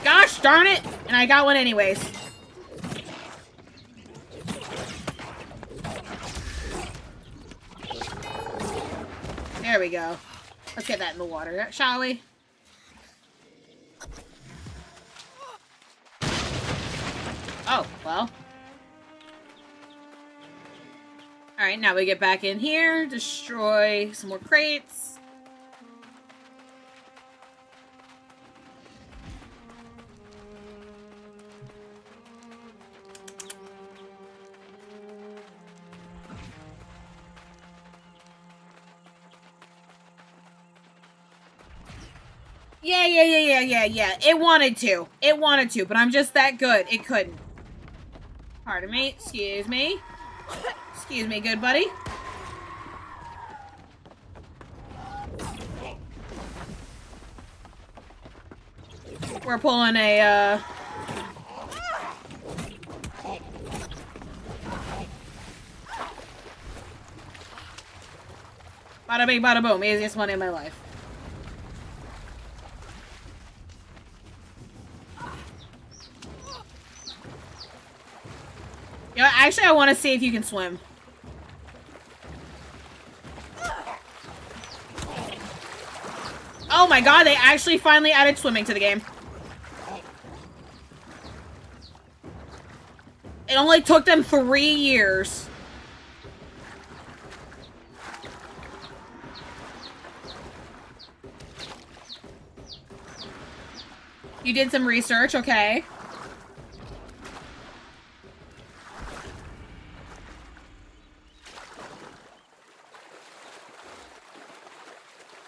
Gosh darn it! And I got one anyways. There we go. Let's get that in the water, shall we? Oh, well. Alright, now we get back in here, destroy some more crates. Yeah. It wanted to. It wanted to, but I'm just that good. It couldn't. Pardon me. Excuse me. Excuse me, good buddy. We're pulling a, bada bing, bada boom. Easiest one in my life. You know, actually, I want to see if you can swim. Oh my god, they actually finally added swimming to the game. It only took them 3 years. You did some research, okay.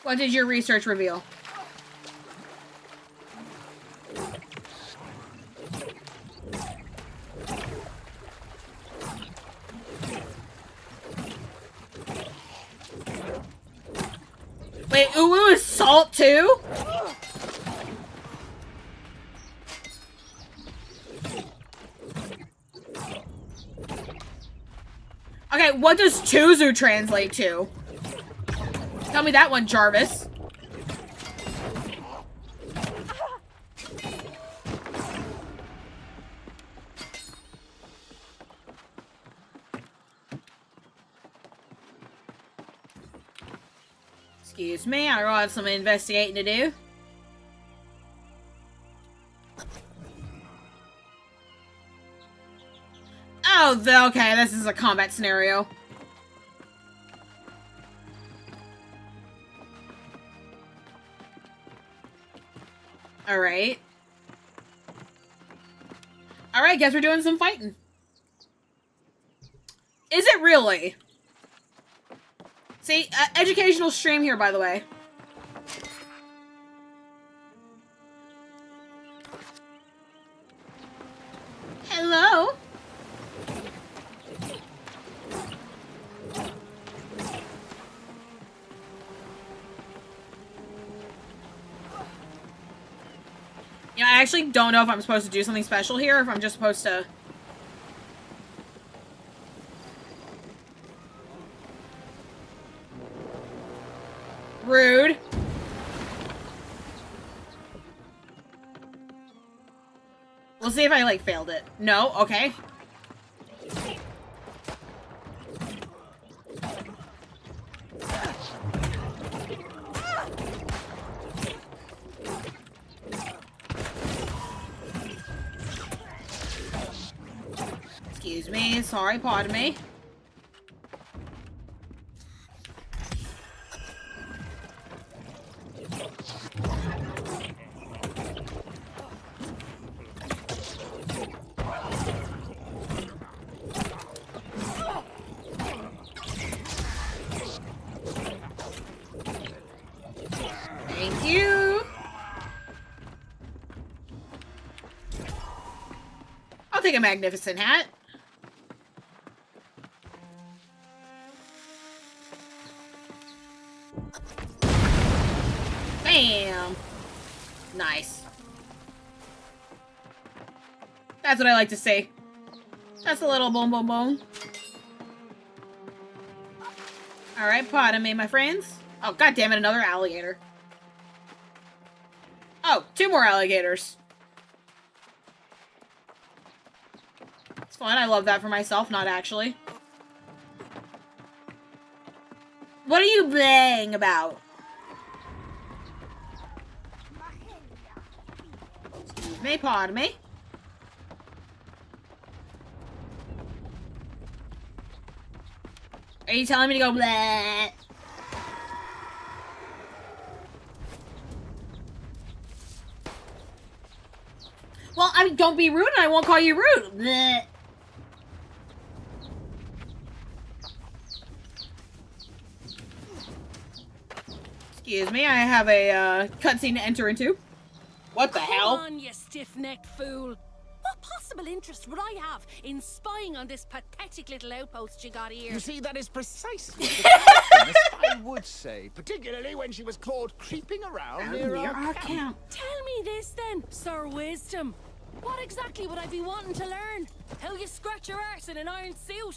What did your research reveal? Wait, uwu is salt too? Okay, what does Chuzu translate to? Tell me that one, Jarvis. Excuse me, I have some investigating to do. Oh, okay, this is a combat scenario. Alright. Alright, guess we're doing some fighting. Is it really? See, educational stream here, by the way. Hello? You know, I actually don't know if I'm supposed to do something special here, or if I'm just supposed to... Rude. We'll see if I, like, failed it. No? Okay. Excuse me. Sorry, pardon me. Thank you. I'll take a magnificent hat. Bam. Nice. That's what I like to see. That's a little boom boom boom. Alright, pardon me, my friends. Oh, god damn it, another alligator. Oh, 2 more alligators. It's fun. I love that for myself, not actually. What are you blaying about? Excuse me, pardon me. Are you telling me to go bleh? Well, I mean, don't be rude and I won't call you rude. Bleh. Excuse me, I have a cutscene to enter into. What the hell? Come on, you stiff-necked fool. What possible interest would I have in spying on this pathetic little outpost you got here? You see, that is precisely the kind of I would say, particularly when she was caught creeping around near our camp. Tell me this then, Sir Wisdom. What exactly would I be wanting to learn? How you scratch your arse in an iron suit?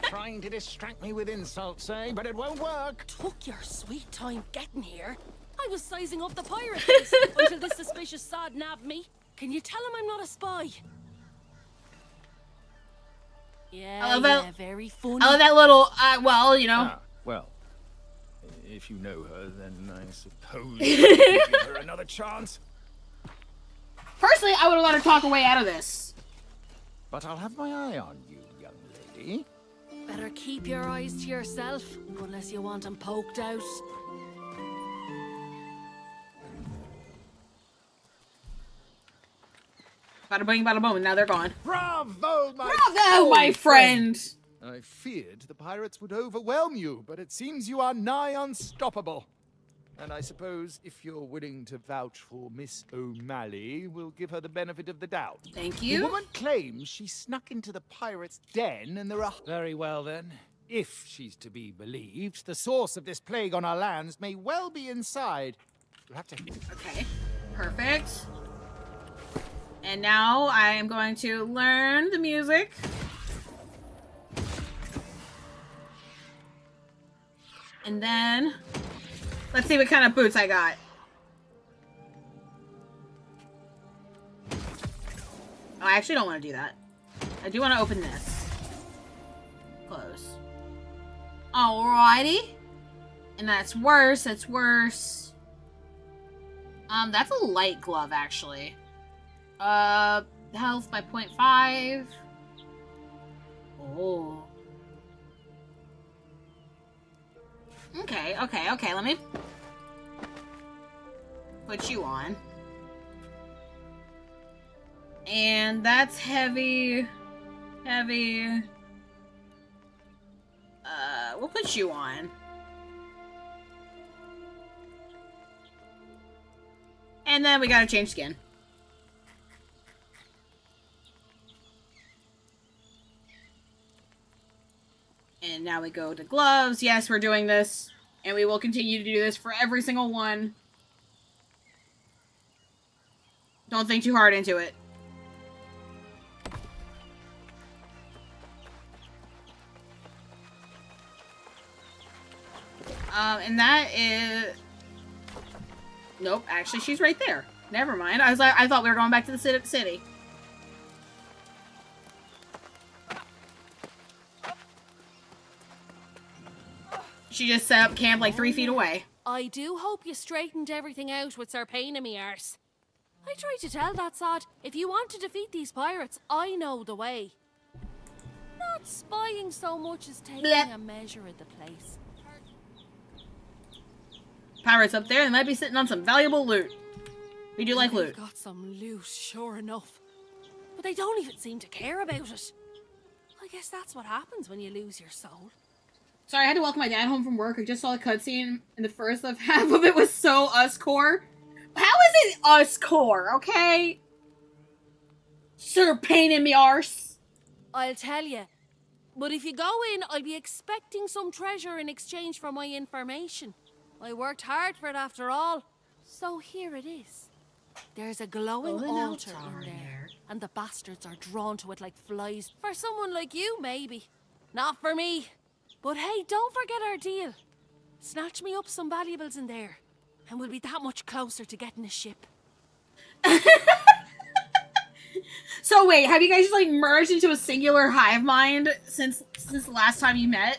Trying to distract me with insults, eh? But it won't work. Took your sweet time getting here. I was sizing up the pirate base until this suspicious sod nabbed me. Can you tell him I'm not a spy? Yeah, very funny. I love that little, well, you know. Well, if you know her, then I suppose you give her another chance. Personally, I would have let her talk her way out of this. But I'll have my eye on you, young lady. Better keep your eyes to yourself, unless you want them poked out. Bada bing, bada boom, and now they're gone. Bravo, my friend! I feared the pirates would overwhelm you, but it seems you are nigh unstoppable. And I suppose if you're willing to vouch for Miss O'Malley, we'll give her the benefit of the doubt. Thank you. The woman claims she snuck into the pirate's den and there are... Very well then. If she's to be believed, the source of this plague on our lands may well be inside. You'll have to... Okay, perfect. And now I am going to learn the music. And then... let's see what kind of boots I got. Oh, I actually don't want to do that. I do want to open this. Close. Alrighty. And that's worse. That's worse. That's a light glove, actually. Health by 0.5. Oh. Okay, okay, okay. Let me put you on. And that's heavy. Heavy. We'll put you on. And then we gotta change skin. And now we go to gloves. Yes, we're doing this. And we will continue to do this for every single one. Don't think too hard into it. And that is... nope, actually she's right there. Never mind. I thought we were going back to the city. She just set up camp like 3 feet away. I do hope you straightened everything out with Sir Pain in me arse. I tried to tell that sod, if you want to defeat these pirates, I know the way. Not spying so much as taking a measure of the place. Pirates up there, they might be sitting on some valuable loot. We do like loot. They've got some loot, sure enough. But they don't even seem to care about it. I guess that's what happens when you lose your soul. Sorry, I had to welcome my dad home from work. I just saw the cutscene, and the first half of it was so us-core. How is it us-core, okay? Sir Pain in me arse. I'll tell you. But if you go in, I'll be expecting some treasure in exchange for my information. I worked hard for it after all. So here it is. There's a glowing altar in there, and the bastards are drawn to it like flies. For someone like you, maybe. Not for me. But hey, don't forget our deal. Snatch me up some valuables in there, and we'll be that much closer to getting a ship. So wait, have you guys just like merged into a singular hive mind since the last time you met?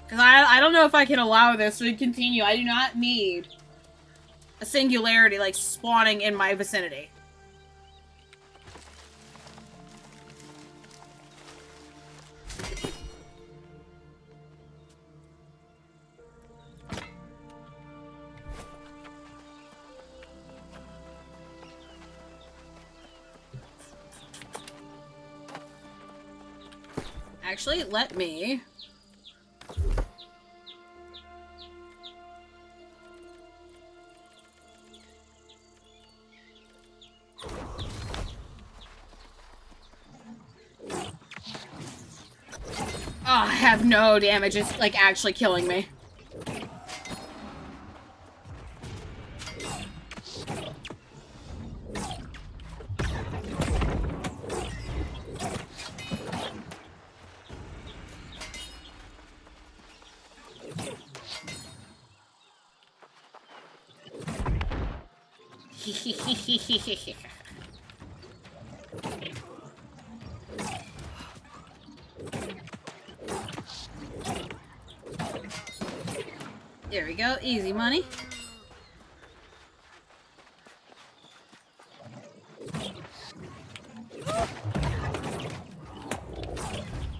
Because I don't know if I can allow this to continue. I do not need a singularity like spawning in my vicinity. Actually, let me... Oh, I have no damage. It's like actually killing me. There we go, easy money.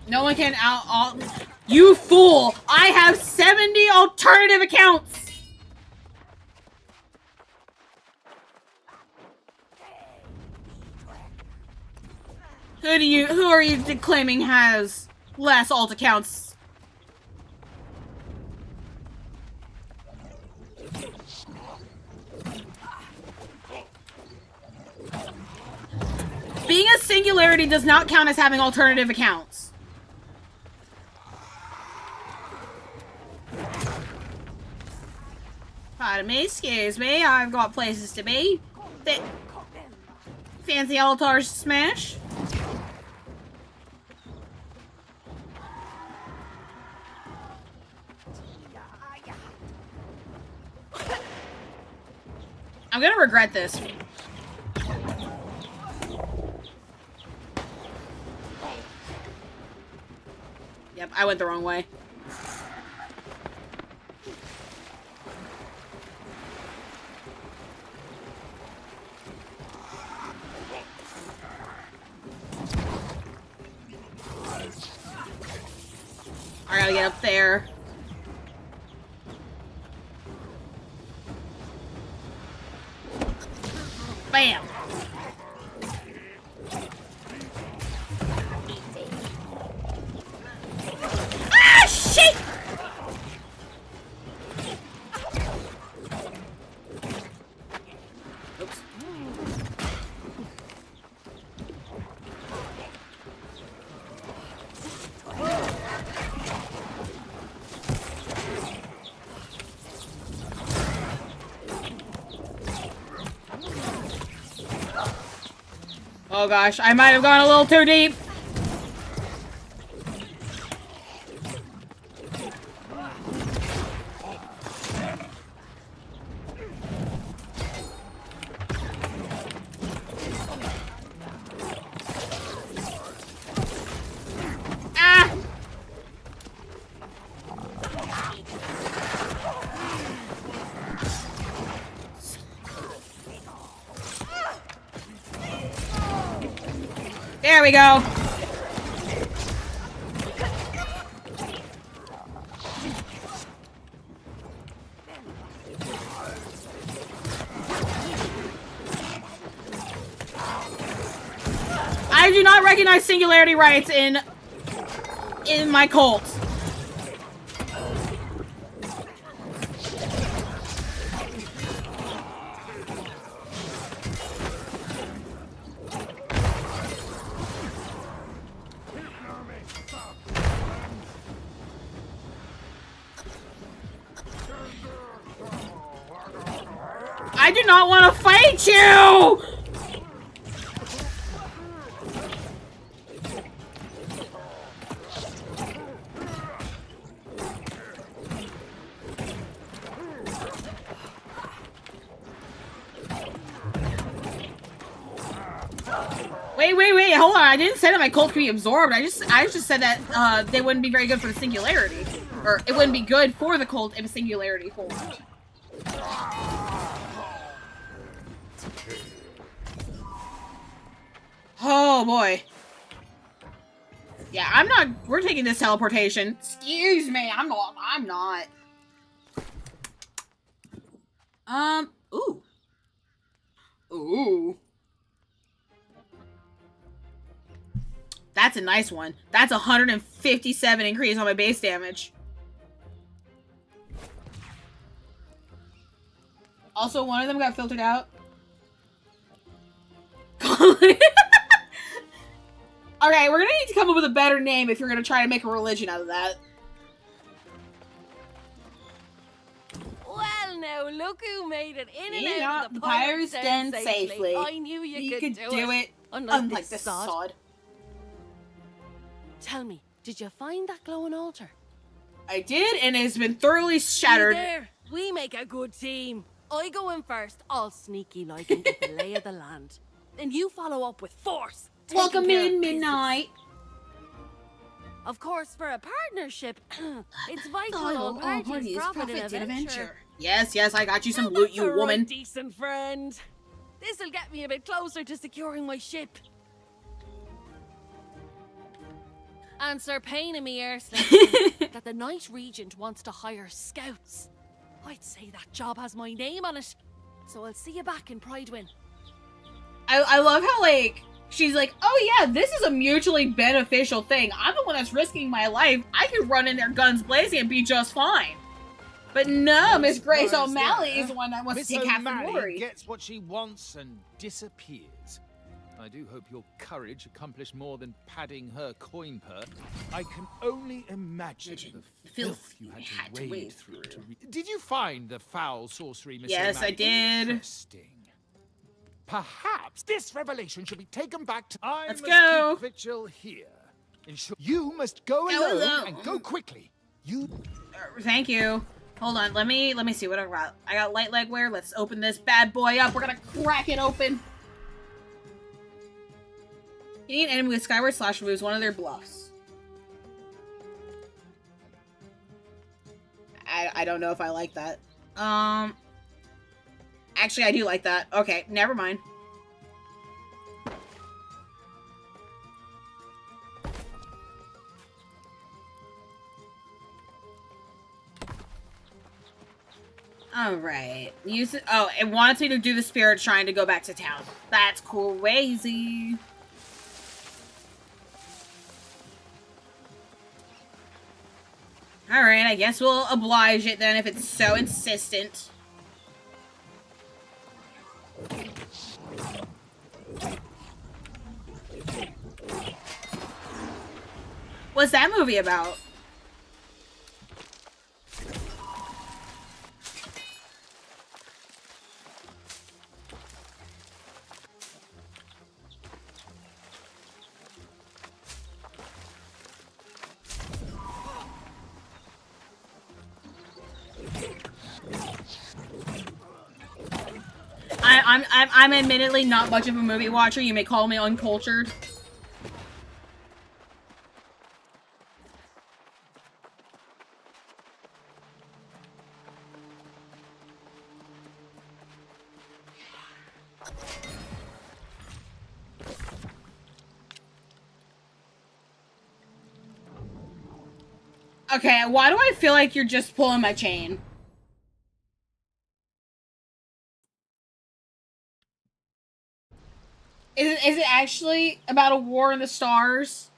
No one can you fool! I have 70 alternative accounts! Who are you claiming has less alt accounts? Being a singularity does not count as having alternative accounts. Pardon me, excuse me, I've got places to be. Fancy altar smash? I'm gonna regret this. Yep, I went the wrong way. I gotta get up there. Bam! Ah, shit! Oops. Oh gosh, I might have gone a little too deep. Ah! There we go. I do not recognize singularity rights in my cult. I do not want to fight you! Wait, hold on. I didn't say that my cult could be absorbed. I just said that they wouldn't be very good for the singularity. Or it wouldn't be good for the cult if a singularity formed. Oh boy. Yeah, I'm not. We're taking this teleportation. Excuse me, I'm not. Ooh. Ooh. That's a nice one. That's 157 increase on my base damage. Also, one of them got filtered out. Okay, we're gonna need to come up with a better name if you're gonna try to make a religion out of that. Well, now look who made it in and out of the pirate's den safely. I knew you could do it. Unlike this sod. Tell me, did you find that glowing altar? I did, and it has been thoroughly shattered. There, we make a good team. I go in first, all sneaky like, and get the lay of the land. Then you follow up with force. Welcome in, Midnight. Of course, for a partnership, it's vital all parties profit in adventure. Yes, I got you some loot, you woman. Decent friend. This'll get me a bit closer to securing my ship. And Sir Pain in me air that the Night Regent wants to hire scouts. I'd say that job has my name on it. So I'll see you back in Pridewin. I love how, like, She's like, oh yeah, this is a mutually beneficial thing. I'm the one that's risking my life. I could run in there guns blazing and be just fine. But no, Miss Grace O'Malley is the one that wants to take half the glory. Gets what she wants and disappears. I do hope your courage accomplished more than padding her coin purse. I can only imagine the filth you had to wade through. Did you find the foul sorcery, Miss Yes, O'Malley? I did. Interesting. Perhaps this revelation should be taken back to... Let's go. Keep Vigil here. Ensure you must go alone and go quickly. Thank you. Hold on, let me see what I got. I got light leg wear. Let's open this bad boy up. We're gonna crack it open. Hitting an enemy with Skyward Slash removes one of their bluffs. I don't know if I like that. Actually, I do like that. Okay, never mind. Alright. Use it. Oh, it wants me to do the spirit shrine to go back to town. That's crazy. Alright, I guess we'll oblige it then if it's so insistent. What's that movie about? I'm admittedly not much of a movie watcher. You may call me uncultured. Okay, why do I feel like you're just pulling my chain? Is it actually about a war in the stars?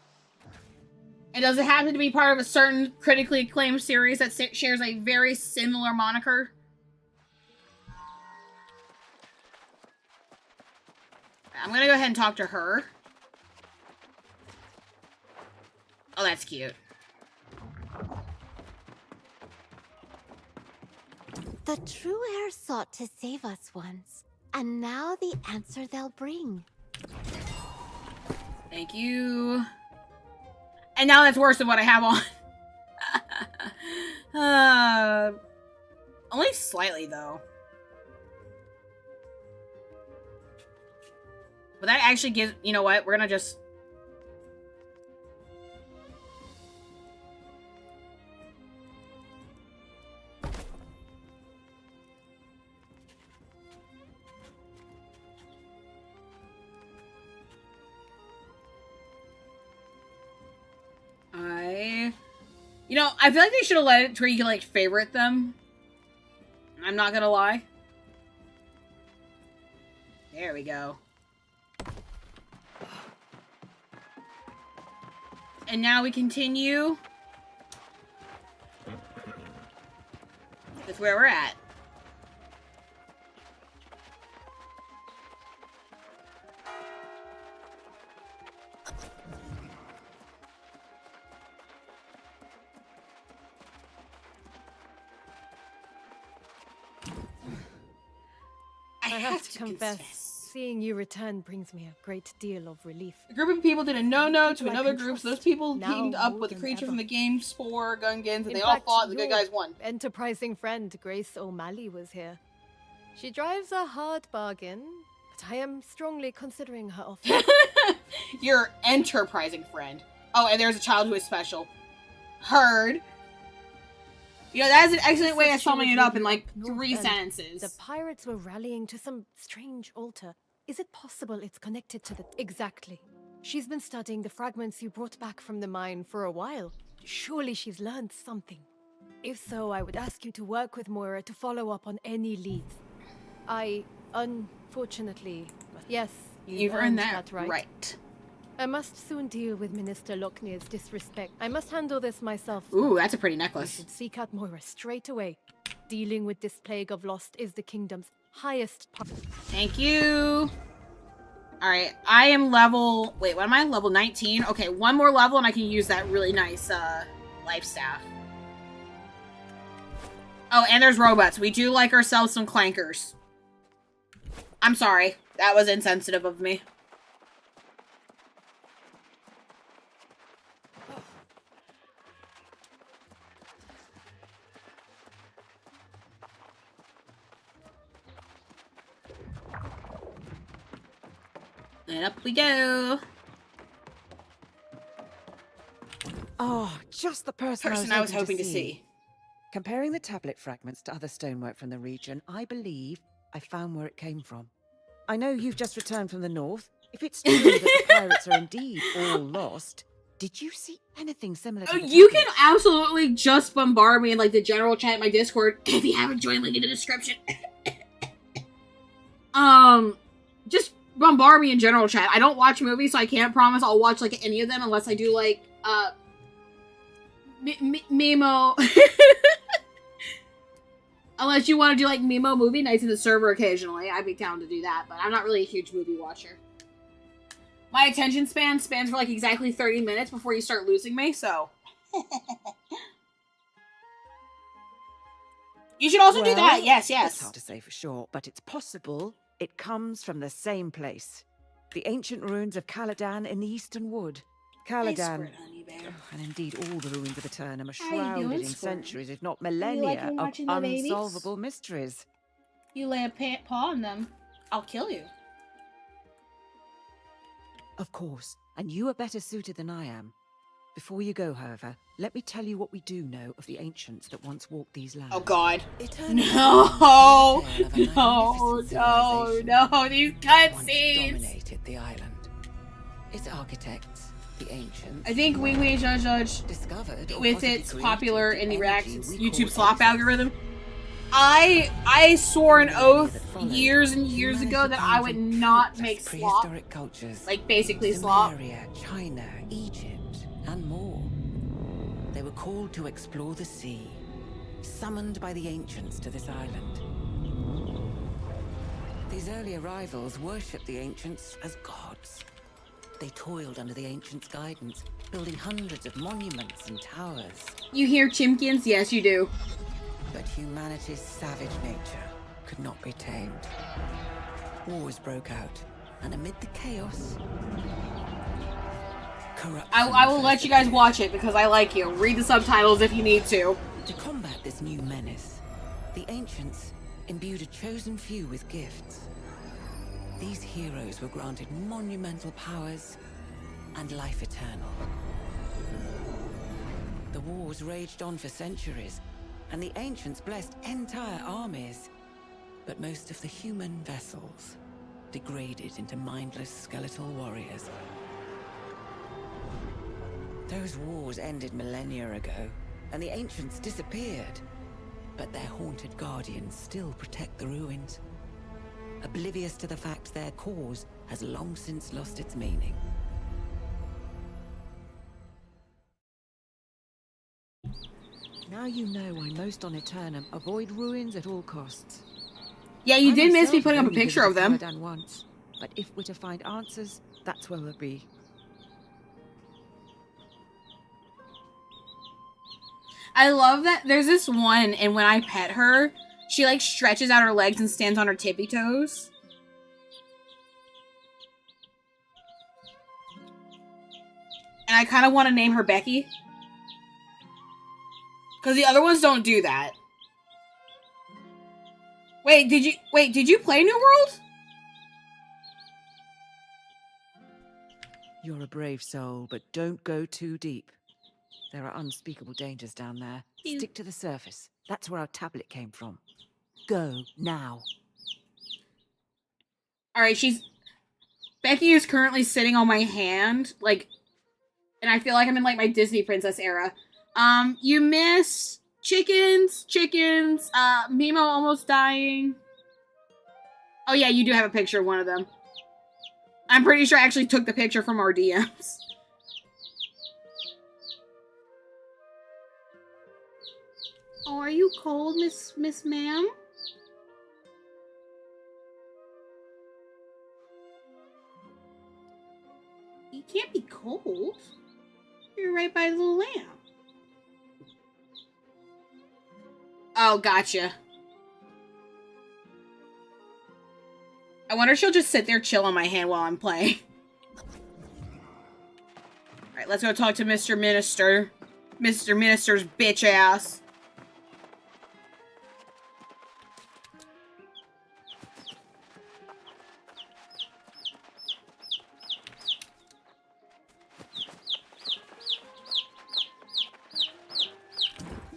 And does it happen to be part of a certain critically acclaimed series that shares a very similar moniker? I'm gonna go ahead and talk to her. Oh, that's cute. The true heir sought to save us once, and now the answer they'll bring. Thank you. And now that's worse than what I have on. Only slightly, though. But that actually gives... You know what? We're gonna just... You know, I feel like they should have let it to where you can, like, favorite them. I'm not gonna lie. There we go. And now we continue with where we're at. I have to confess, seeing you return brings me a great deal of relief. A group of people did a no-no to another group, so those people teamed up with a creature from the game, Spore, Gungans, and they all fought, and the good guys won. Enterprising friend Grace O'Malley was here. She drives a hard bargain, but I am strongly considering her offer. Your enterprising friend. Oh, and there's a child who is special. Heard. You know, that is an excellent way of summing it up in like 3 sentences. The pirates were rallying to some strange altar. Is it possible it's connected to the... Exactly. She's been studying the fragments you brought back from the mine for a while. Surely she's learned something. If so, I would ask you to work with Moira to follow up on any leads. I, unfortunately... Yes, You've earned that right. I must soon deal with Minister Locknear's disrespect. I must handle this myself. Ooh, that's a pretty necklace. I should seek out Moira straight away. Dealing with this plague of lost is the kingdom's highest part. Thank you. Alright, I am level... Wait, what am I? Level 19? Okay, one more level and I can use that really nice, life staff. Oh, and there's robots. We do like ourselves some clankers. I'm sorry. That was insensitive of me. And up we go. Oh, just the person I was hoping to see. Comparing the tablet fragments to other stonework from the region, I believe I found where it came from. I know you've just returned from the north. If it's true that the pirates are indeed all lost, did you see anything similar to the You tablets? can absolutely just bombard me in like the general chat in my Discord if you haven't joined, link in the description. Just bombard me in general chat. I don't watch movies, so I can't promise I'll watch like any of them unless I do like Mimo. Unless you want to do like Mimo movie nights in the server occasionally, I'd be down to do that, but I'm not really a huge movie watcher. My attention span spans for like exactly 30 minutes before you start losing me, so. You should also do that, yes. It's hard to say for sure, but it's possible it comes from the same place. The ancient ruins of Caladan in the Eastern Wood. Caladan, and indeed all the ruins of Eternum are shrouded in centuries, if not millennia, of unsolvable mysteries. You lay a paw on them, I'll kill you. Of course, and you are better suited than I am. Before you go, however, let me tell you what we do know of the ancients that once walked these lands. Oh God. Eternum No, these cutscenes. Dominated the island. Its architects, the ancients. I think Wee Judge discovered with its popular in the reactions YouTube slop algorithm. I swore an oath years and years ago that I would not make slop. Cultures, like basically slop. Sumeria, China, Egypt, and more. They were called to explore the sea, summoned by the ancients to this island. These early arrivals worshipped the ancients as gods. They toiled under the ancients' guidance, building hundreds of monuments and towers. You hear chimkins? Yes, you do. But humanity's savage nature could not be tamed. Wars broke out, and amid the chaos, corruption. I will let you guys watch it because I like you. Read the subtitles if you need to. To combat this new menace, the ancients imbued a chosen few with gifts. These heroes were granted monumental powers and life eternal. The wars raged on for centuries, and the ancients blessed entire armies. But most of the human vessels degraded into mindless skeletal warriors. Those wars ended millennia ago, and the ancients disappeared. But their haunted guardians still protect the ruins, oblivious to the fact their cause has long since lost its meaning. Now you know why most on Eternum avoid ruins at all costs. Yeah, you did miss me myself putting up a only picture of visited them. Caladan once, but if we're to find answers, that's where we'll be. I love that there's this one, and when I pet her, she like stretches out her legs and stands on her tippy toes. And I kind of want to name her Becky. Because the other ones don't do that. Wait, did you play New World? You're a brave soul, but don't go too deep. There are unspeakable dangers down there. Stick to the surface. That's where our tablet came from. Go, now. Alright, Becky is currently sitting on my hand, like, and I feel like I'm in, like, my Disney princess era. You miss chickens, Mimo almost dying. Oh yeah, you do have a picture of one of them. I'm pretty sure I actually took the picture from our DMs. Oh, are you cold, Miss Ma'am? You can't be cold. You're right by the little lamp. Oh, gotcha. I wonder if she'll just sit there chill on my hand while I'm playing. Alright, let's go talk to Mr. Minister. Mr. Minister's bitch ass.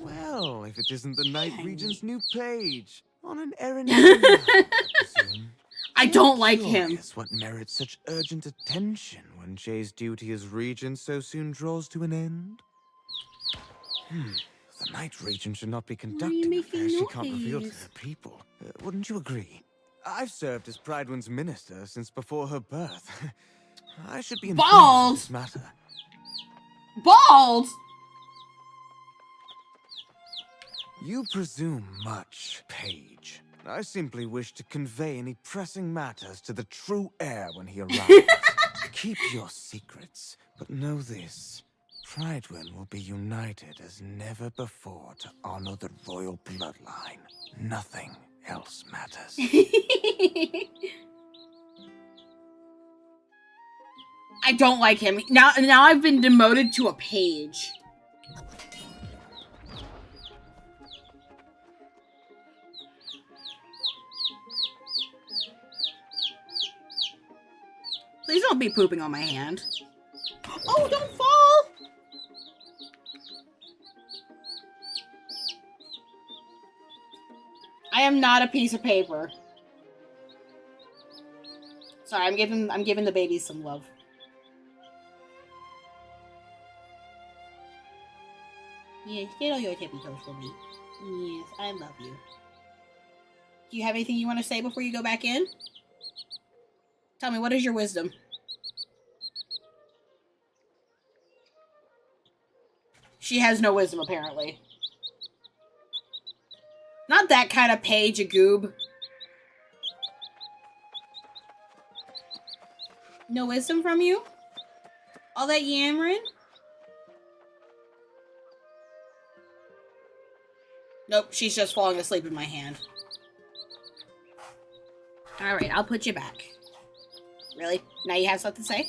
Well, if it isn't the Night Regent's new page on an errand. I don't like him. What merits such urgent attention when Jay's duty as regent so soon draws to an end? The Night Regent should not be conducting affairs she can't reveal to her people. Wouldn't you agree? I've served as Pridewin's minister since before her birth. I should be informed of this matter. Bald! You presume much, page. I simply wish to convey any pressing matters to the true heir when he arrives. Keep your secrets, but know this. Pridewin will be united as never before to honor the royal bloodline. Nothing else matters. I don't like him. Now I've been demoted to a page. Please don't be pooping on my hand. Oh, don't fall! I am not a piece of paper. Sorry, I'm giving the babies some love. Yes, get all your tippy toes for me. Yes, I love you. Do you have anything you want to say before you go back in? Tell me, what is your wisdom? She has no wisdom, apparently. Not that kind of page, a goob. No wisdom from you? All that yammering? Nope, she's just falling asleep in my hand. Alright, I'll put you back. Really? Now you have something to say?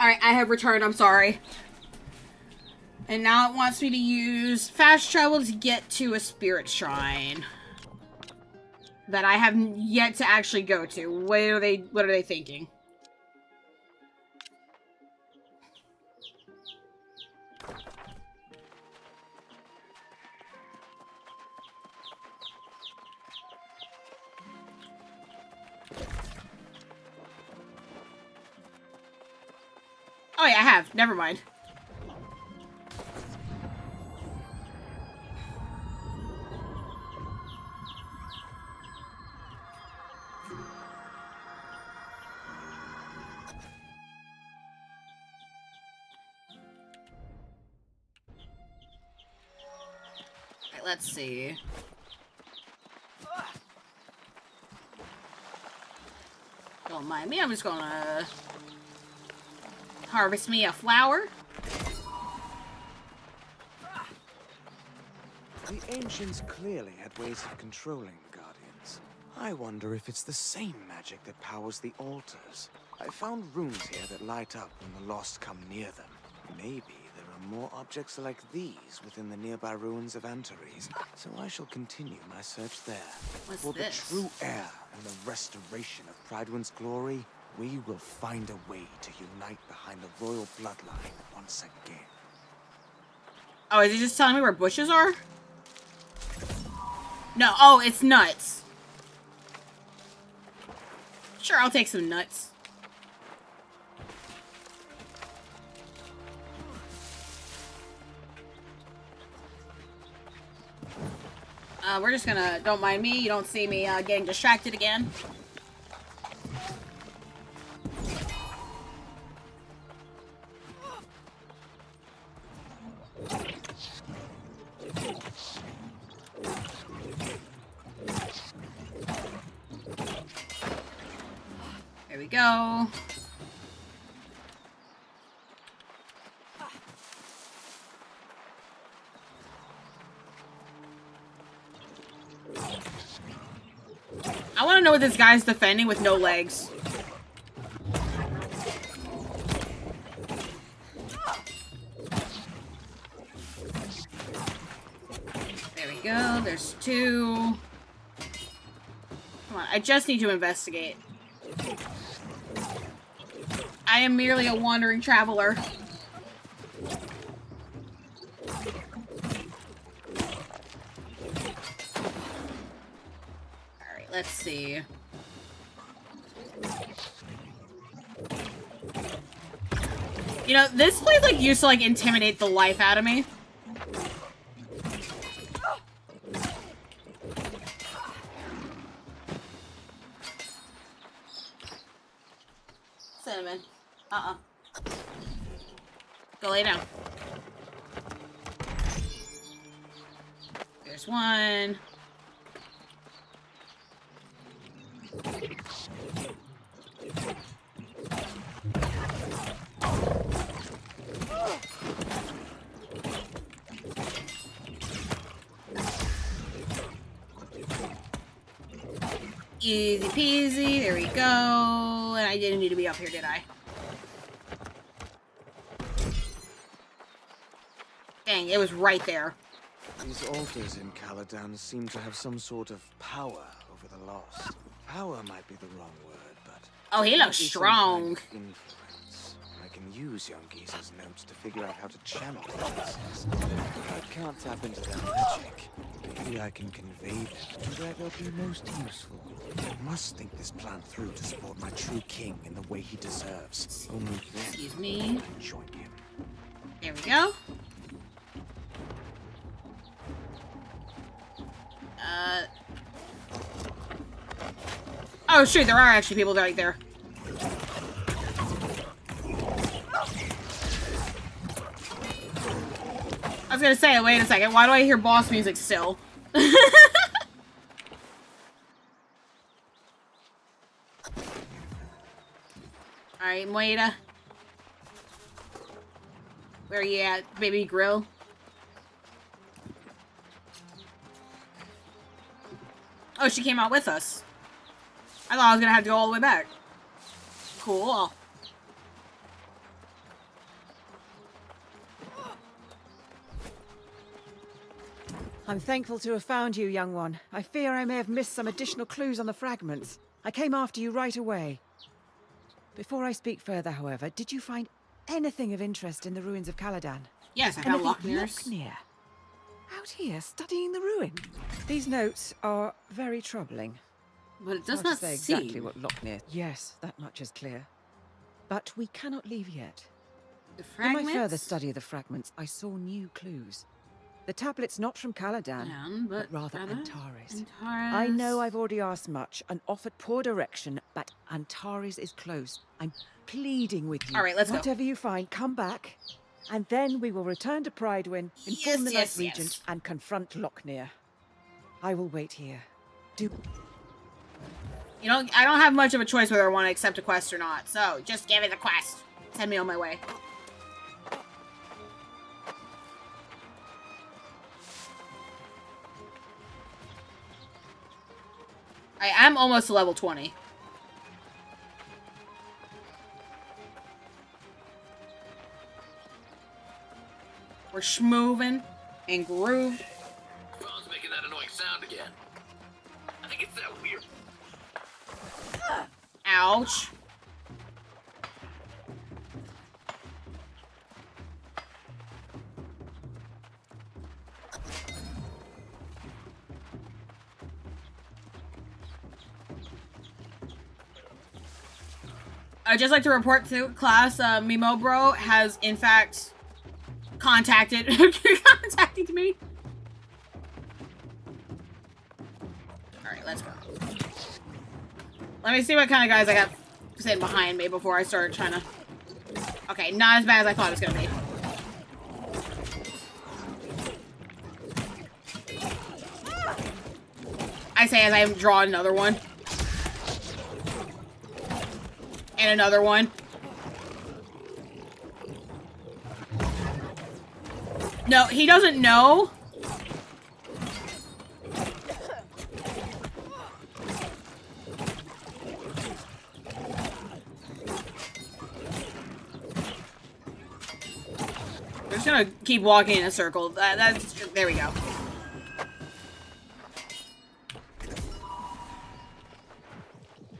Alright, I have returned, I'm sorry. And now it wants me to use fast travel to get to a spirit shrine that I have yet to actually go to. What are they thinking? Oh yeah, I have. Never mind. Right, let's see. Don't mind me, I'm just gonna harvest me a flower. The ancients clearly had ways of controlling the Guardians. I wonder if it's the same magic that powers the altars. I found runes here that light up when the lost come near them. Maybe there are more objects like these within the nearby ruins of Antares, so I shall continue my search there. What's For this? the true heir and the restoration of Pridewin's glory, we will find a way to unite behind the royal bloodline once again. Oh, is he just telling me where bushes are? No, oh, it's nuts. Sure, I'll take some nuts. We're just gonna, don't mind me, you don't see me getting distracted again. There we go. I want to know what this guy's defending with no legs. There we go. There's two. Come on. I just need to investigate. I am merely a wandering traveler. Let's see. You know, this place like used to like intimidate the life out of me. Cinnamon. Go lay down. There's one. Easy peasy, there we go. And I didn't need to be up here, did I? Dang, it was right there. These altars in Caladan seem to have some sort of power over the lost. Power might be the wrong word, but... Oh, he looks strong. Influence. I can use young Geese's notes to figure out how to channel things. I can't tap into their magic. Maybe I can convey them to where they'll be most useful. I must think this plan through to support my true king in the way he deserves. Only then excuse me. I can join him. There we go. Oh shoot, there are actually people right there. I was gonna say, wait a second, why do I hear boss music still? Alright, Moeda. Where are you at, baby grill? Oh, she came out with us. I thought I was gonna have to go all the way back. Cool. I'm thankful to have found you, young one. I fear I may have missed some additional clues on the fragments. I came after you right away. Before I speak further, however, did you find anything of interest in the ruins of Caladan? Yes, I found Lochnear's. Lochnear? Out here, studying the ruin? These notes are very troubling. But it does Hard not to say seem. exactly what Lochnear... Yes, that much is clear. But we cannot leave yet. The fragments? In my further study of the fragments, I saw new clues. The tablet's not from Caladan, but rather Antares. I know I've already asked much and offered poor direction, but Antares is close. I'm pleading with you. All right, let's go. Whatever you find, come back, and then we will return to Pridewin, inform the Night Regent, and confront Lochnear. I will wait here. You know, I don't have much of a choice whether I want to accept a quest or not, so just give me the quest. Send me on my way. I am almost to level 20. We're schmoving and groove. Phone's making that annoying sound again. I think it's that weird. Ouch. I'd just like to report to class, Mimo bro has in fact contacted me. Alright, let's go. Let me see what kind of guys I got sitting behind me before I start trying to... Okay, not as bad as I thought it was gonna be. I say as I draw another one. And another one. No, he doesn't know. We're just gonna keep walking in a circle. That's there we go.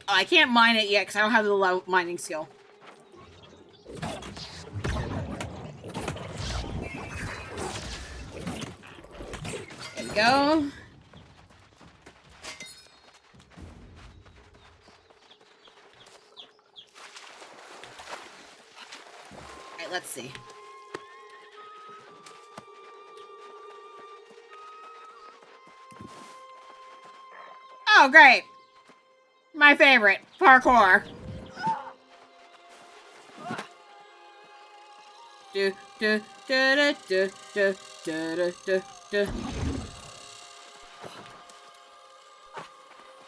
Oh, I can't mine it yet because I don't have the low mining skill. There we go. Alright, let's see. Oh, great. My favorite, parkour. Do do do do do do do do.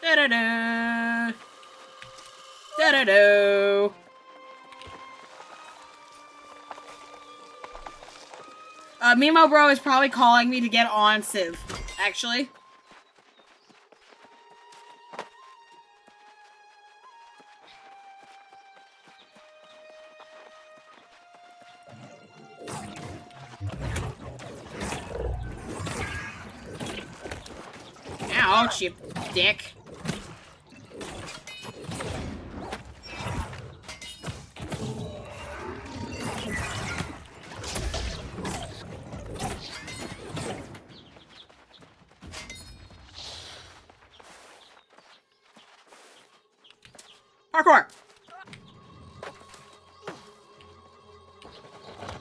Da da da. Da da da. Mimo bro is probably calling me to get on Civ, actually. Ouch, you dick. Parkour!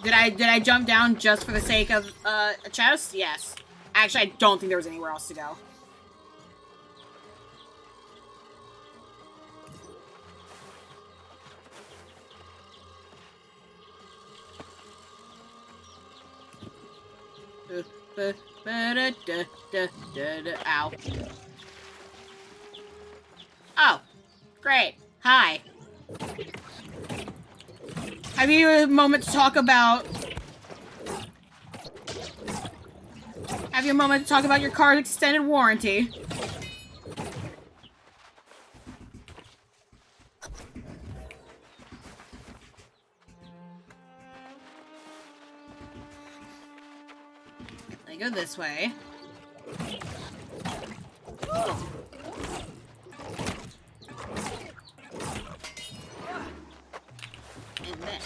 Did I jump down just for the sake of a chest? Yes. Actually, I don't think there was anywhere else to go. Ow. Oh, great. Hi. Have you a moment to talk about... Have you a moment to talk about your car's extended warranty? Go this way. And then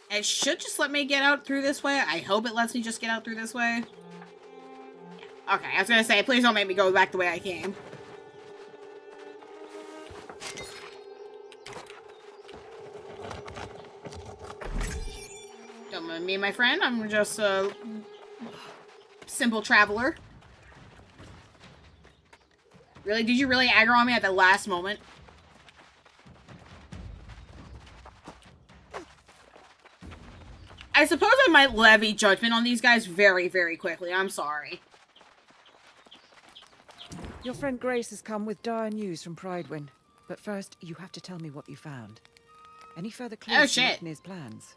it should just let me get out through this way. I hope it lets me just get out through this way. Yeah. Okay, I was gonna say, please don't make me go back the way I came. Me and my friend, I'm just a simple traveler. Really? Did you really aggro on me at the last moment? I suppose I might levy judgment on these guys very, very quickly. I'm sorry. Your friend Grace has come with dire news from Pridewind. But first, you have to tell me what you found. Any further clues to Lochner's plans?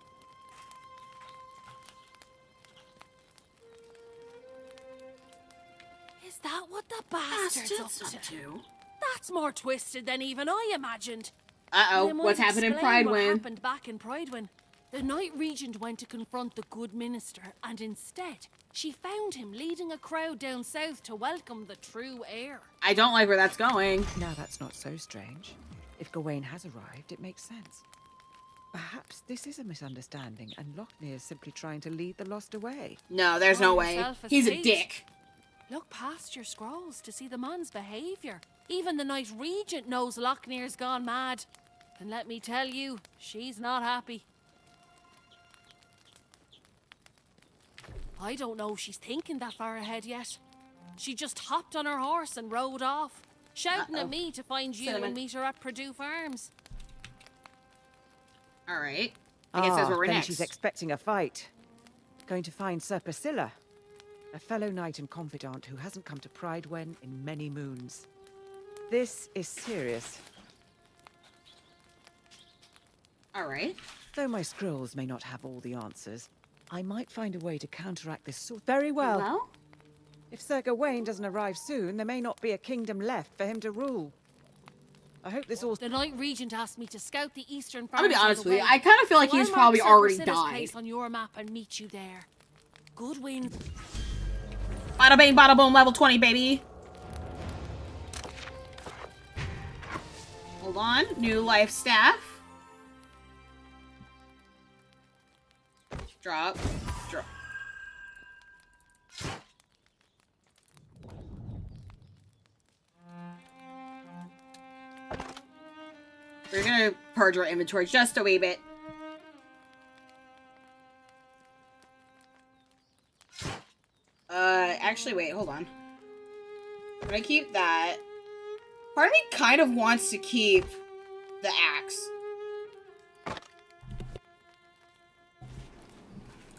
Is that what the bastard's up to? That's more twisted than even I imagined. Uh-oh, what's happened in Pridewind? What happened back in Pridewind? The Night Regent went to confront the good minister, and instead, she found him leading a crowd down south to welcome the true heir. I don't like where that's going. Now that's not so strange. If Gawain has arrived, it makes sense. Perhaps this is a misunderstanding, and Lochner is simply trying to lead the lost away. No, there's no way. He's a dick. Look past your scrolls to see the man's behaviour. Even the Night Regent knows Lochnear's gone mad. And let me tell you, she's not happy. I don't know if she's thinking that far ahead yet. She just hopped on her horse and rode off, shouting at me to find you and meet her at Purdue Farms. Alright. I guess that's where we're then next. she's expecting a fight. Going to find Sir Priscilla, a fellow knight and confidant who hasn't come to Pridewen in many moons. This is serious. Alright. Though my scrolls may not have all the answers, I might find a way to counteract this sort. Very well. If Sir Gawain doesn't arrive soon, there may not be a kingdom left for him to rule. I hope this all... The Night Regent asked me to scout the eastern I'm gonna be farms honest of the with you, way. I kind of feel like So he's I'll probably mark Sir already Priscilla's died. place on your map and meet you there. Good win. Bada bing, bada boom, level 20, baby. Hold on, new life staff. Drop, drop. We're gonna purge our inventory just a wee bit. Actually, wait, hold on. I'm gonna keep that. Part of me kind of wants to keep the axe.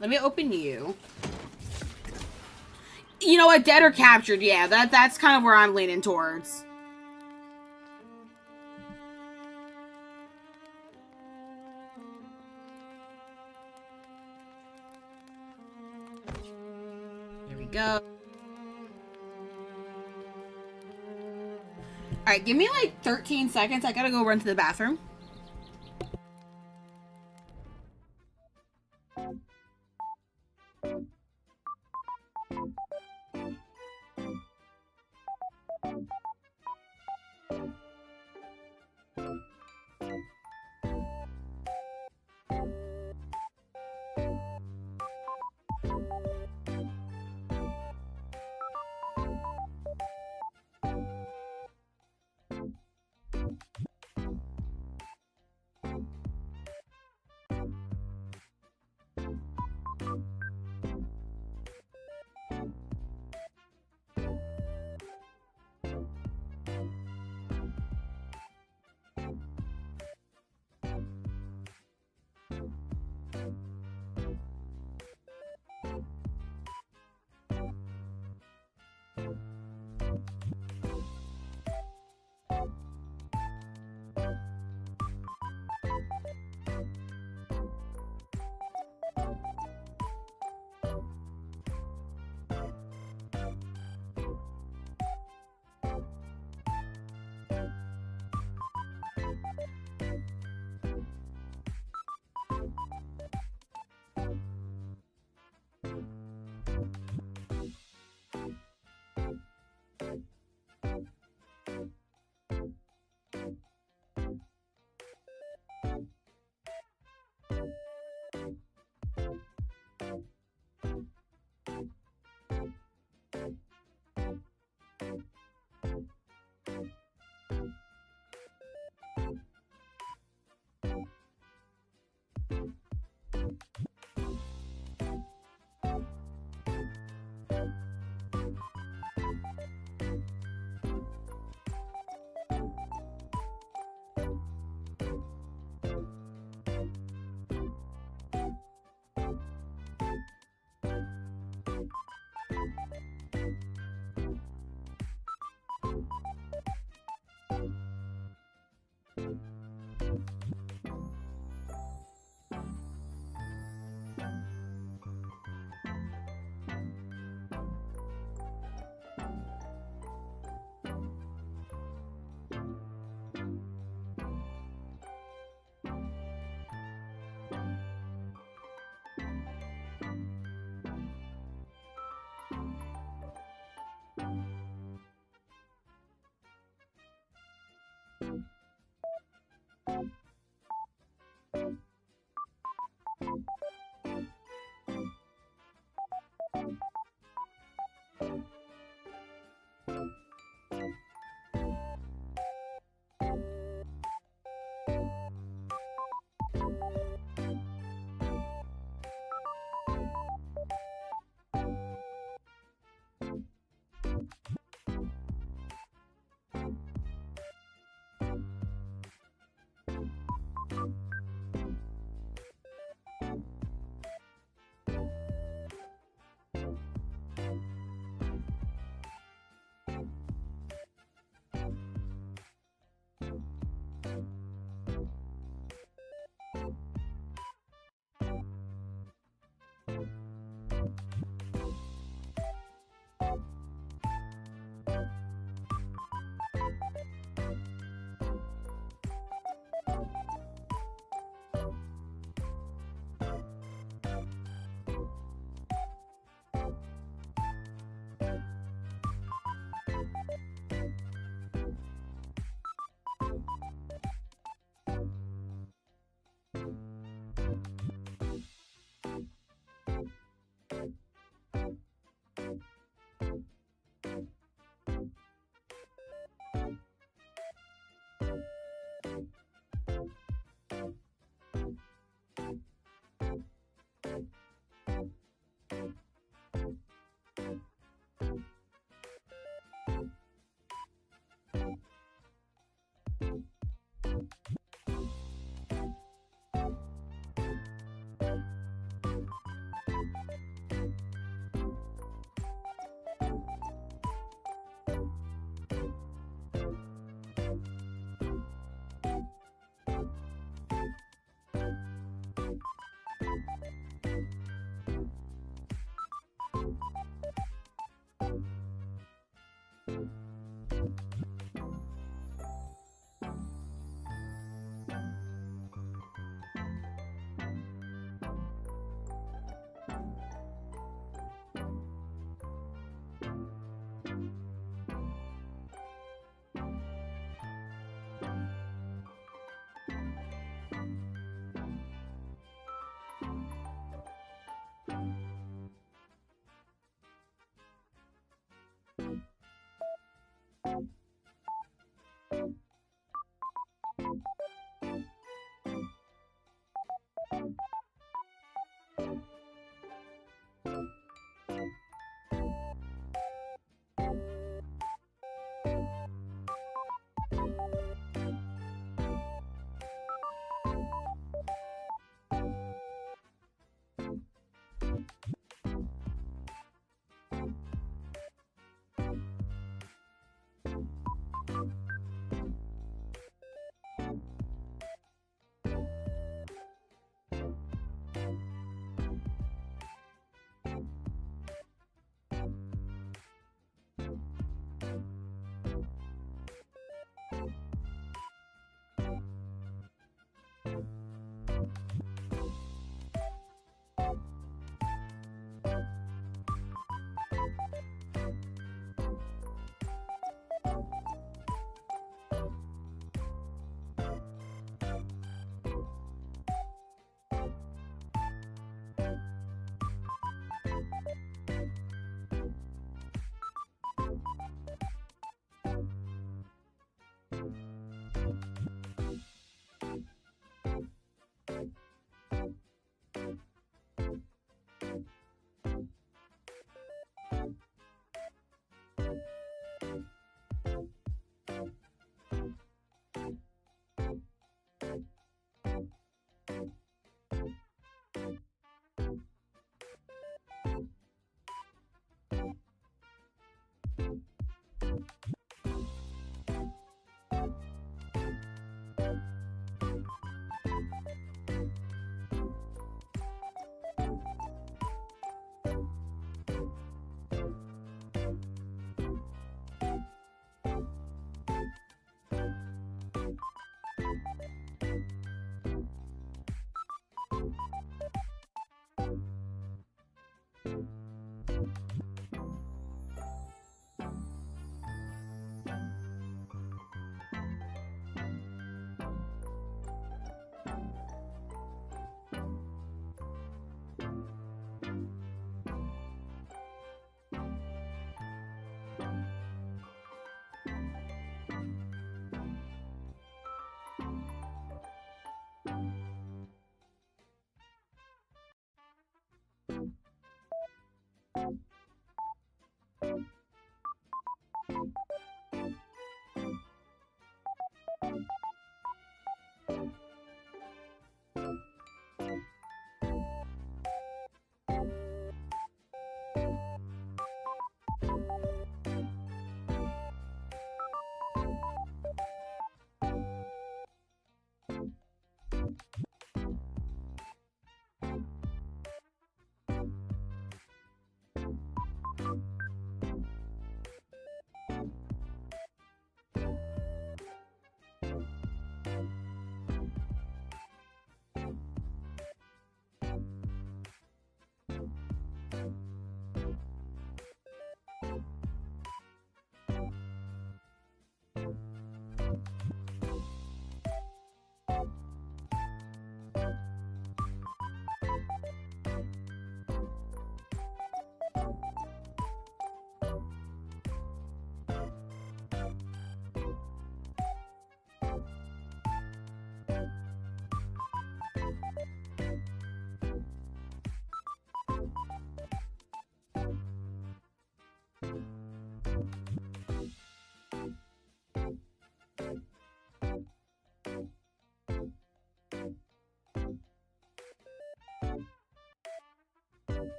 Let me open you. You know what? Dead or captured? Yeah, that's kind of where I'm leaning towards. There we go. Alright, give me like 13 seconds. I gotta go run to the bathroom.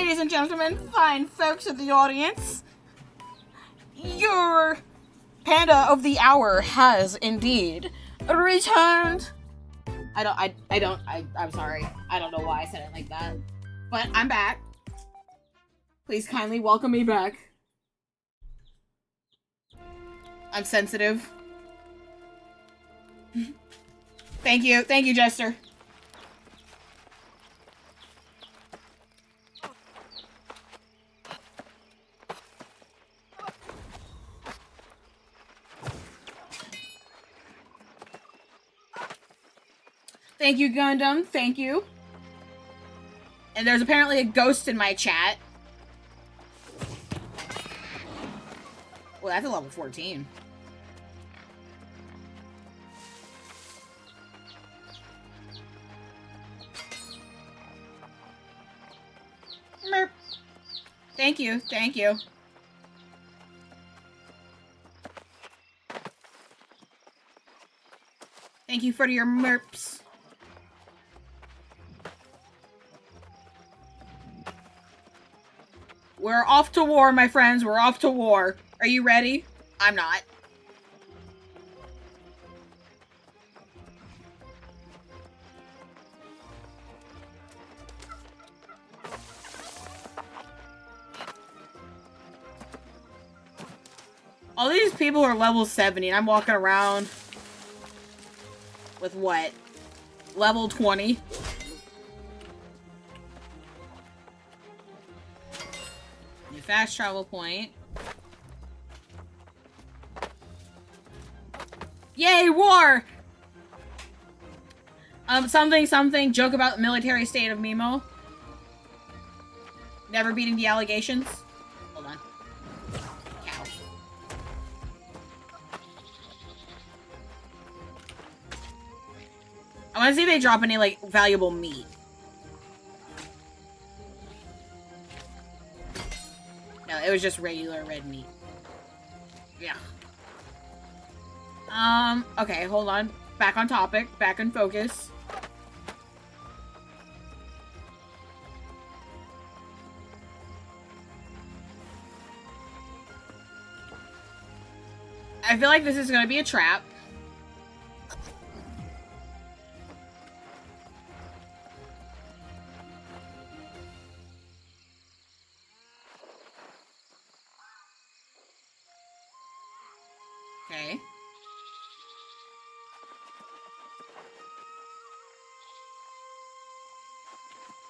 Ladies and gentlemen, fine folks of the audience, your panda of the hour has indeed returned. I'm sorry. I don't know why I said it like that. But I'm back. Please kindly welcome me back. I'm sensitive. Thank you, Jester. Thank you, Gundam. Thank you. And there's apparently a ghost in my chat. Well, that's a level 14. Merp. Thank you. Thank you. Thank you for your merps. We're off to war, my friends. We're off to war. Are you ready? I'm not. All these people are level 70 and I'm walking around with what? Level 20? Fast travel point. Yay, war! Something. Joke about the military state of Mimo. Never beating the allegations. Hold on. Cow. I want to see if they drop any, like, valuable meat. No, it was just regular red meat. Yeah. Okay, hold on. Back on topic. Back in focus. I feel like this is gonna be a trap. Okay.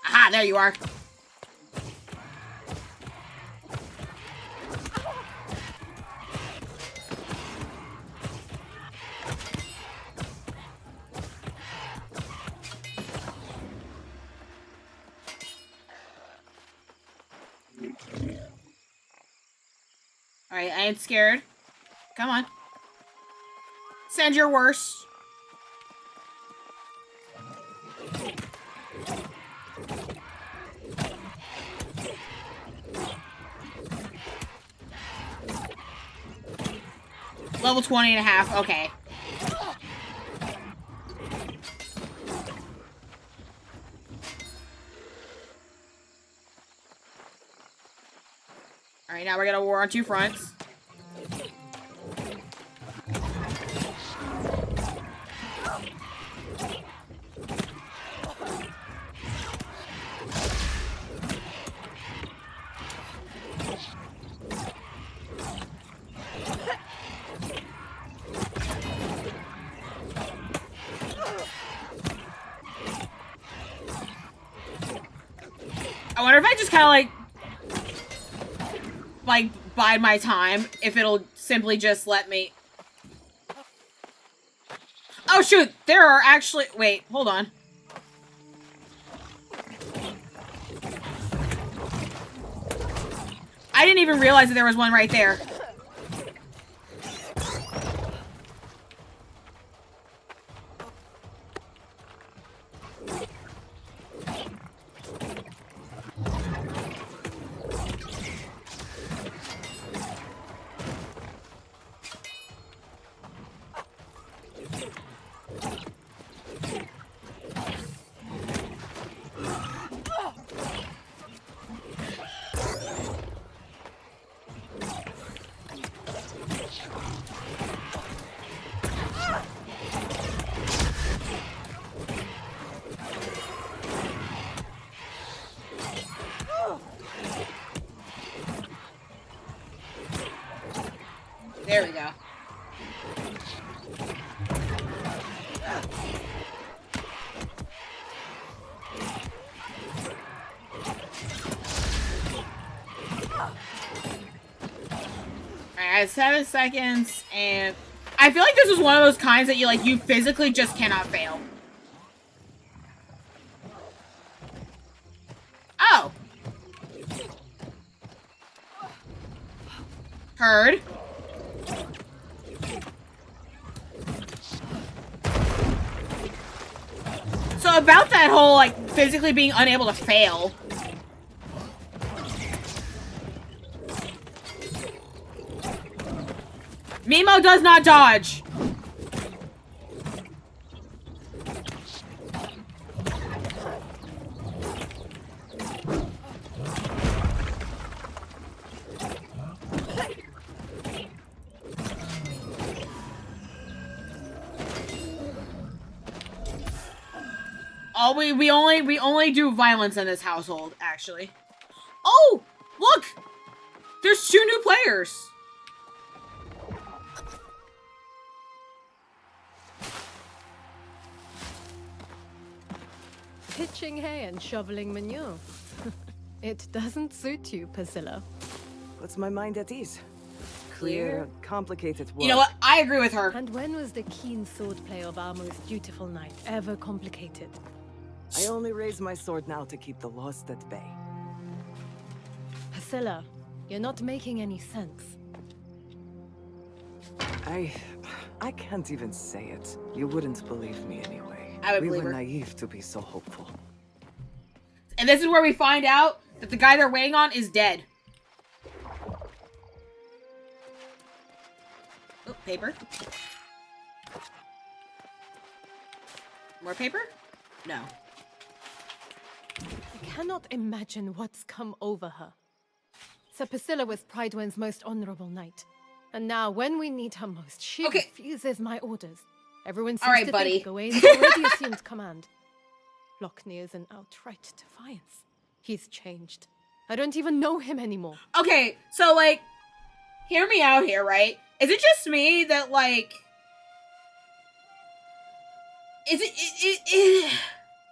Aha, there you are. Alright, I ain't scared. Come on. Send your worst. Level 20 and a half, okay. Alright, now we're gonna war on two fronts. I wonder if I just kind of like bide my time, if it'll simply just let me. Oh shoot, there are actually, wait, hold on. I didn't even realize that there was one right there. There we go. Alright, 7 seconds, and I feel like this is one of those kinds that you physically just cannot fail. Oh! Heard. So about that whole, physically being unable to fail. Mimo does not dodge. Oh, we only do violence in this household, actually. Oh, look! There's 2 new players. Pitching hay and shoveling manure. It doesn't suit you, Priscilla. Puts my mind at ease. Clear, complicated work. You know what? I agree with her. And when was the keen sword play of our most dutiful knight ever complicated? I only raise my sword now to keep the lost at bay. Priscilla, you're not making any sense. I can't even say it. You wouldn't believe me anyway. I would we believe were her. naive to be so hopeful. And this is where we find out that the guy they're waiting on is dead. Oh, paper. More paper? No. I cannot imagine what's come over her. Sir Priscilla was Pridewin's most honorable knight. And now, when we need her most, she refuses my orders. Everyone seems to think Gawain's already assumed command. Lockney is an outright defiance. He's changed. I don't even know him anymore. Okay, so, hear me out here, right? Is it just me that, is it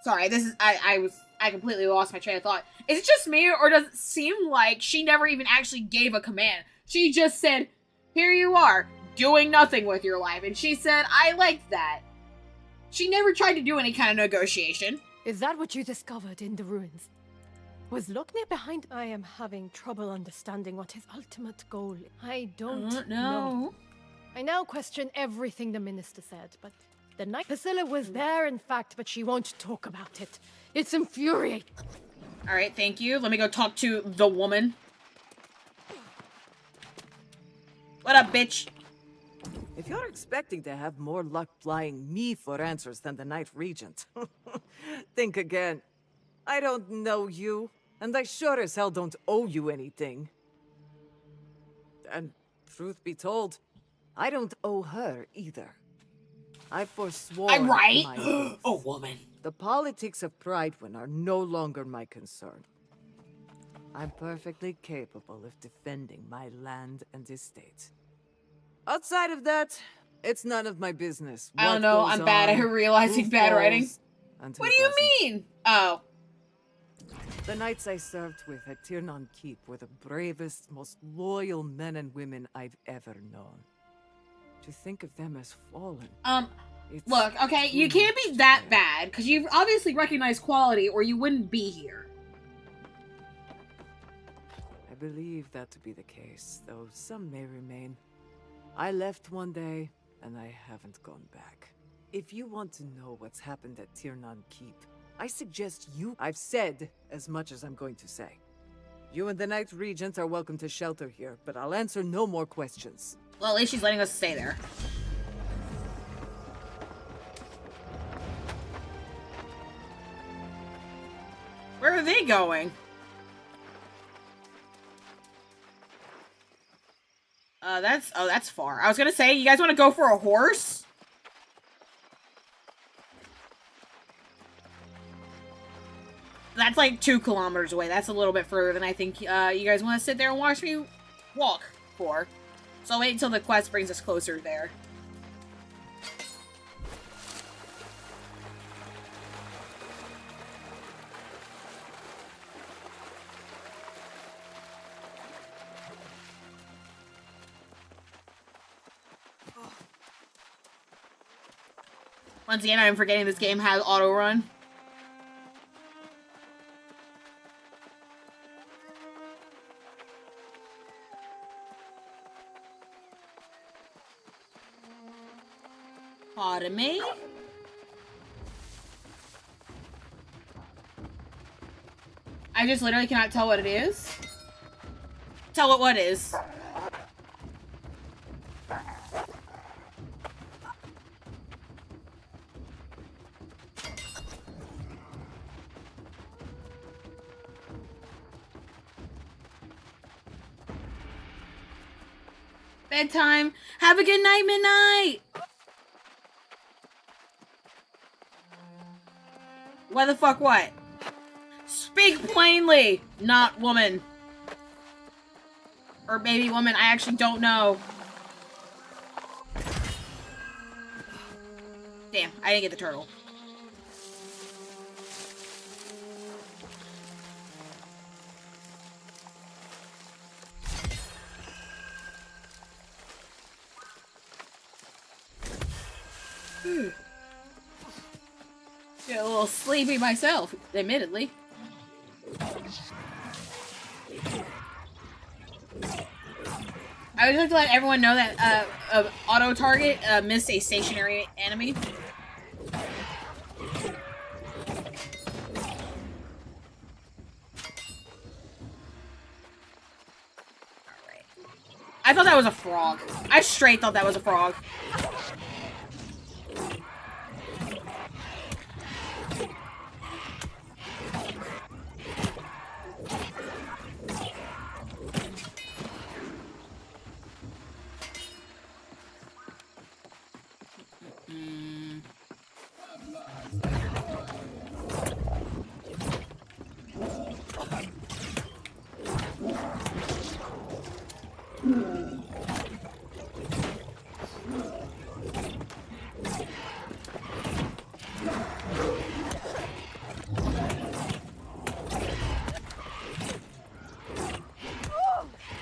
sorry, this is, I completely lost my train of thought. Is it just me, or does it seem like she never even actually gave a command? She just said, here you are, doing nothing with your life, and she said, I liked that. She never tried to do any kind of negotiation. Is that what you discovered in the ruins? Was Lockney behind? I am having trouble understanding what his ultimate goal is. I don't know. I now question everything the minister said, but the night Priscilla was there, in fact, but she won't talk about it. It's infuriating. All right, thank you. Let me go talk to the woman. What up, bitch? If you're expecting to have more luck flying me for answers than the Night Regent, think again. I don't know you, and I sure as hell don't owe you anything. And truth be told, I don't owe her either. I forswore I'm right. my oath. Oh, woman. The politics of Pridewin are no longer my concern. I'm perfectly capable of defending my land and estate. Outside of that, it's none of my business. I don't know. I'm bad at realizing bad writing. What do you mean? Oh. The knights I served with at Tiernan Keep were the bravest, most loyal men and women I've ever known. To think of them as fallen. Look, okay, you can't be that bad, because you've obviously recognized quality, or you wouldn't be here. I believe that to be the case, though some may remain. I left one day, and I haven't gone back. If you want to know what's happened at Tiernan Keep, I suggest you... I've said as much as I'm going to say. You and the Night Regent are welcome to shelter here, but I'll answer no more questions. Well, at least she's letting us stay there. Where are they going? That's far. I was gonna say, you guys want to go for a horse? That's like 2 kilometers away. That's a little bit further than I think you guys want to sit there and watch me walk for. So I'll wait until the quest brings us closer there. Once again, I'm forgetting this game has auto run. Pardon me? I just literally cannot tell what it is. Tell it what is. Bedtime. Have a good night, midnight. What the fuck what? Speak plainly, not woman. Or maybe woman, I actually don't know. Damn, I didn't get the turtle. Get a little sleepy myself, admittedly. I would just like to let everyone know that auto target missed a stationary enemy. Alright. I thought that was a frog. I straight thought that was a frog.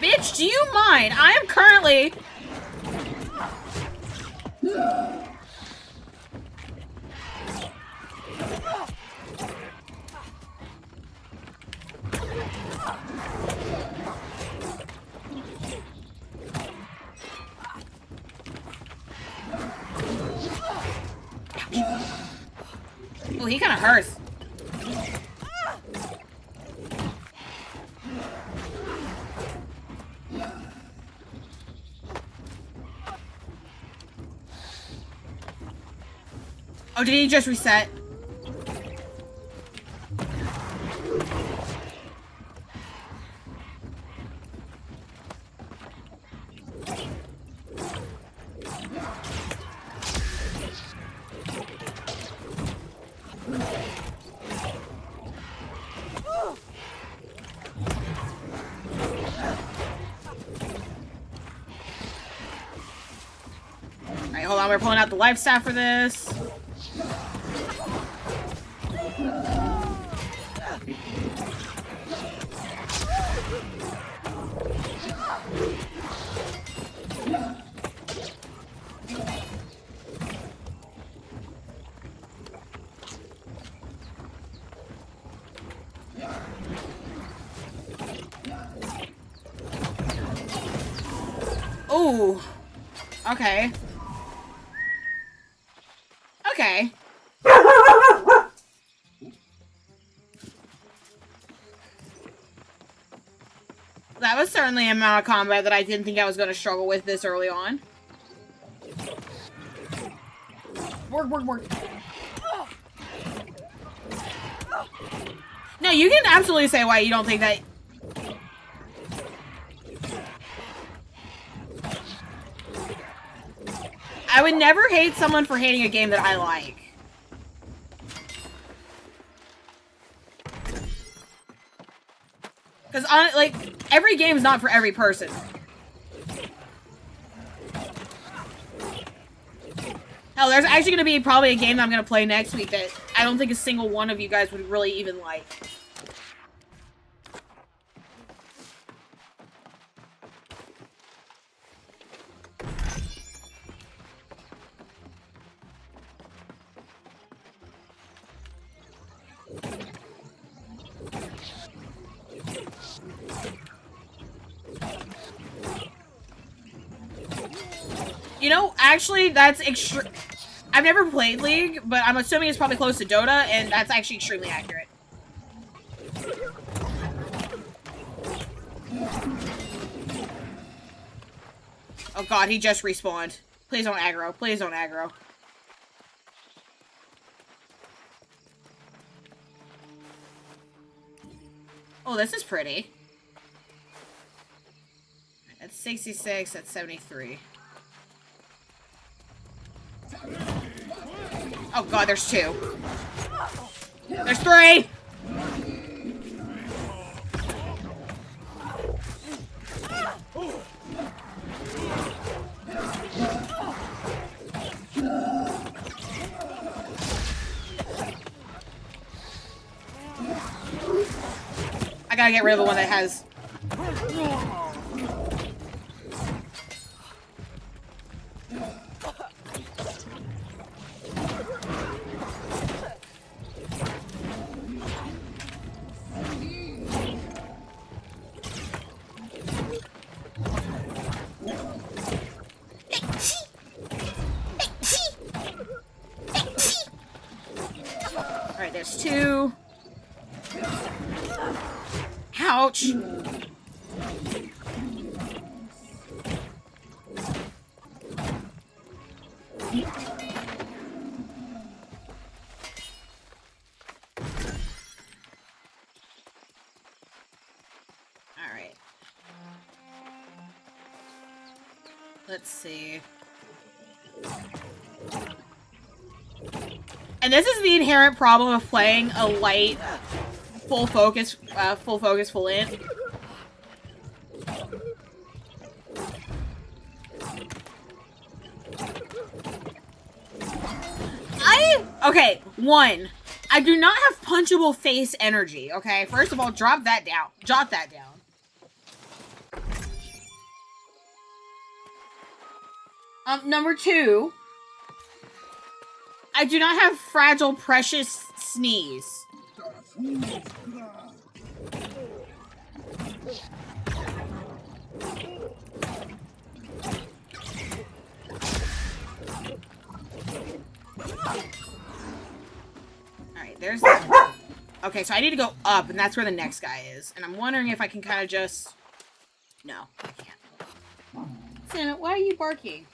Bitch, do you mind? I am currently... Oh, he kind of hurts. Oh, did he just reset? Alright, hold on, we're pulling out the life staff for this. Ooh. Okay. Okay. That was certainly an amount of combat that I didn't think I was going to struggle with this early on. Work. No, you can absolutely say why you don't think that... I would never hate someone for hating a game that I like. Because, like, every game's not for every person. Hell, there's actually gonna be probably a game that I'm gonna play next week that I don't think a single one of you guys would really even like. You know, actually, that's extreme. I've never played League, but I'm assuming it's probably close to Dota, and that's actually extremely accurate. Oh god, he just respawned. Please don't aggro. Please don't aggro. Oh, this is pretty. That's 66, that's 73. Oh god, there's 2. There's 3! I gotta get rid of the one that has... Alright, there's 2. Ouch! Alright. Let's see. And this is the inherent problem of playing a light, full focus, full in. Okay, 1. I do not have punchable face energy, okay? First of all, drop that down. Jot that down. Number 2. I do not have fragile, precious sneeze. Alright, there's that. Okay, so I need to go up, and that's where the next guy is. And I'm wondering if I can kind of just... No, I can't. Sam, why are you barking?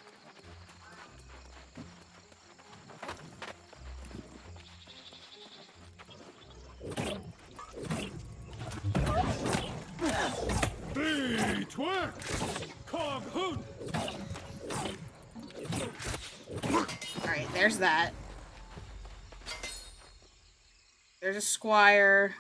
Hey, twerk! Cog hood! Alright, there's that. There's a squire.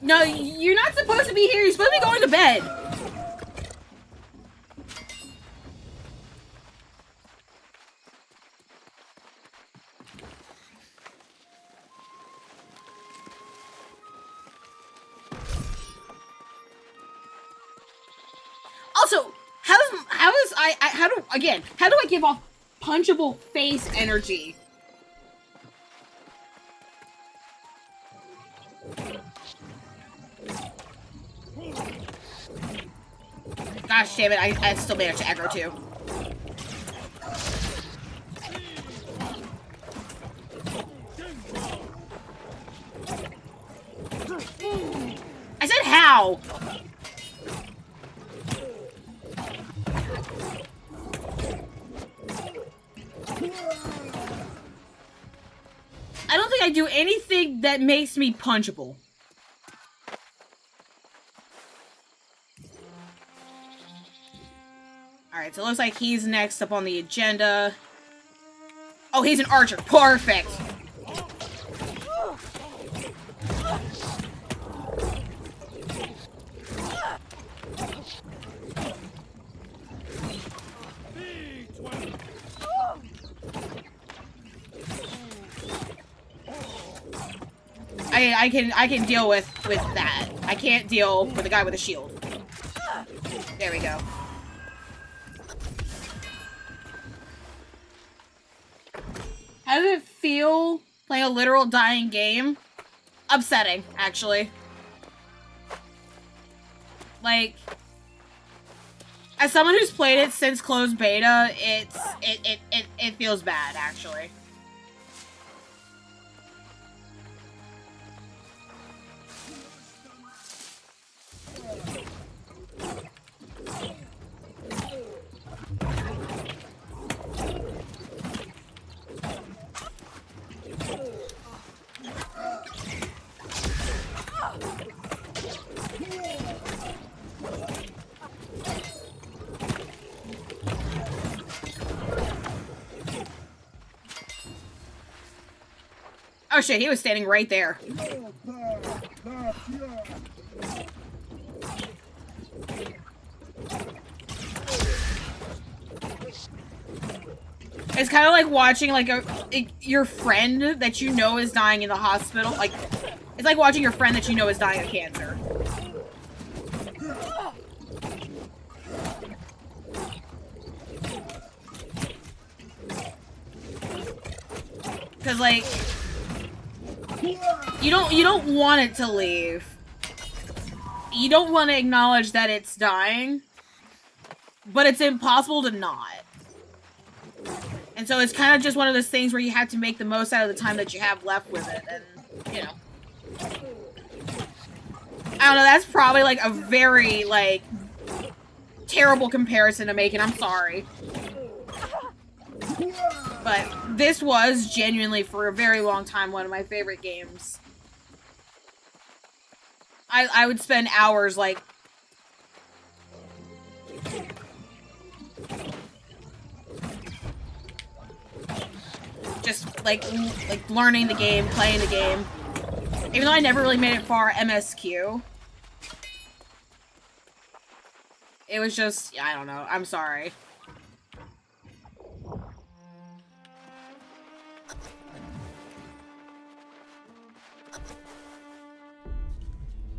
No, you're not supposed to be here. You're supposed to be going to bed. Also, how do I give off punchable face energy? Gosh damn it, I still managed to aggro too. I said how? I don't think I do anything that makes me punchable. Alright, so it looks like he's next up on the agenda. Oh, he's an archer. Perfect! I can deal with that. I can't deal with the guy with a shield. There we go. How does it feel playing a literal dying game? Upsetting, actually. Like, as someone who's played it since closed beta, it feels bad, actually. Oh shit, he was standing right there. It's kind of like watching like your friend that you know is dying in the hospital. Like, it's like watching your friend that you know is dying of cancer. Cause like, you don't want it to leave. You don't want to acknowledge that it's dying, but it's impossible to not. And so it's kind of just one of those things where you have to make the most out of the time that you have left with it, and, you know. I don't know, that's probably, like, a very, like, terrible comparison to make, and I'm sorry. But this was genuinely, for a very long time, one of my favorite games. I would spend hours, like... just, like learning the game, playing the game. Even though I never really made it far MSQ. It was just, I don't know, I'm sorry.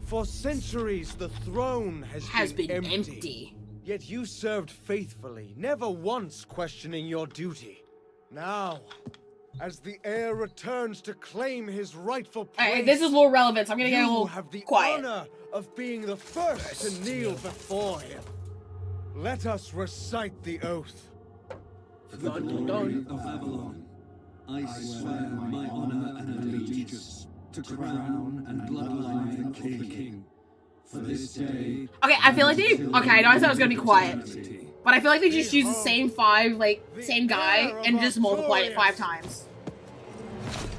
For centuries, the throne has been empty. Yet you served faithfully, never once questioning your duty. Now, as the heir returns to claim his rightful place, alright, this is a little relevant, so I'm gonna get a little have the quiet. honor of being the first to kneel before him. Let us recite the oath. For the glory of Avalon, I swear my honor and allegiance to crown and bloodline the king. For this day. Okay, I feel like they. Okay, I know I said I was gonna be quiet, but I feel like they just used the same same guy, and just multiplied it 5 times.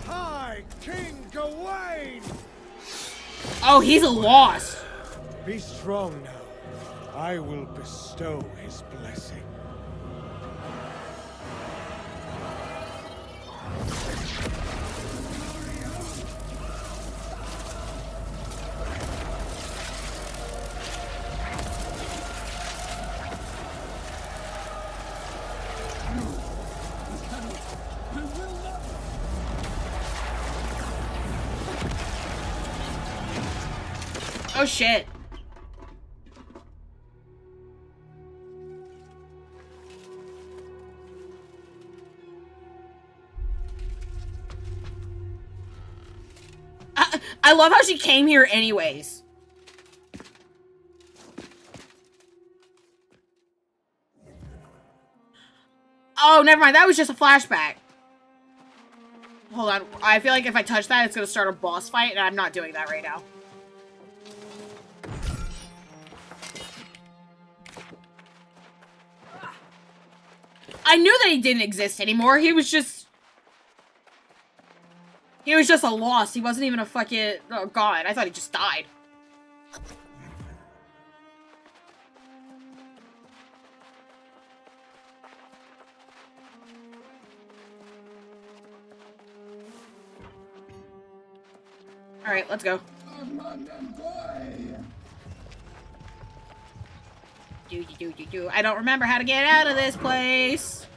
Hi, King Gawain! Oh, he's a loss. Be strong now. I will bestow his blessing. Oh shit. I love how she came here anyways. Oh, never mind. That was just a flashback. Hold on. I feel like if I touch that, it's going to start a boss fight, and I'm not doing that right now. I knew that he didn't exist anymore. He was just a loss. He wasn't even a fucking... Oh, God. I thought he just died. Alright, let's go. I don't remember how to get out of this place.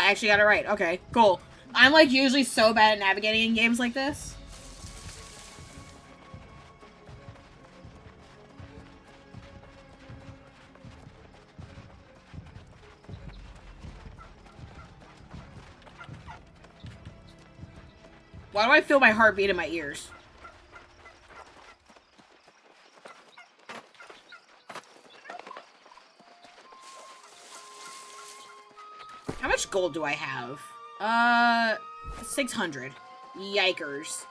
I actually got it right. Okay, cool. I'm like usually so bad at navigating in games like this. Why do I feel my heartbeat in my ears? How much gold do I have? 600. Yikers.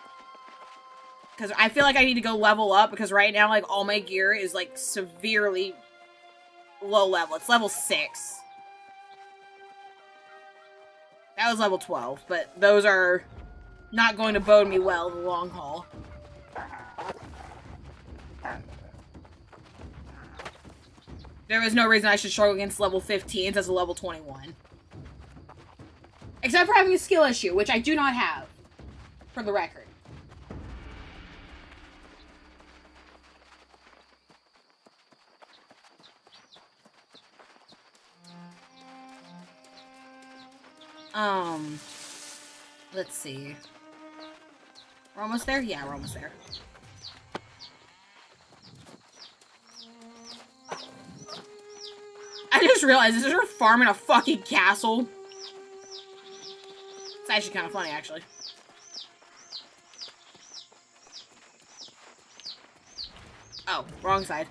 Because I feel like I need to go level up, because right now, like, all my gear is, like, severely low level. It's level 6. That was level 12, but those are not going to bode me well in the long haul. There is no reason I should struggle against level 15s as a level 21. Except for having a skill issue, which I do not have, for the record. Let's see. We're almost there? Yeah, we're almost there. I just realized, is there a farm in a fucking castle? It's actually kind of funny, actually. Oh, wrong side.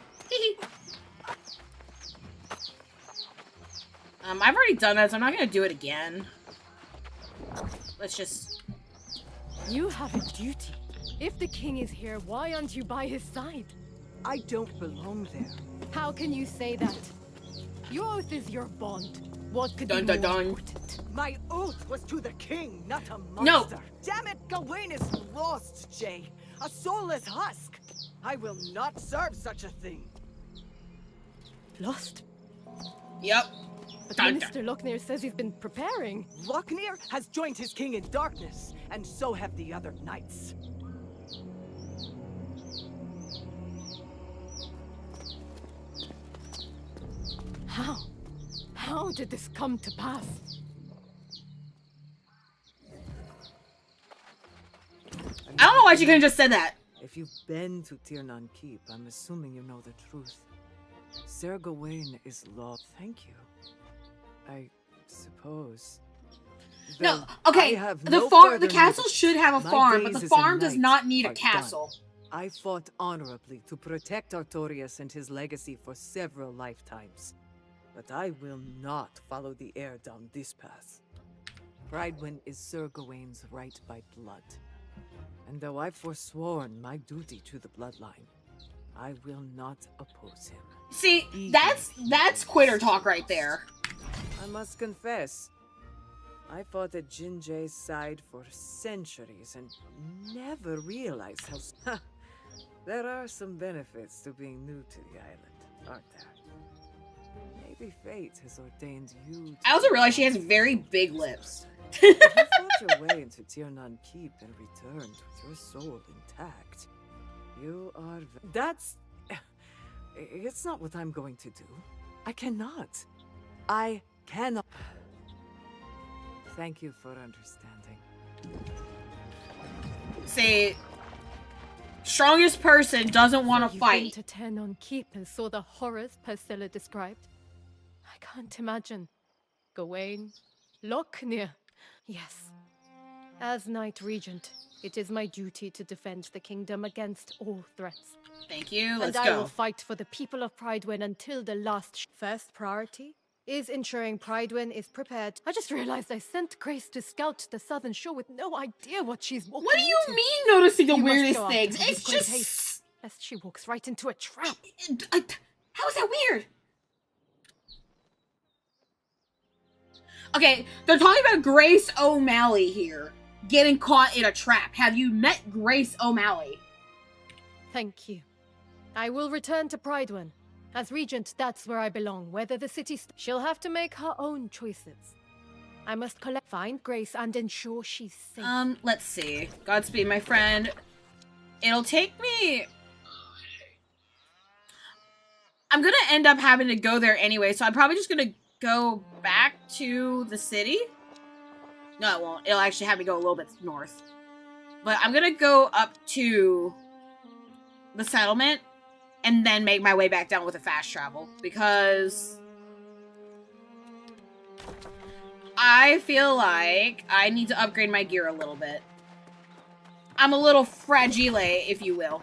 I've already done that, so I'm not gonna do it again. Let's just... You have a duty. If the king is here, why aren't you by his side? I don't belong there. How can you say that? Your oath is your bond. What could dun, be dun, more dun. important? My oath was to the king, not a No. monster. Damn it, Gawain is lost, Jay. A soulless husk. I will not serve such a thing. Lost? Yep. But Minister Lochner says he's been preparing. Lochner has joined his king in darkness, and so have the other knights. How? How did this come to pass? I don't know why she couldn't just said that. If you've been to Tiernan Keep, I'm assuming you know the truth. Sir Gawain is lost. Thank you. I suppose. No, Then okay, I have the no farm, further the castle need- should have a My farm, but days the as a farm does knight not need a are castle. done. I fought honorably to protect Artorias and his legacy for several lifetimes. But I will not follow the heir down this path. Prydwen is Sir Gawain's right by blood. And though I've forsworn my duty to the bloodline, I will not oppose him. See, that's quitter talk right there. I must confess, I fought at Jinjae's side for centuries and never realized how... There are some benefits to being new to the island, aren't there? Maybe fate has ordained you to... I also realized she has very big lips. If you fought your way into Tiernan Keep and returned with your soul intact, you are... That's... It's not what I'm going to do. I cannot. I cannot. Thank you for understanding. See, strongest person doesn't want to You've fight. been to Tiernan Keep and saw the horrors Priscilla described. I can't imagine. Gawain, Lochner. Yes. As Knight Regent, it is my duty to defend the kingdom against all threats. Thank you. Let's and I will go. fight for the people of Prydwen until the last. First priority is ensuring Prydwen is prepared. I just realized I sent Grace to scout the southern shore with no idea what she's walking What do you into. mean noticing the You must weirdest go after things? her with It's great just... haste, lest she walks right into a trap. How is that weird? Okay, they're talking about Grace O'Malley here. Getting caught in a trap. Have you met Grace O'Malley? Thank you. I will return to Prydwen. As regent, that's where I belong. Whether the city... She'll have to make her own choices. I must find Grace and ensure she's safe. Let's see. Godspeed, my friend. It'll take me... I'm gonna end up having to go there anyway, so I'm probably just gonna go back to the city. No, it won't. It'll actually have me go a little bit north. But I'm gonna go up to the settlement and then make my way back down with a fast travel. Because I feel like I need to upgrade my gear a little bit. I'm a little fragile, if you will.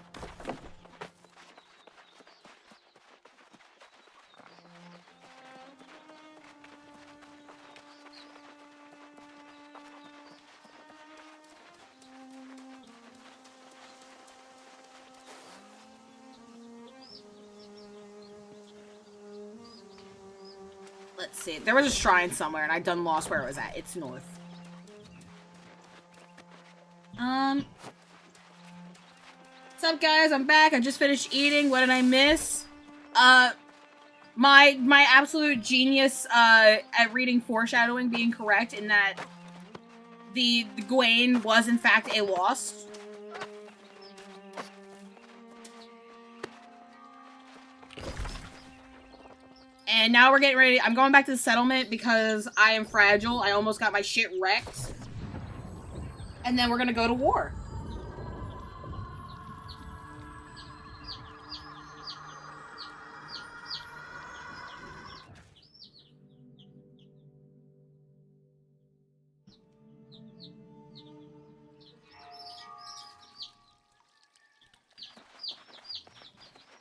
Let's see. There was a shrine somewhere, and I done lost where it was at. It's north. What's up, guys? I'm back. I just finished eating. What did I miss? My absolute genius at reading foreshadowing being correct in that the Gawain was in fact a lost. And now we're getting ready. I'm going back to the settlement because I am fragile. I almost got my shit wrecked. And then we're gonna go to war.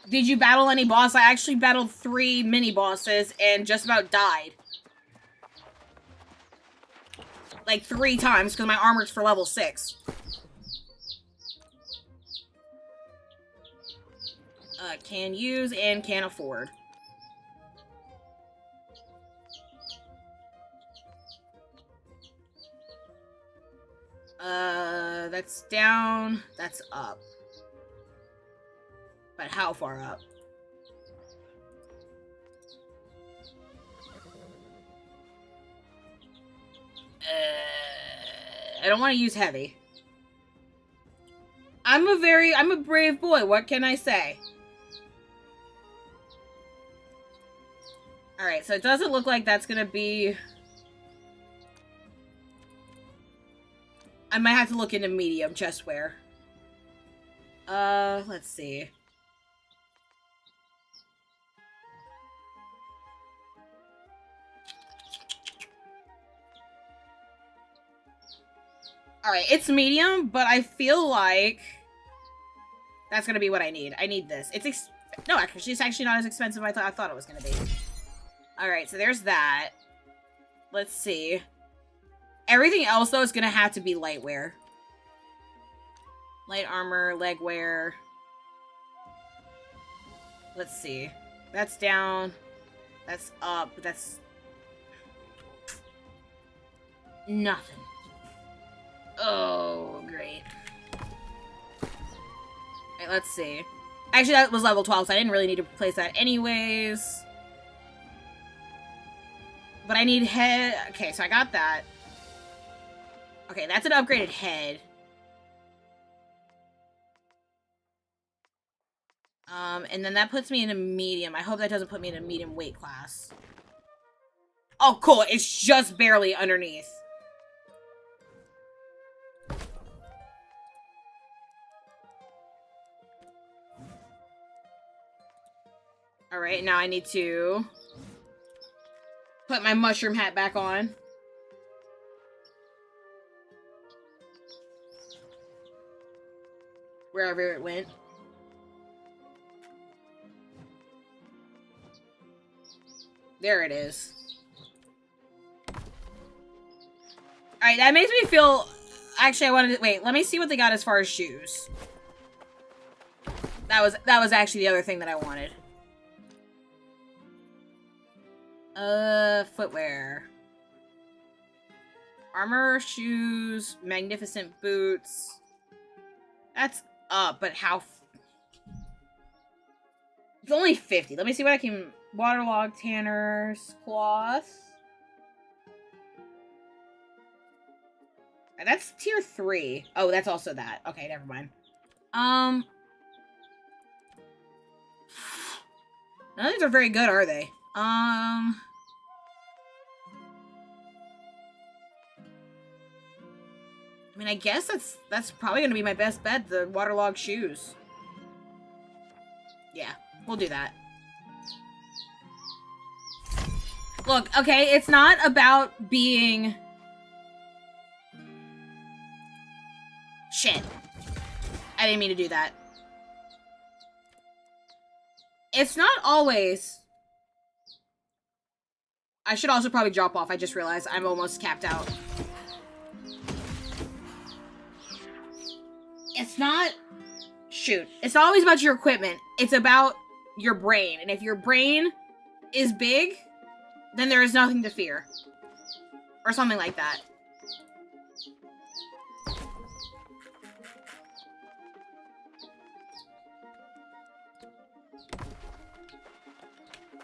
Did you battle any boss? I actually battled 3 mini-bosses and just about died. Like 3 times, because my armor's for level 6. Can use and can afford. That's down, that's up. But how far up? I don't want to use heavy. I'm a brave boy. What can I say? Alright, so it doesn't look like that's gonna be... I might have to look into medium chest wear. Let's see. Alright, it's medium, but I feel like that's gonna be what I need. I need this. No, actually, it's actually not as expensive as I thought it was gonna be. Alright, so there's that. Let's see. Everything else, though, is gonna have to be light wear. Light armor, leg wear. Let's see. That's down. That's up. That's... nothing. Oh, great. Alright, let's see. Actually, that was level 12, so I didn't really need to replace that anyways. But I need head... Okay, so I got that. Okay, that's an upgraded head. And then that puts me in a medium. I hope that doesn't put me in a medium weight class. Oh, cool. It's just barely underneath. Alright, now I need to put my mushroom hat back on. Wherever it went. There it is. Alright, that makes me feel... Actually, I wanted to... Wait, let me see what they got as far as shoes. That was actually the other thing that I wanted. Footwear. Armor, shoes, magnificent boots. That's up, but how... It's only 50. Let me see what I can... Waterlogged Tanner's cloth. That's tier 3. Oh, that's also that. Okay, never mind. None of these are very good, are they? I mean, I guess that's probably gonna be my best bet, the waterlogged shoes. Yeah, we'll do that. Look, okay, it's not about being... Shit. I didn't mean to do that. It's not always... I should also probably drop off. I just realized I'm almost capped out. It's not... Shoot. It's not always about your equipment. It's about your brain. And if your brain is big, then there is nothing to fear. Or something like that.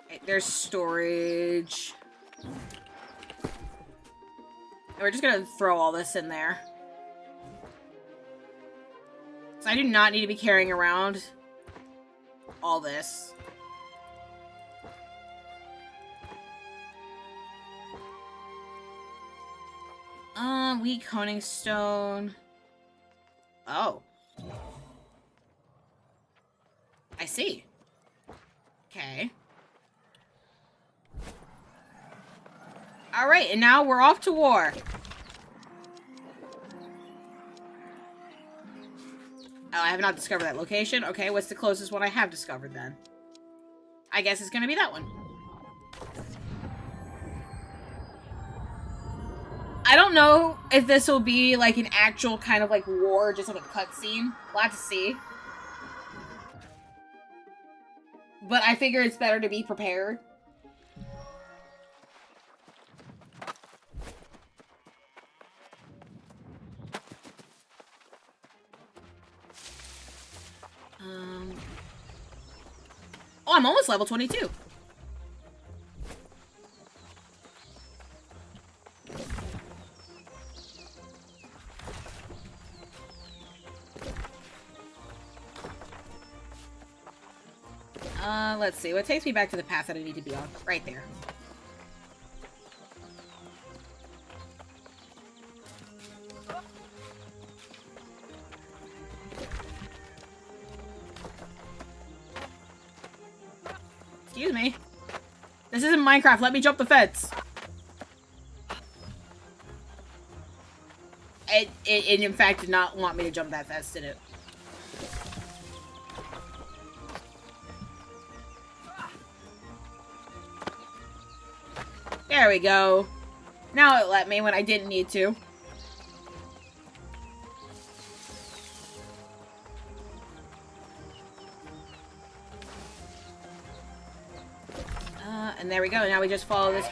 Okay, there's storage. We're just gonna throw all this in there. So I do not need to be carrying around all this. Weak honing stone. Oh. I see. Okay. Alright, and now we're off to war. Oh, I have not discovered that location. Okay, what's the closest one I have discovered then? I guess it's gonna be that one. I don't know if this will be like an actual kind of like war, just like a cutscene. We'll have to see. But I figure it's better to be prepared. Oh, I'm almost level 22. Let's see. What takes me back to the path that I need to be on? Right there. Excuse me. This isn't Minecraft. Let me jump the fence. It in fact did not want me to jump that fence, did it? There we go. Now it let me when I didn't need to. And there we go. Now we just follow this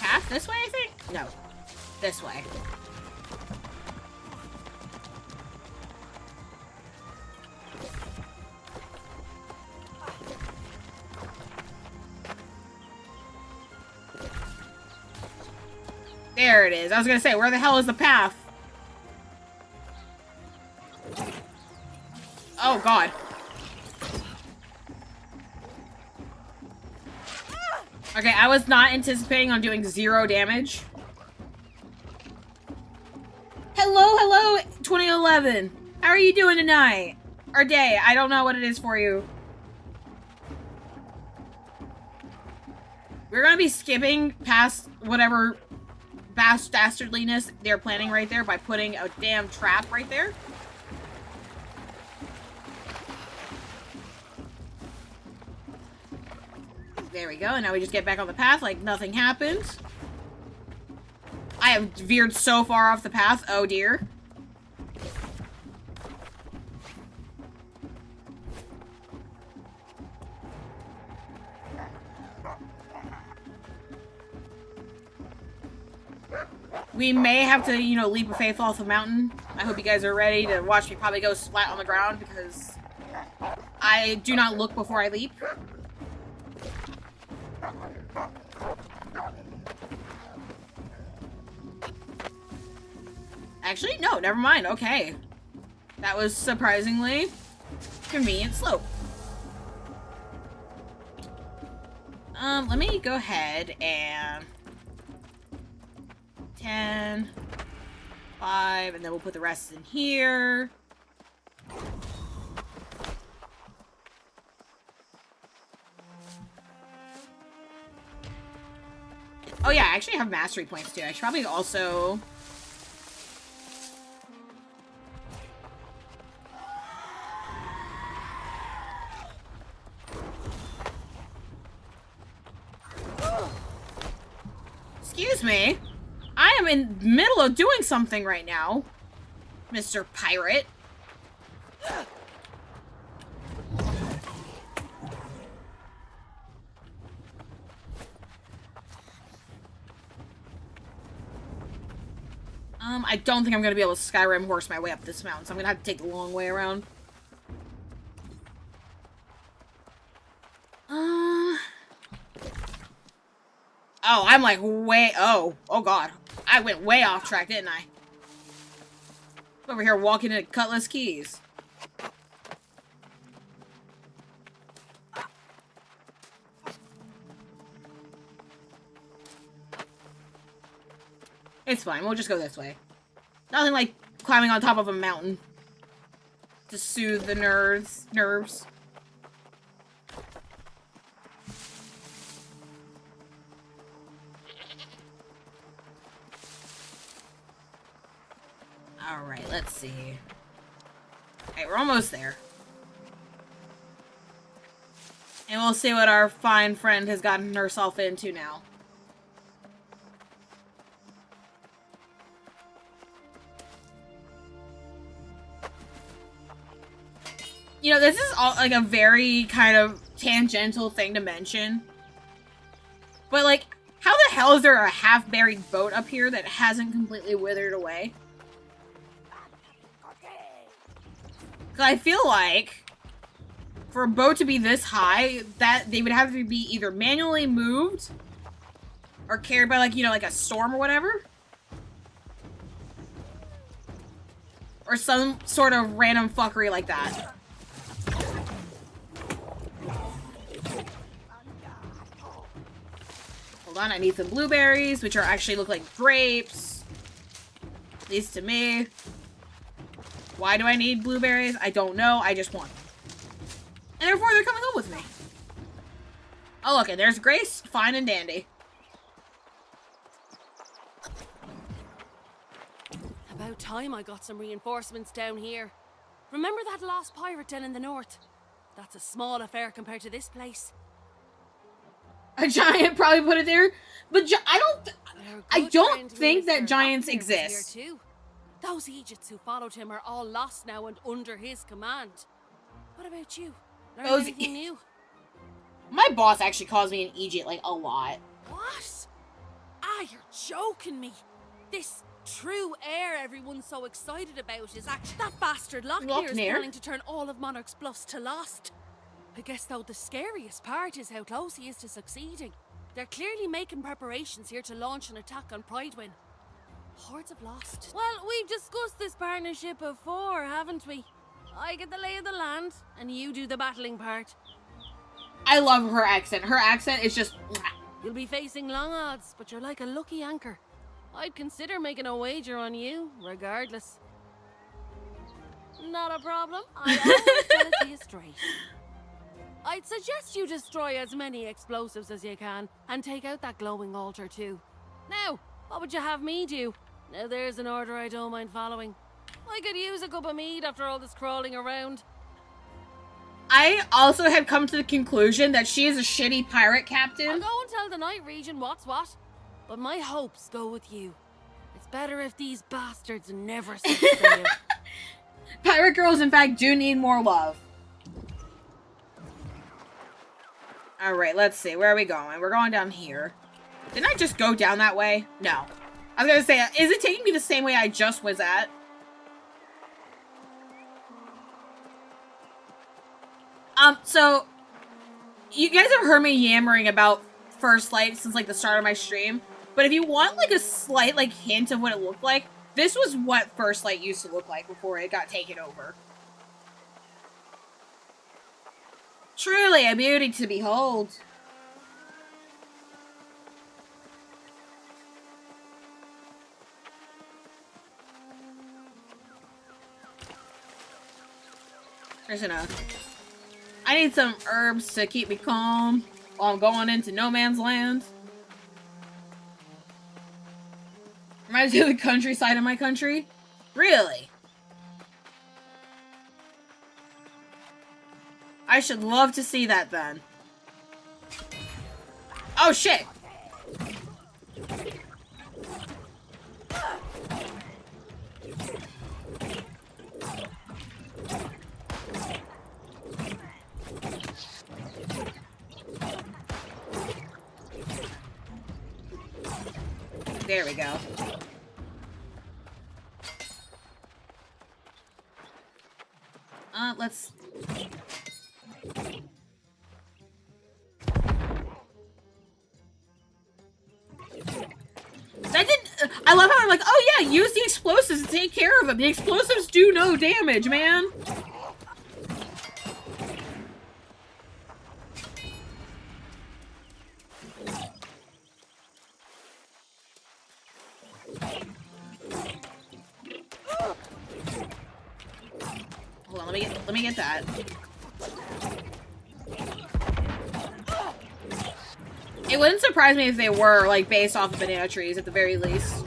path this way, I think? No. This way. There it is. I was gonna say, where the hell is the path? Oh, God. Okay, I was not anticipating on doing 0 damage. Hello, 2011. How are you doing tonight? Or day? I don't know what it is for you. We're gonna be skipping past whatever dastardliness they're planning right there by putting a damn trap right there. There we go, and now we just get back on the path like nothing happened. I have veered so far off the path, oh dear. We may have to, you know, leap of faith off the mountain. I hope you guys are ready to watch me probably go splat on the ground because I do not look before I leap. Actually, no, never mind. Okay. That was surprisingly convenient slope. Let me go ahead and 10. 5, and then we'll put the rest in here. Oh yeah, I actually have mastery points too. I should probably also... Excuse me. I am in the middle of doing something right now, Mr. Pirate. I don't think I'm gonna be able to Skyrim horse my way up this mountain, so I'm gonna have to take the long way around. Oh, I'm like way... Oh god. I went way off track, didn't I? Over here walking at Cutlass Keys. It's fine, we'll just go this way. Nothing like climbing on top of a mountain to soothe the nerves. Alright, let's see. Okay, we're almost there. And we'll see what our fine friend has gotten herself into now. You know, this is all like a very kind of tangential thing to mention. But like, how the hell is there a half-buried boat up here that hasn't completely withered away? Because I feel like for a boat to be this high, that they would have to be either manually moved or carried by like, you know, like a storm or whatever. Or some sort of random fuckery like that. Hold on, I need some blueberries, which are actually look like grapes. At least to me. Why do I need blueberries? I don't know, I just want them. And therefore they're coming home with me. Oh look, and there's Grace, fine and dandy. About time I got some reinforcements down here. Remember that lost pirate den in the north? That's a small affair compared to this place. A giant probably put it there, but I don't think that giants exist. Those Egypts who followed him are all lost now and under his command. What about you? Learn anything new? My boss actually calls me an Egypt like a lot. What? Ah, you're joking me. This true heir everyone's so excited about is actually that bastard Locknear is planning to turn all of Monarch's bluffs to lost. I guess though the scariest part is how close he is to succeeding. They're clearly making preparations here to launch an attack on Pridewin. Hordes of lost. Well, we've discussed this partnership before, haven't we? I get the lay of the land, and you do the battling part. I love her accent. Her accent is just... You'll be facing long odds, but you're like a lucky anchor. I'd consider making a wager on you, regardless. Not a problem. I always tell it to you straight. I'd suggest you destroy as many explosives as you can, and take out that glowing altar too. Now, what would you have me do? Now there's an order I don't mind following. I could use a cup of mead after all this crawling around. I also have come to the conclusion that she is a shitty pirate captain. I'll go and tell the Night Region what's what, but my hopes go with you. It's better if these bastards never set sail. Pirate girls, in fact, do need more love. Alright, let's see. Where are we going? We're going down here. Didn't I just go down that way? No. I was gonna say, is it taking me the same way I just was at? So, you guys have heard me yammering about First Light since, like, the start of my stream. But if you want, like, a slight, like, hint of what it looked like, this was what First Light used to look like before it got taken over. Truly a beauty to behold. There's enough. I need some herbs to keep me calm while I'm going into no man's land. Reminds me of the countryside of my country. Really? I should love to see that then. Oh shit! There we go. Let's... That didn't... I love how I'm like, oh yeah, use the explosives to take care of them. The explosives do no damage, man. Hold on, let me get that. It wouldn't surprise me if they were, like, based off of banana trees, at the very least.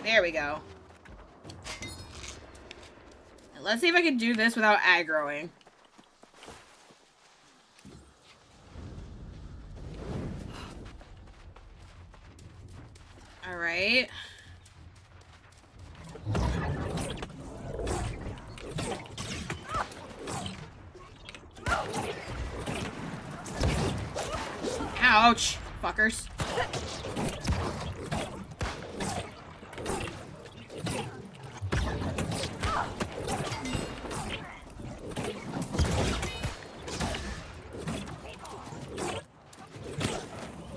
There we go. And let's see if I can do this without aggroing. Alright. Ouch, fuckers.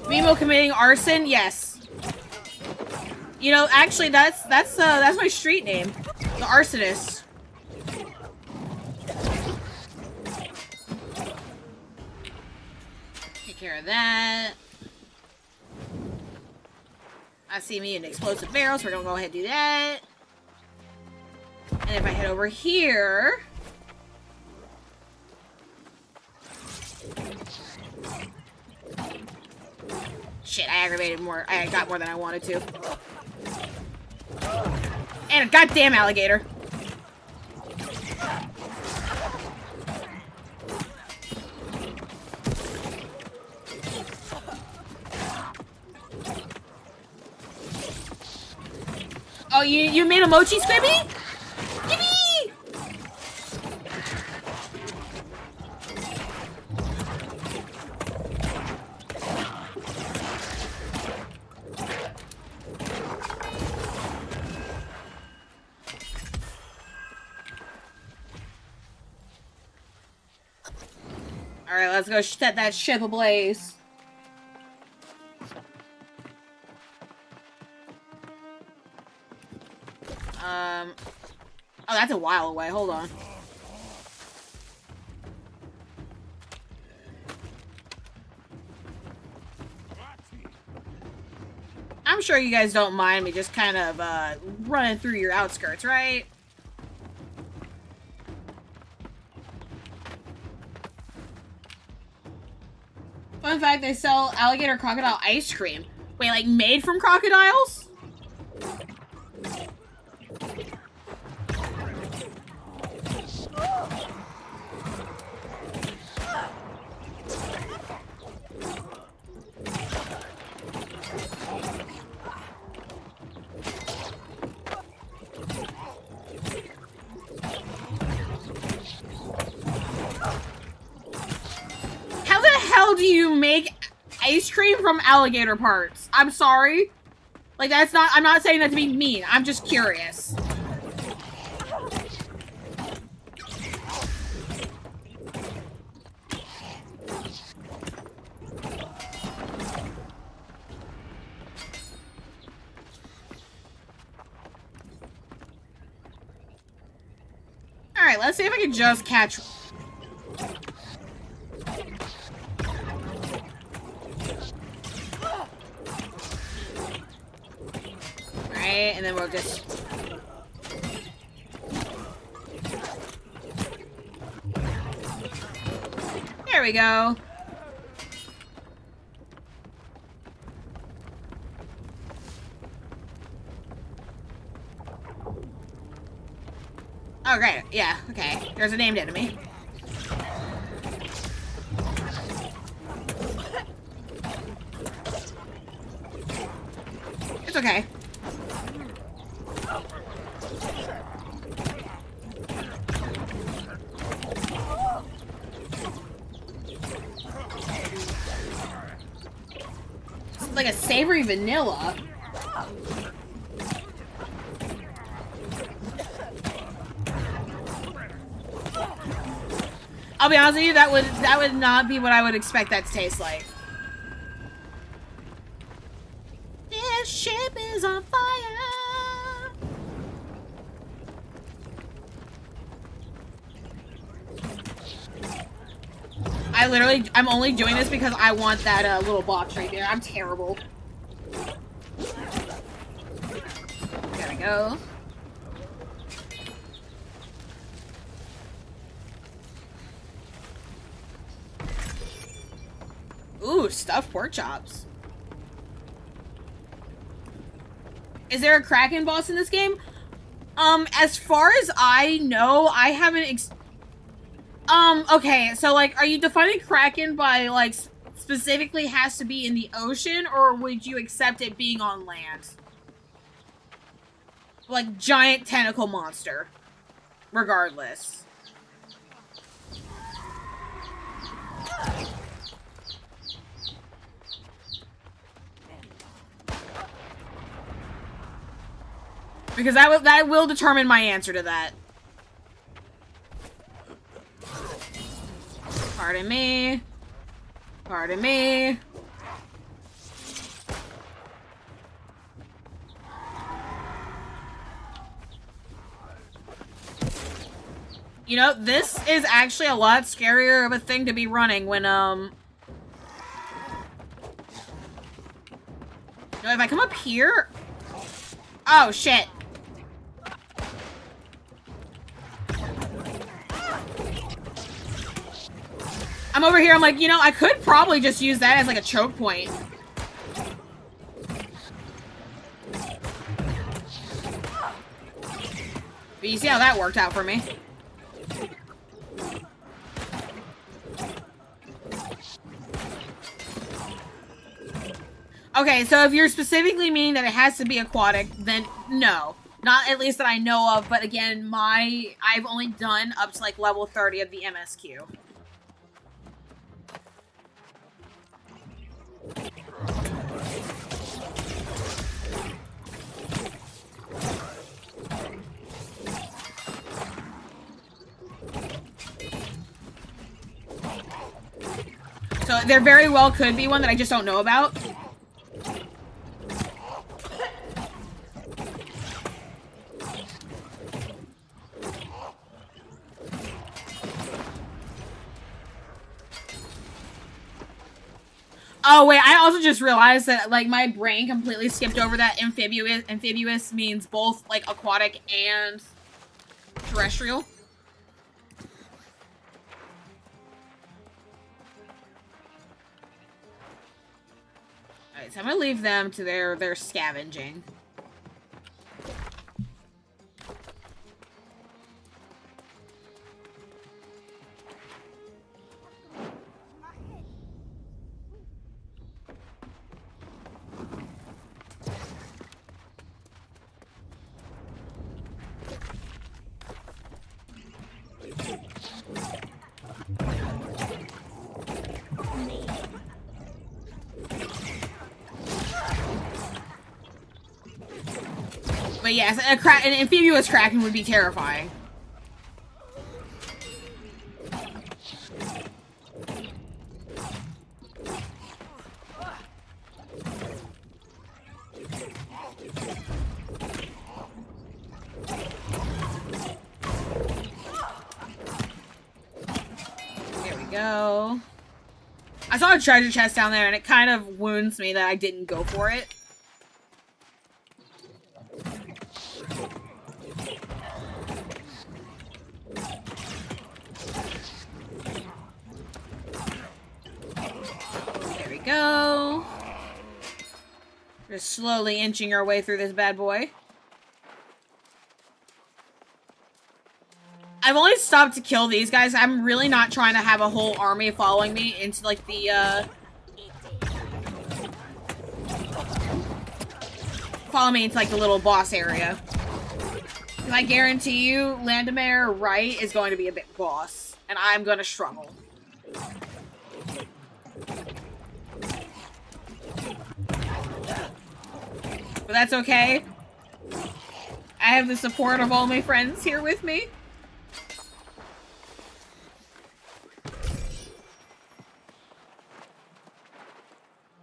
Mimo committing arson? Yes. You know, actually, that's my street name, the Arsonist. Take care of that. I see me in explosive barrels, so we're gonna go ahead and do that. And if I head over here. Shit, I aggravated more. I got more than I wanted to. And a goddamn alligator. Oh, you made a mochi squibby? Yippee! Alright, let's go set that ship ablaze. Oh, that's a while away. Hold on. I'm sure you guys don't mind me just kind of, running through your outskirts, right? Fun fact, they sell alligator crocodile ice cream. Wait, like made from crocodiles? Do you make ice cream from alligator parts? I'm sorry. Like, that's not, I'm not saying that to be mean. I'm just curious. Alright, let's see if I can just catch... Alright, and then we'll just... There we go. Oh, great. Yeah, okay. There's a named enemy. It's okay. It's like a savory vanilla. I'll be honest with you, that would not be what I would expect that to taste like. This ship is on fire. I'm only doing this because I want that little box right there. I'm terrible. There we go. Ooh, stuffed pork chops. Is there a Kraken boss in this game? As far as I know, I haven't okay, so, like, are you defining Kraken by, like, specifically has to be in the ocean, or would you accept it being on land? Like, giant tentacle monster. Regardless. Because that will determine my answer to that. Pardon me. Pardon me. You know, this is actually a lot scarier of a thing to be running when, No, if I come up here... Oh, shit. I'm over here, I'm like, you know, I could probably just use that as, like, a choke point. But you see how that worked out for me. Okay, so if you're specifically meaning that it has to be aquatic, then no. Not at least that I know of, but again, I've only done up to, like, level 30 of the MSQ. So there very well could be one that I just don't know about. Oh wait, I also just realized that, like, my brain completely skipped over that amphibious. Amphibious means both, like, aquatic and terrestrial. Alright, so I'm gonna leave them to their scavenging. But yes, an amphibious kraken would be terrifying. There we go. I saw a treasure chest down there and it kind of wounds me that I didn't go for it. There we go. Just slowly inching our way through this bad boy. I've only stopped to kill these guys. I'm really not trying to have a whole army following me into, like, the, follow me into, like, the little boss area. Because I guarantee you, Landamere Wright is going to be a big boss. And I'm going to struggle. But that's okay. I have the support of all my friends here with me.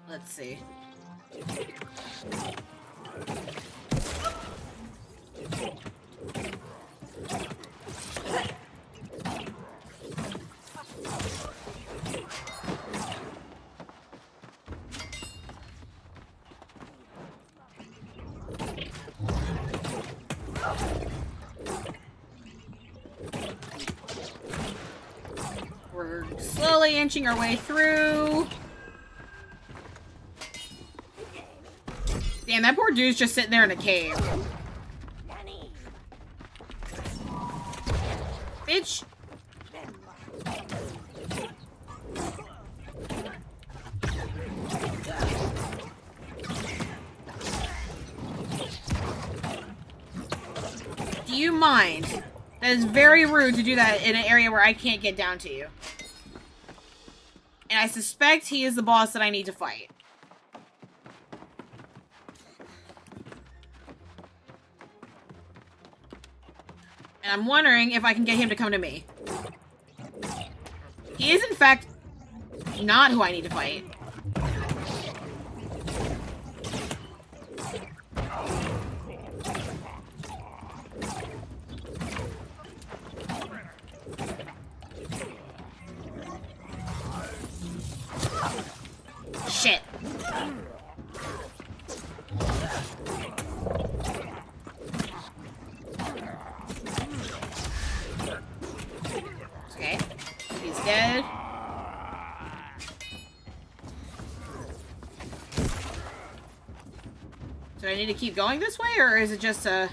Let's see. We're slowly inching our way through. Damn, that poor dude's just sitting there in a cave. Bitch. Do you mind? That is very rude to do that in an area where I can't get down to you. And I suspect he is the boss that I need to fight. And I'm wondering if I can get him to come to me. He is, in fact, not who I need to fight. Shit. Okay. He's dead. Do I need to keep going this way, or is it just a...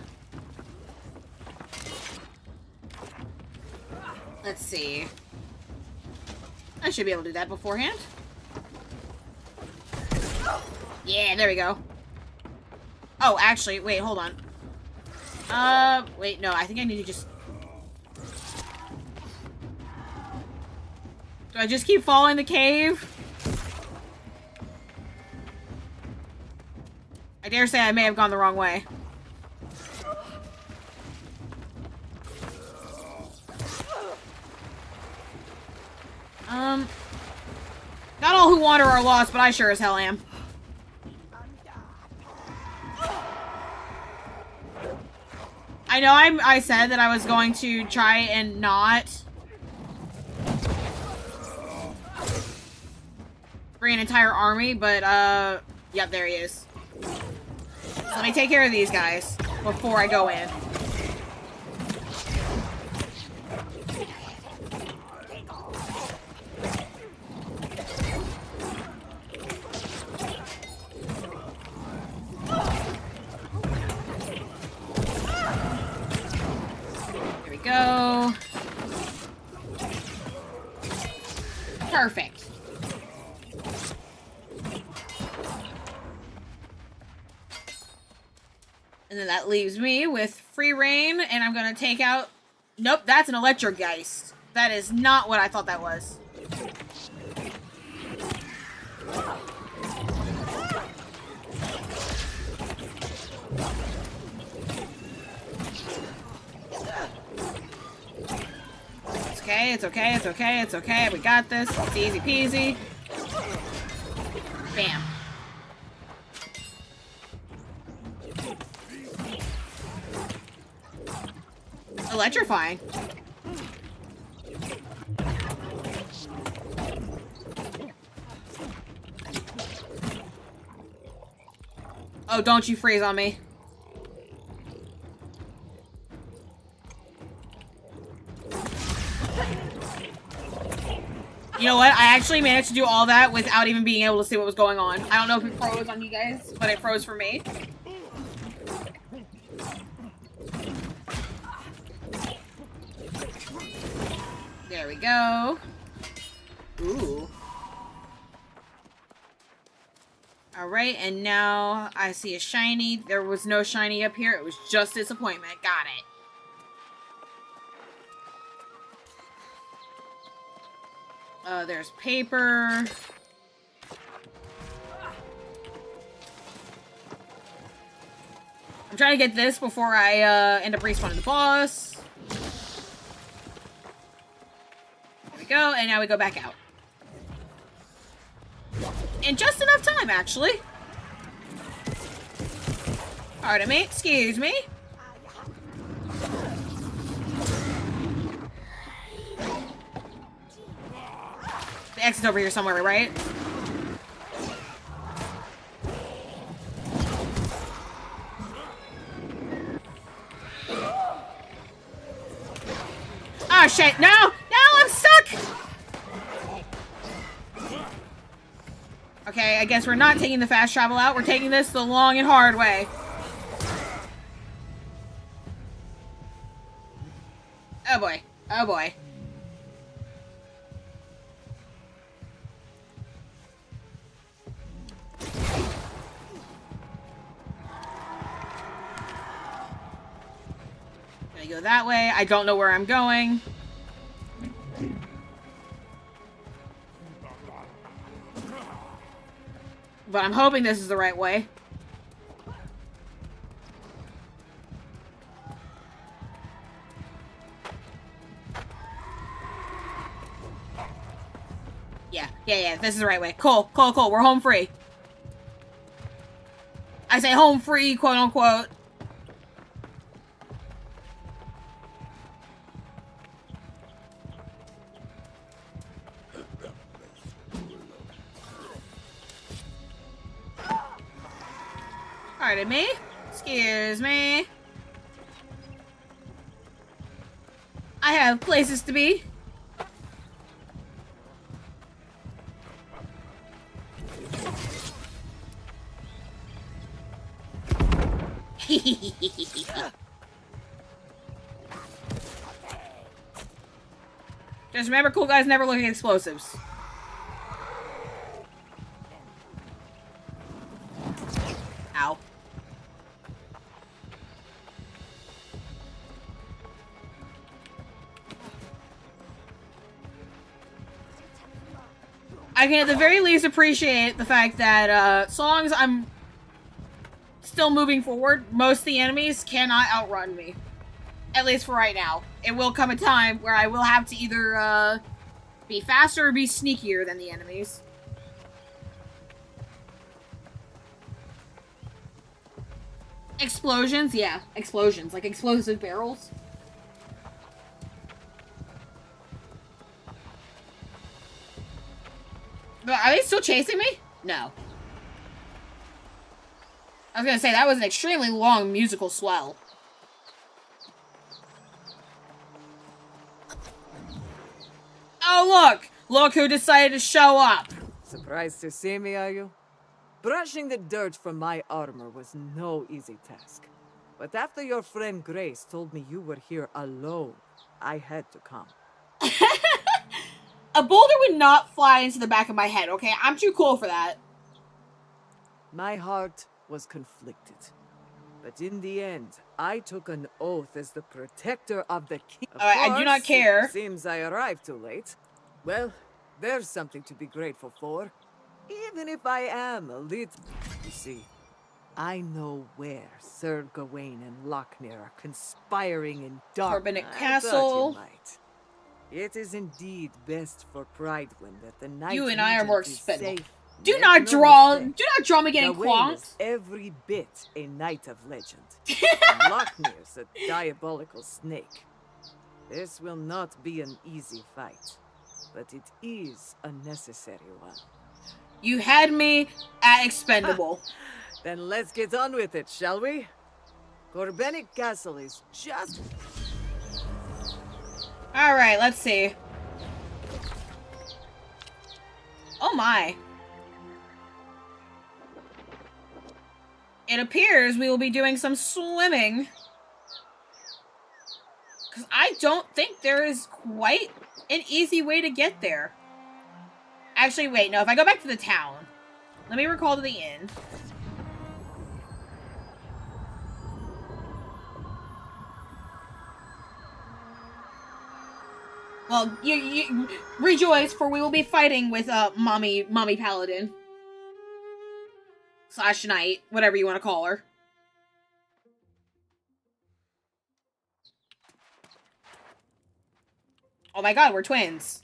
Let's see. I should be able to do that beforehand. Yeah, there we go. Oh, actually, wait, hold on. Wait, no, I think I need to just... Do I just keep following the cave? I dare say I may have gone the wrong way. Not all who wander are lost, but I sure as hell am. I know I said that I was going to try and not bring an entire army, but, yep, there he is. So let me take care of these guys before I go in. There we go. Perfect. And then that leaves me with free reign, and I'm gonna take out... Nope, that's an Electrogeist. That is not what I thought that was. It's okay, it's okay, it's okay, it's okay. We got this. It's easy peasy. Bam. Electrifying. Oh, don't you freeze on me. You know what? I actually managed to do all that without even being able to see what was going on. I don't know if it froze on you guys, but it froze for me. There we go. Ooh. Alright, and now I see a shiny. There was no shiny up here. It was just disappointment. Got it. There's paper. I'm trying to get this before I end up respawning the boss. There we go, and now we go back out. In just enough time, actually. Pardon me, excuse me. The exit's over here somewhere, right? Oh shit, no! No, I'm stuck! Okay, I guess we're not taking the fast travel out. We're taking this the long and hard way. Oh boy. Oh boy. Gonna go that way. I don't know where I'm going. But I'm hoping this is the right way. Yeah, this is the right way. Cool. We're home free. I say home free, quote unquote. Pardon me. Excuse me. I have places to be. Just remember, cool guys never look at explosives. Ow. I can at the very least appreciate the fact that, so long as I'm still moving forward, most of the enemies cannot outrun me. At least for right now. It will come a time where I will have to either, be faster or be sneakier than the enemies. Explosions? Yeah, explosions. Like explosive barrels. But are they still chasing me? No. I was gonna say, that was an extremely long musical swell. Oh, look! Look who decided to show up! Surprised to see me, are you? Brushing the dirt from my armor was no easy task. But after your friend Grace told me you were here alone, I had to come. A boulder would not fly into the back of my head, okay? I'm too cool for that. My heart was conflicted. But in the end, I took an oath as the protector of the king. I do not care. It seems I arrived too late. Well, there's something to be grateful for. Even if I am a little... You see, I know where Sir Gawain and Lochner are conspiring in dark... Forbidden Castle. It is indeed best for Pridewind that the night... You and I are more expendable. Do not draw me getting Gawain clonked. is every bit a knight of legend. And Lochner's a diabolical snake. This will not be an easy fight, but it is a necessary one. You had me at expendable. Then let's get on with it, shall we? Corbenic Castle is just... Alright, let's see. Oh my. It appears we will be doing some swimming. Because I don't think there is quite an easy way to get there. Actually, wait, no, if I go back to the town. Let me recall to the inn. Well, you rejoice, for we will be fighting with mommy paladin / knight, whatever you want to call her. Oh my god, we're twins.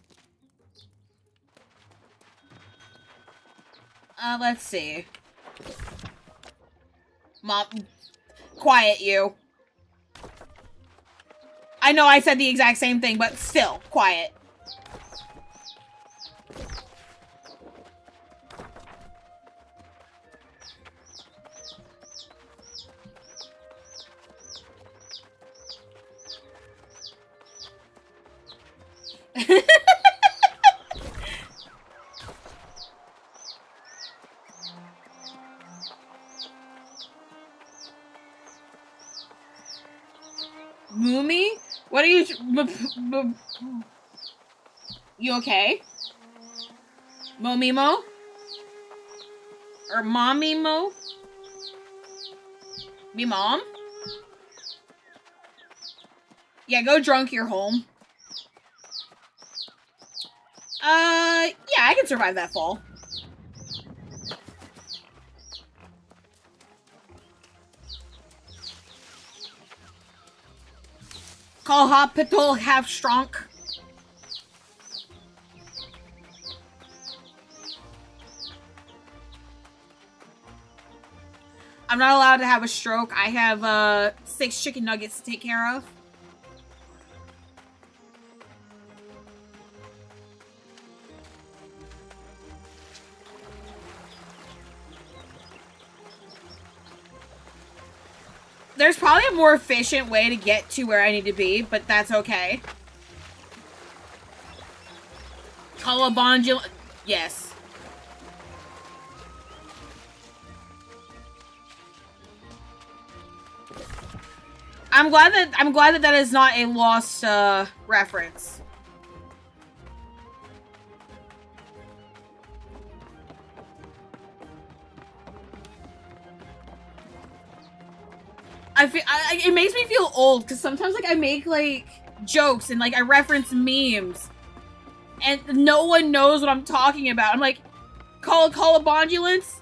Let's see. Mom, quiet you. I know I said the exact same thing, but still, quiet. Moomy? What are you... You okay? Mimo? Or Mimo? Me mom? Yeah, go drunk, you're home. Yeah, I can survive that fall. Call hospital, half strong. I'm not allowed to have a stroke. I have 6 chicken nuggets to take care of. There's probably a more efficient way to get to where I need to be, but that's okay. Colabondula, yes. I'm glad that is not a lost reference. It makes me feel old because sometimes like I make like jokes and like I reference memes and no one knows what I'm talking about. I'm like, call a bondulance?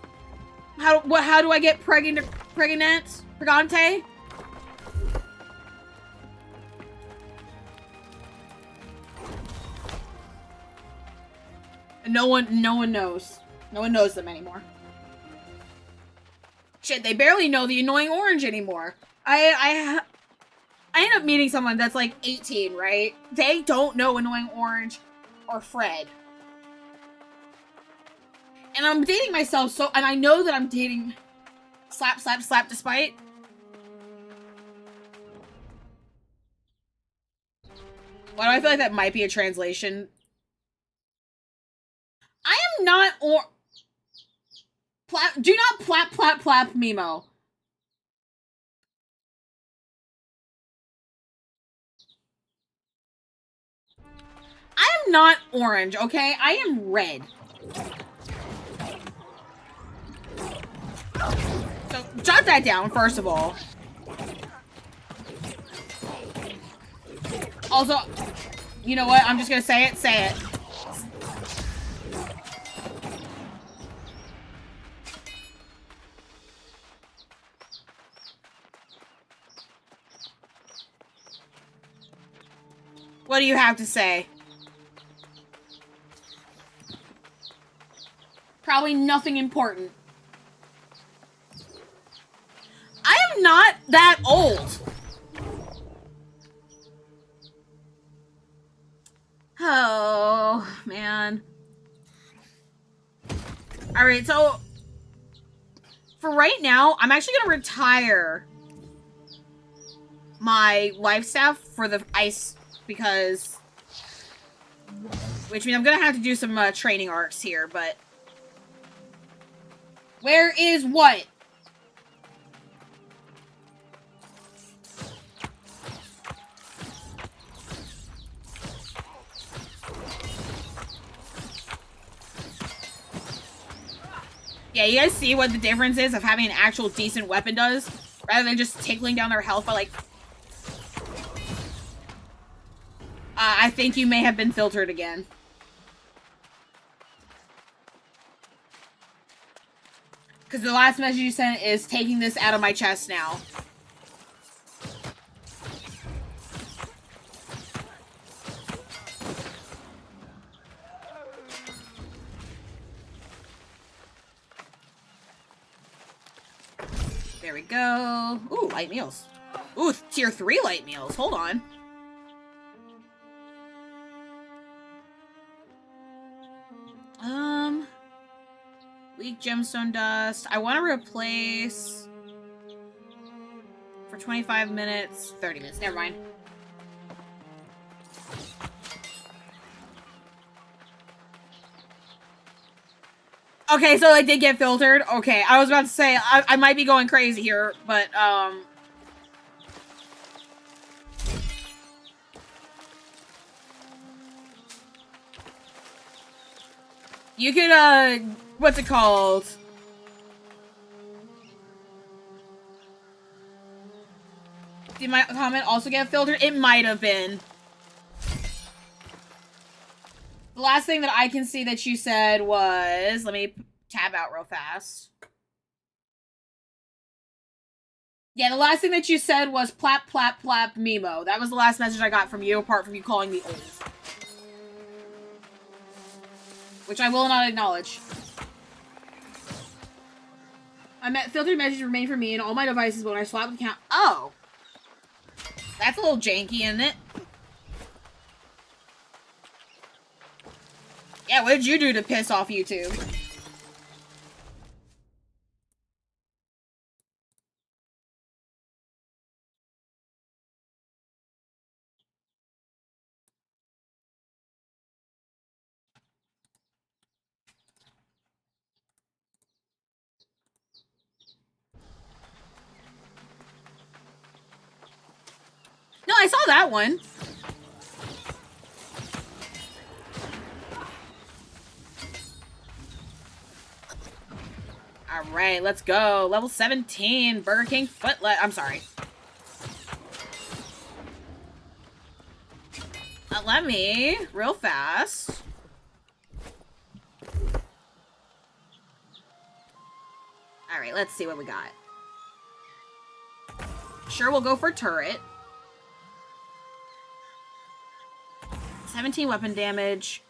How do I get pregnant? Pregante? No one knows. No one knows them anymore. Shit, they barely know the annoying orange anymore. I end up meeting someone that's like 18, right? They don't know annoying orange or Fred. And I'm dating myself, so, and I know that I'm dating slap despite. Why do I feel like that might be a translation? I am not do not plap Mimo. I am not orange, okay? I am red. So, jot that down, first of all. Also, you know what? I'm just gonna say it. Say it. What do you have to say? Probably nothing important. I am not that old. Oh, man. Alright, so for right now, I'm actually gonna retire my life staff for the ice because Which means I'm gonna have to do some training arcs here, but... Where is what? Yeah, you guys see what the difference is of having an actual decent weapon does? Rather than just tickling down their health by, like... I think you may have been filtered again. Because the last message you sent is taking this out of my chest now. There we go. Ooh, light meals. Ooh, tier 3 light meals. Hold on. Weak gemstone dust. I want to replace for 25 minutes, 30 minutes. Never mind. Okay, so I did get filtered. Okay, I was about to say I might be going crazy here, but you could what's it called? Did my comment also get filtered? It might have been. The last thing that I can see that you said was... Let me tab out real fast. Yeah, the last thing that you said was plap, plap, plap, Mimo. That was the last message I got from you, apart from you calling me old. Which I will not acknowledge. Filtered messages remain for me and all my devices when I swap the account. Oh! That's a little janky, isn't it? Yeah, what did you do to piss off YouTube? No, I saw that one. Alright, let's go. Level 17, Burger King footlet. I'm sorry. Let me, real fast. Alright, let's see what we got. Sure, we'll go for turret. 17 weapon damage.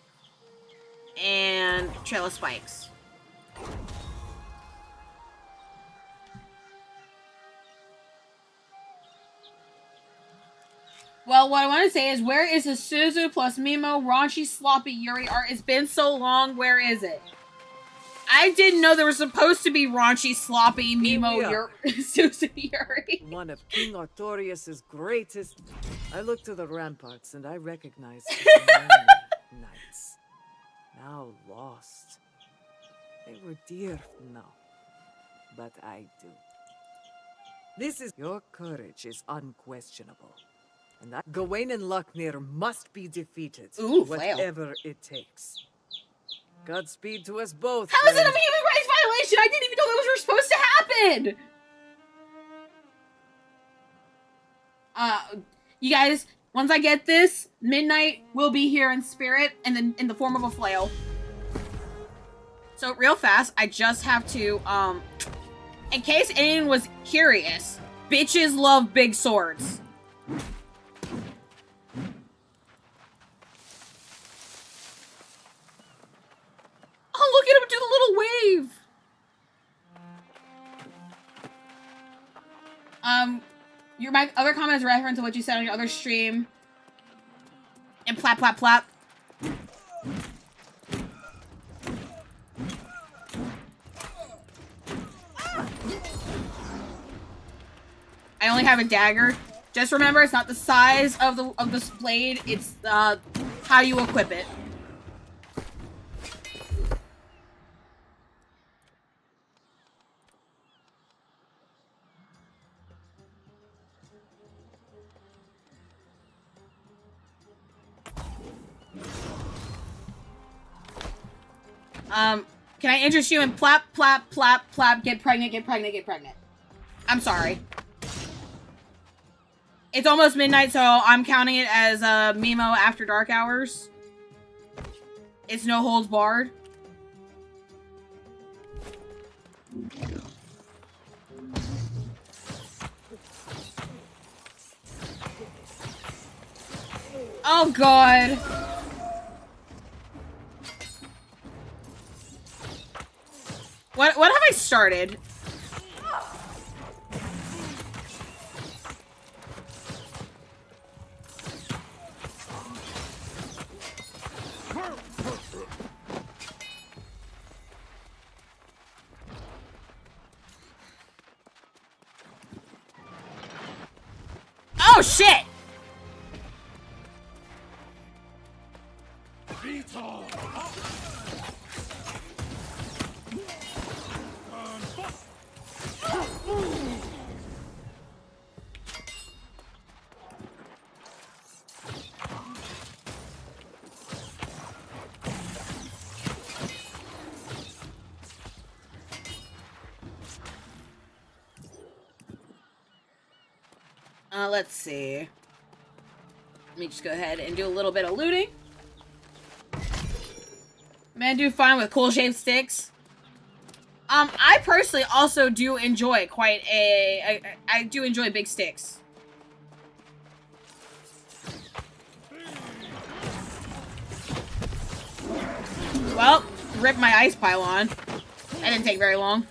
And trail of spikes. Well, what I want to say is, where is the Suzu plus Mimo raunchy sloppy Yuri art? It's been so long, where is it? I didn't know there was supposed to be raunchy sloppy Mimo Suzu Yuri. One of King Artorias' greatest... I look to the ramparts and I recognize the knights. Now lost. They were dear, no. But I do. This is... Your courage is unquestionable. And that Gawain and Locknir must be defeated. Ooh, whatever it takes. Godspeed to us both. How is it a human rights violation? I didn't even know that was supposed to happen. You guys, once I get this, Midnight will be here in spirit and then in the form of a flail. So real fast, I just have to in case anyone was curious, bitches love big swords. Oh, look at him do the little wave! My other comment is a reference to what you said on your other stream. And plap, plap, plap. I only have a dagger. Just remember, it's not the size of the blade, it's how you equip it. Can I interest you in plap, plap, plap, plap, get pregnant, get pregnant, get pregnant? I'm sorry. It's almost midnight, so I'm counting it as Mimo After Dark Hours. It's no holds barred. Oh god. What have I started? Oh shit! Let's see. Let me just go ahead and do a little bit of looting. Man, do fine with cool shaped sticks. I personally also do enjoy I do enjoy big sticks. Well, rip my ice pylon. That didn't take very long.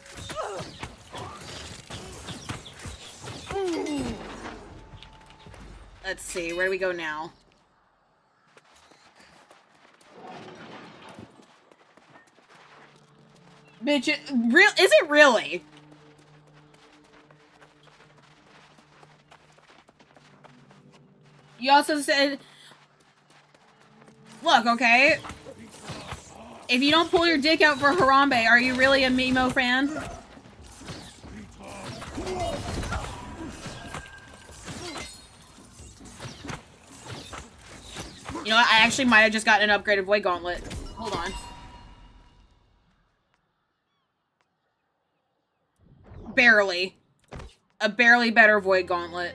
Let's see, where do we go now? Bitch, is it really? You also said, look, okay? If you don't pull your dick out for Harambe, are you really a Mimo fan? You know what? I actually might have just gotten an upgraded Void Gauntlet. Hold on. Barely. A barely better Void Gauntlet.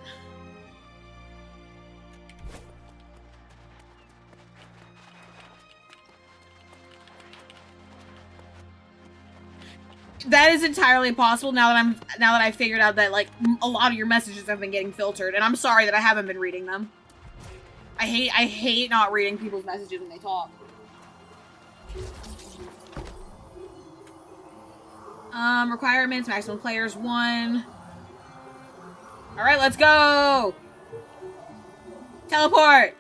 That is entirely possible now that I figured out that like a lot of your messages have been getting filtered, and I'm sorry that I haven't been reading them. I hate not reading people's messages when they talk. Requirements, maximum players 1. Alright, let's go! Teleport!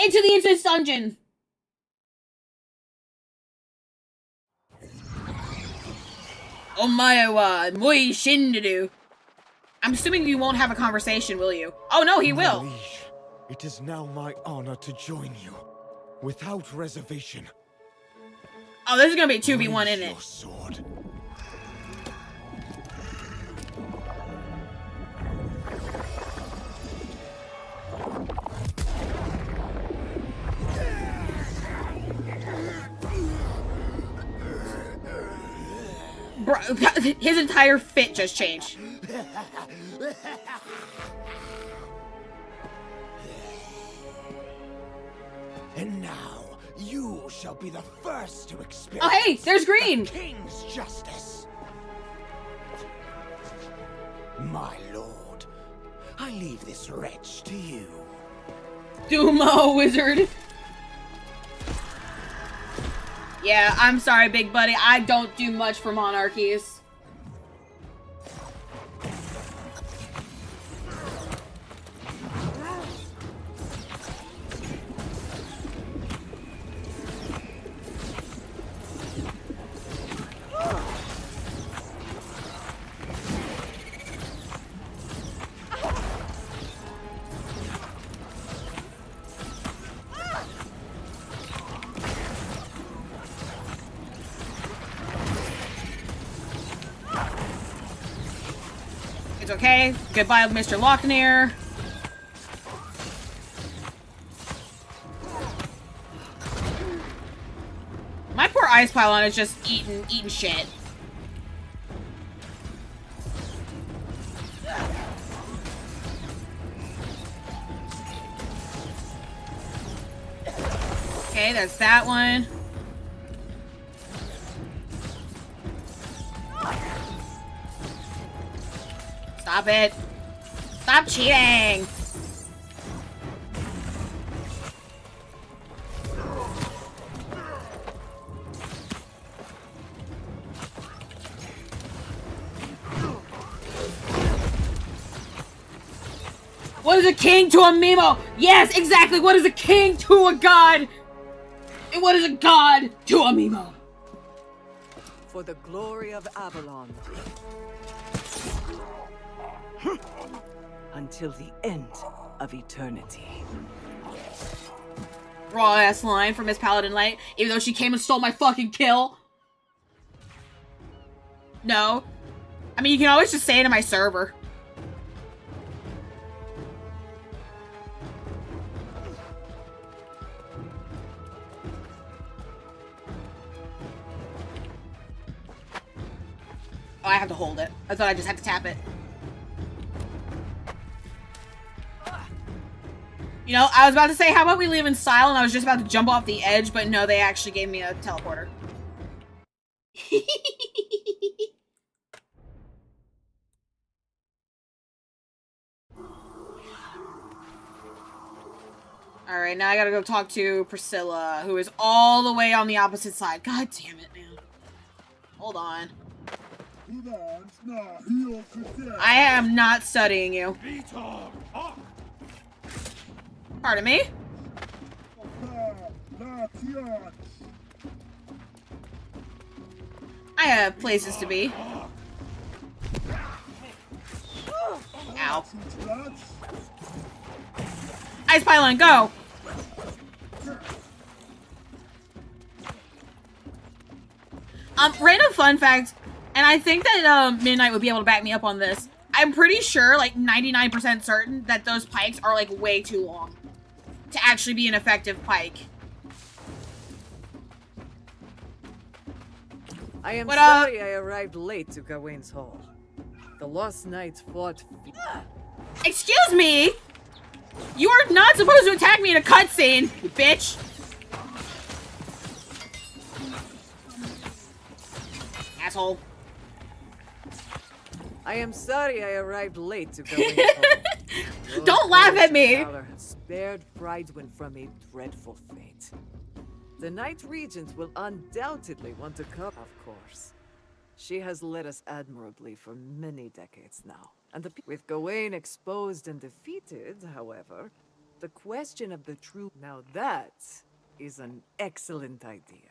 Into the incense dungeon! Omae wa moi shinderu. I'm assuming you won't have a conversation, will you? Oh no, he will! Liege, it is now my honor to join you, without reservation. Oh, this is gonna be a 2v1, isn't it? Sword. Bro, his entire fit just changed. And now, you shall be the first to experience. Oh, hey, there's Green. The King's justice. My lord, I leave this wretch to you. Dumo, wizard. Yeah, I'm sorry, big buddy. I don't do much for monarchies. Okay, goodbye, Mr. Lochner. My poor ice pylon is just eating shit. Okay, that's that one. Stop it. Stop cheating. What is a king to a Mimo? Yes, exactly. What is a king to a god? And what is a god to a Mimo? For the glory of Avalon. Until the end of eternity. Raw ass line from Miss Paladin Light, even though she came and stole my fucking kill. No. I mean, you can always just say it in my server. Oh, I have to hold it. I thought I just had to tap it. You know, I was about to say, how about we leave in style, and I was just about to jump off the edge, but no, they actually gave me a teleporter. Alright, now I gotta go talk to Priscilla, who is all the way on the opposite side. God damn it, man. Hold on. I am not studying you. Pardon me? I have places to be. Ow. Ice pylon, go! Random fun fact, and I think that Midnight would be able to back me up on this. I'm pretty sure, like 99% certain, that those pikes are like way too long to actually be an effective pike. I am sorry I arrived late to Gawain's Hall. The Lost Knights fought... Excuse me? You are not supposed to attack me in a cutscene, you bitch! Asshole. I am sorry I arrived late to Gawain's Hall. Don't laugh at me! Valor has spared Bridewin from a dreadful fate. The Knight Regent will undoubtedly want to come, of course. She has led us admirably for many decades now. And with Gawain exposed and defeated, however, the question of the true... Now that is an excellent idea.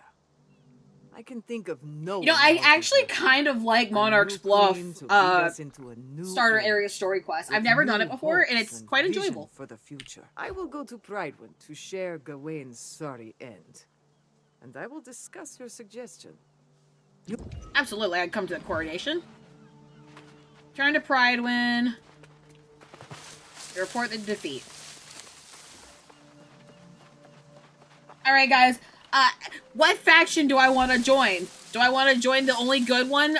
I can think of no... You know, I actually kind of like Monarch's Bluff starter area story quest. I've never done it before, and it's quite enjoyable. For the future, I will go to Bridewin to share Gawain's sorry end. And I will discuss your suggestion. Absolutely, I'd come to the coronation. Turn to Bridewin. Report the defeat. Alright, guys. What faction do I want to join? Do I want to join the only good one,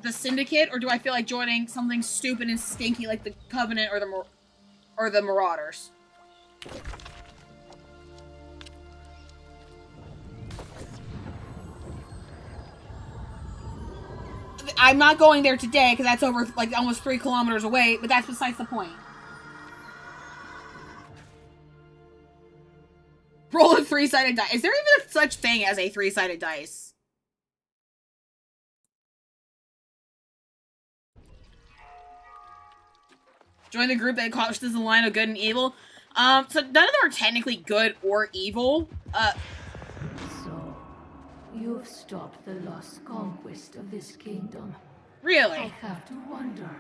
the Syndicate, or do I feel like joining something stupid and stinky like the Covenant or the Marauders? I'm not going there today because that's over like almost 3 kilometers away, but that's besides the point. Roll a 3-sided dice. Is there even such thing as a 3-sided dice? Join the group that crosses the line of good and evil. So none of them are technically good or evil. So, you've stopped the lost conquest of this kingdom. Really? I have to wonder,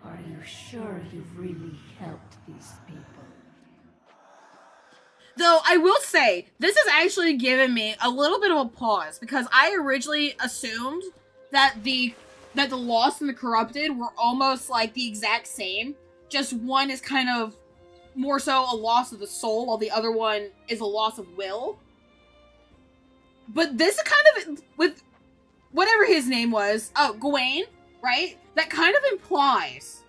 are you sure you've really helped these people? Though, I will say, this has actually given me a little bit of a pause, because I originally assumed that the Lost and the Corrupted were almost like the exact same. Just one is kind of more so a loss of the soul, while the other one is a loss of will. But this kind of, with whatever his name was, oh, Gawain, right? That kind of implies,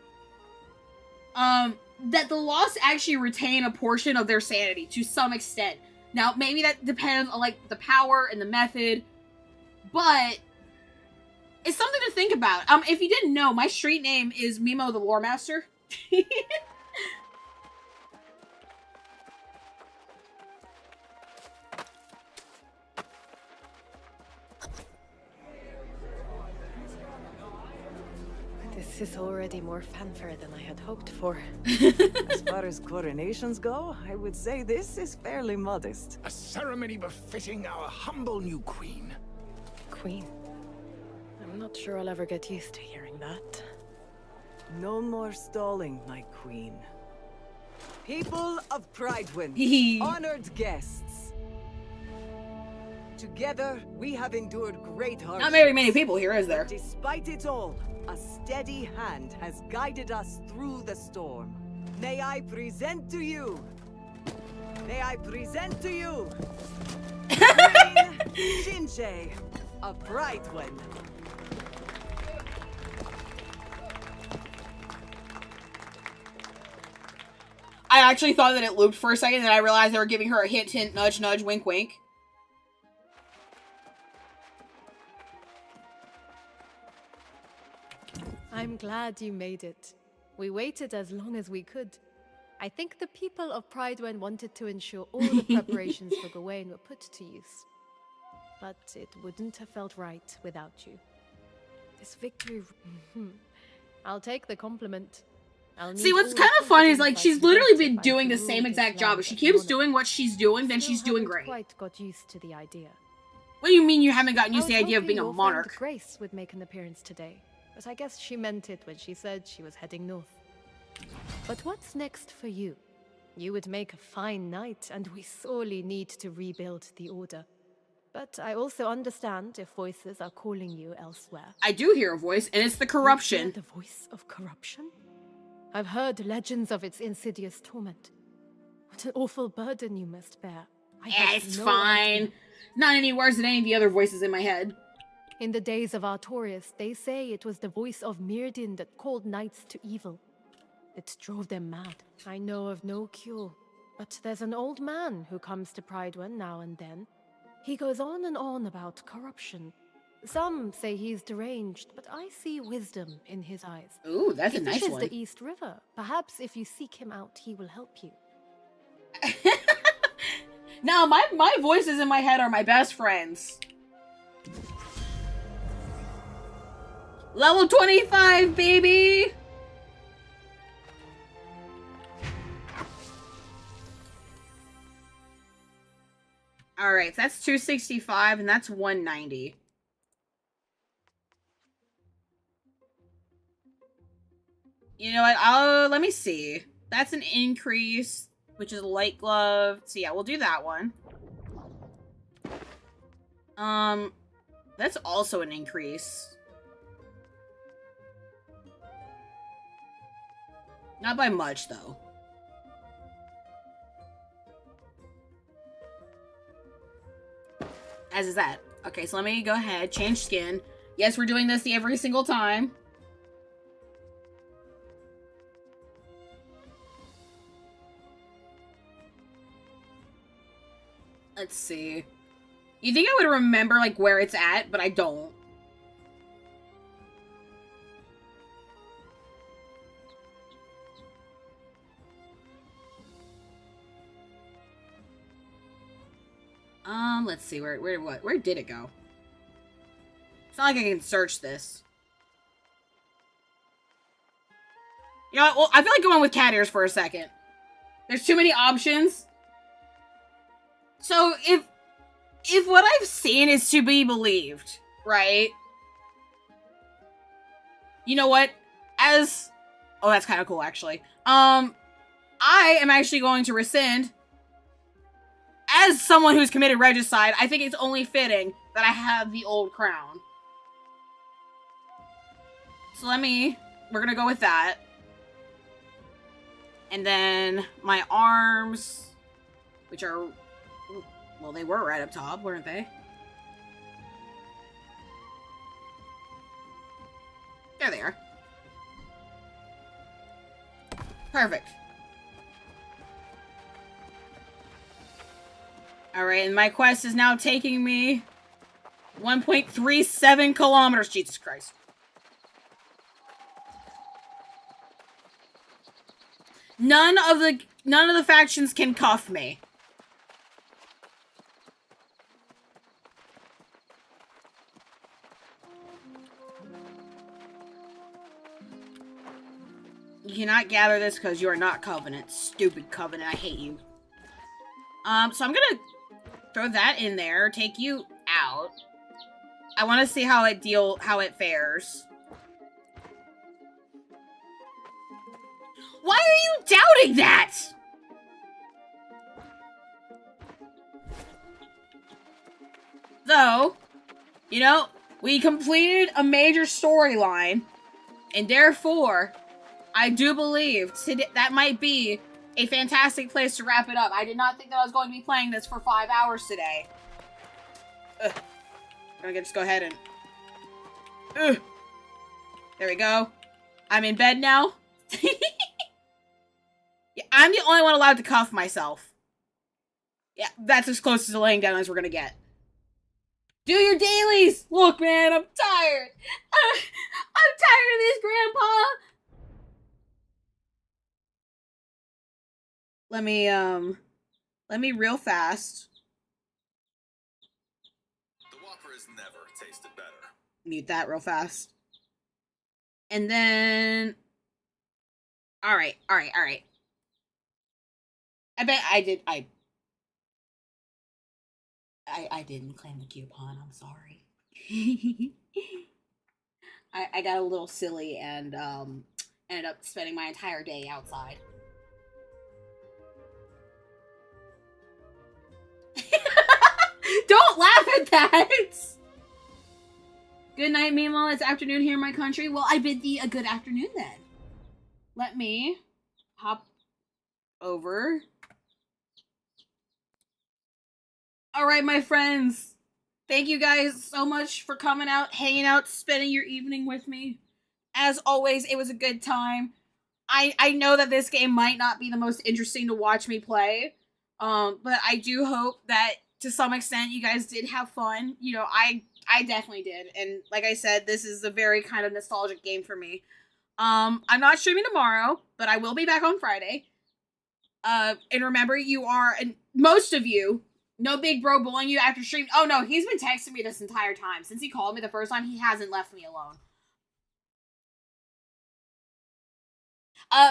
that the Lost actually retain a portion of their sanity to some extent. Now, maybe that depends on, like, the power and the method, but it's something to think about. If you didn't know, my street name is Mimo the Lore Master. This is already more fanfare than I had hoped for. As far as coronations go, I would say this is fairly modest. A ceremony befitting our humble new queen. Queen? I'm not sure I'll ever get used to hearing that. No more stalling, my queen. People of Pridewind, honored guests. Together, we have endured great hardships. Not very many people here, is there? But despite it all, a steady hand has guided us through the storm. May I present to you... Queen Shinche of Pridewind. I actually thought that it looped for a second, and then I realized they were giving her a hint, hint, nudge, nudge, wink, wink. I'm glad you made it. We waited as long as we could. I think the people of Pridewind wanted to ensure all the preparations for Gawain were put to use. But it wouldn't have felt right without you. This victory... I'll take the compliment. See, what's kind of fun is, like, she's literally been doing the same exact job. If she keeps doing what she's doing, then she's doing great. Quite got used to the idea. What do you mean you haven't gotten used to the idea of being a monarch? Grace would make an appearance today, but I guess she meant it when she said she was heading north. But what's next for you? You would make a fine knight, and we sorely need to rebuild the Order. But I also understand if voices are calling you elsewhere. I do hear a voice, and it's the corruption. The voice of corruption? I've heard legends of its insidious torment. What an awful burden you must bear. It's fine. Not any worse than any of the other voices in my head. In the days of Artorias, they say it was the voice of Myrddin that called knights to evil. It drove them mad. I know of no cure. But there's an old man who comes to Pridewind now and then. He goes on and on about corruption. Some say he's deranged, but I see wisdom in his eyes. Ooh, that's a nice one. He fishes the East River. Perhaps if you seek him out, he will help you. Now, my voices in my head are my best friends. Level 25, baby! Alright, so that's 265, and that's 190. You know what? Let me see. That's an increase, which is light glove. So yeah, we'll do that one. That's also an increase. Not by much, though. As is that. Okay, so let me go ahead, change skin. Yes, we're doing this every single time. Let's see. You think I would remember, like, where it's at, but I don't. Let's see, where did it go? It's not like I can search this. You know what? Well, I feel like going with cat ears for a second. There's too many options. So, if what I've seen is to be believed, right? You know what? Oh, that's kind of cool, actually. I am actually going to rescind. As someone who's committed regicide, I think it's only fitting that I have the old crown. So we're gonna go with that. And then my arms, which are, well, they were right up top, weren't they? There they are. Perfect. Alright, and my quest is now taking me 1.37 kilometers. Jesus Christ. None of the factions can cuff me. You cannot gather this because you are not Covenant. Stupid Covenant, I hate you. So I'm gonna throw that in there, take you out. I want to see how it fares. Why are you doubting that? Though, you know, we completed a major storyline, and therefore, I do believe that might be a fantastic place to wrap it up. I did not think that I was going to be playing this for 5 hours today. Ugh. I'm gonna just go ahead and... Ugh. There we go. I'm in bed now. Yeah, I'm the only one allowed to cuff myself. Yeah, that's as close to laying down as we're gonna get. Do your dailies! Look, man, I'm tired. I'm tired of this, Grandpa. Let me real fast. The Whopper has never tasted better. Mute that real fast. And then... Alright. I bet I didn't claim the coupon, I'm sorry. I got a little silly and, ended up spending my entire day outside. Don't laugh at that! Good night, Mimo. It's afternoon here in my country. Well, I bid thee a good afternoon then. Let me hop over. Alright, my friends. Thank you guys so much for coming out, hanging out, spending your evening with me. As always, it was a good time. I know that this game might not be the most interesting to watch me play. But I do hope that to some extent you guys did have fun. You know, I definitely did. And like I said, this is a very kind of nostalgic game for me. I'm not streaming tomorrow, but I will be back on Friday. And remember, you are, and most of you, no big bro bullying you after stream. Oh no, he's been texting me this entire time. Since he called me the first time, he hasn't left me alone.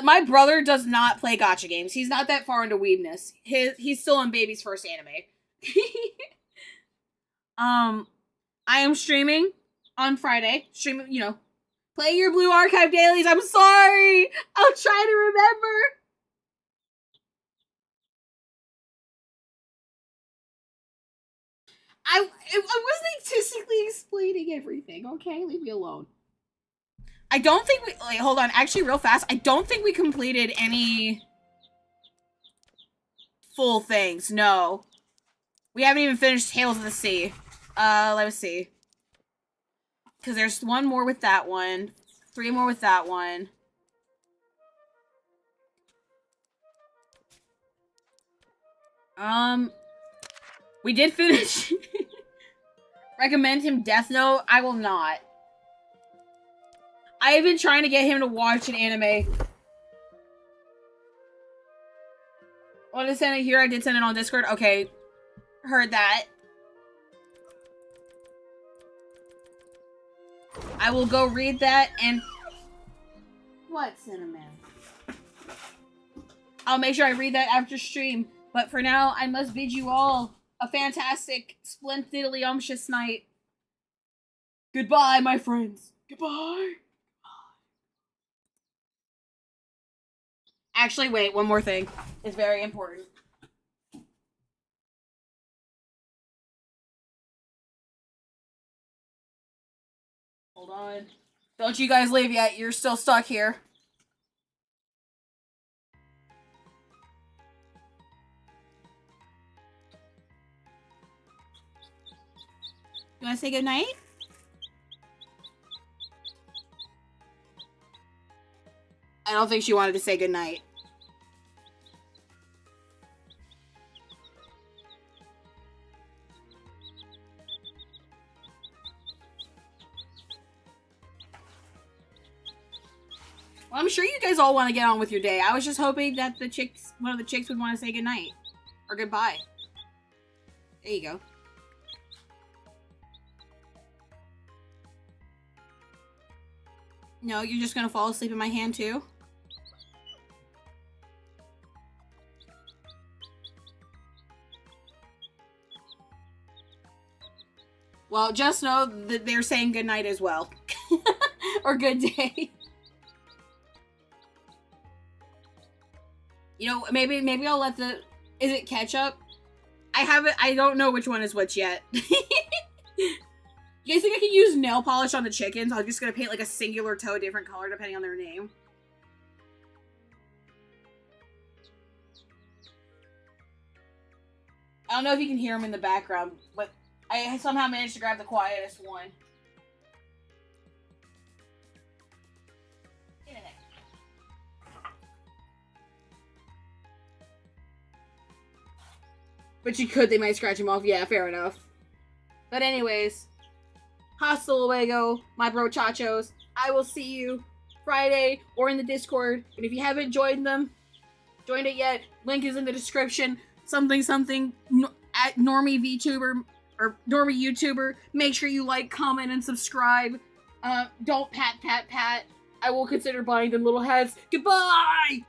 My brother does not play gacha games. He's not that far into weebness. He's still in baby's first anime. I am streaming on Friday. Streaming, you know, play your Blue Archive dailies. I'm sorry. I'll try to remember. I wasn't artistically explaining everything, okay? Leave me alone. I don't think we... Wait, hold on. Actually, real fast. I don't think we completed any full things. No. We haven't even finished Tales of the Sea. Let me see. Because there's one more with that one. 3 more with that one. We did finish. Recommend him Death Note? I will not. I have been trying to get him to watch an anime. Want to send it here? I did send it on Discord. Okay. Heard that. I will go read that and... What, Cinnamon? I'll make sure I read that after stream. But for now, I must bid you all a fantastic, splendidly umptious night. Goodbye, my friends. Goodbye. Actually, wait, one more thing. It's very important. Hold on. Don't you guys leave yet. You're still stuck here. You want to say goodnight? I don't think she wanted to say goodnight. Well, I'm sure you guys all want to get on with your day. I was just hoping that one of the chicks would want to say goodnight. Or goodbye. There you go. No, you're just gonna fall asleep in my hand too? Well, just know that they're saying goodnight as well. Or good day. You know, maybe I'll let the... Is it ketchup? I don't know which one is which yet. You guys think I can use nail polish on the chickens? I'm just gonna paint like a singular toe, different color depending on their name. I don't know if you can hear them in the background, but I somehow managed to grab the quietest one. But you could, they might scratch him off. Yeah, fair enough. But anyways, hasta luego, my brochachos. I will see you Friday or in the Discord. And if you haven't joined it yet, link is in the description. Something at Normie VTuber or Normie YouTuber. Make sure you like, comment, and subscribe. Don't pat. I will consider buying them little heads. Goodbye!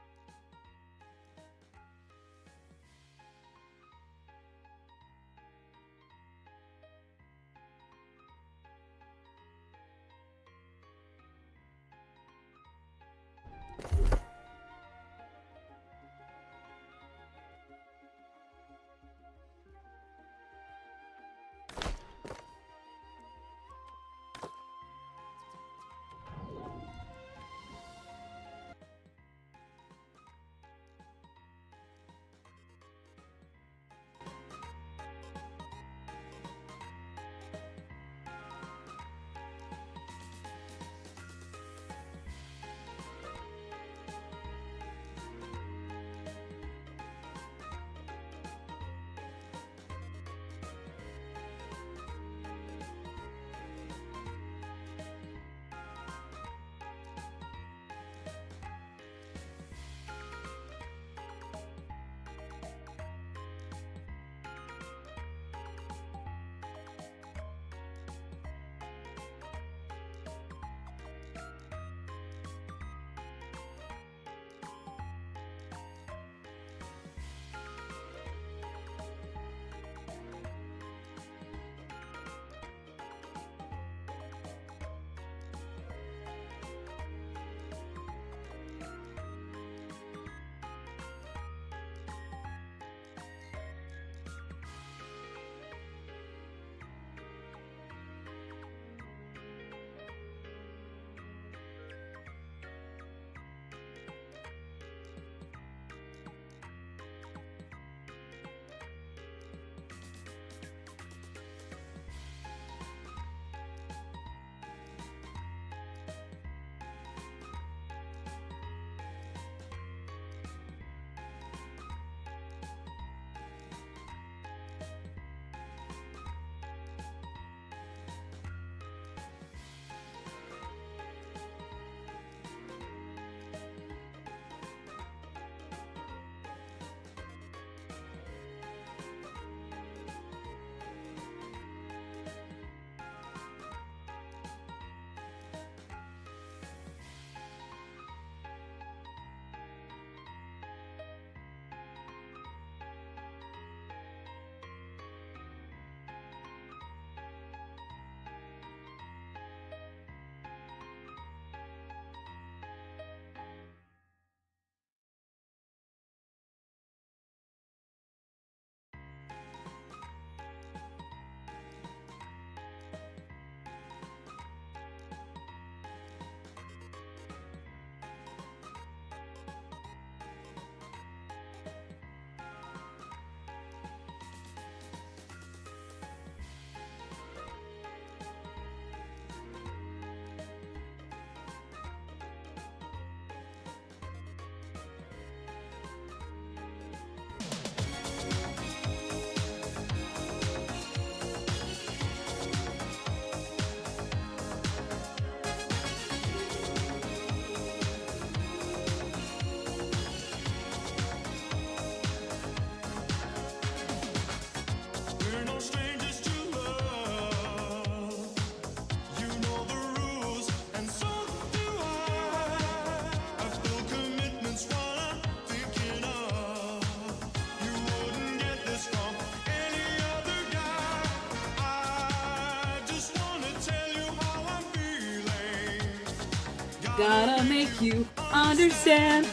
Gotta make you understand.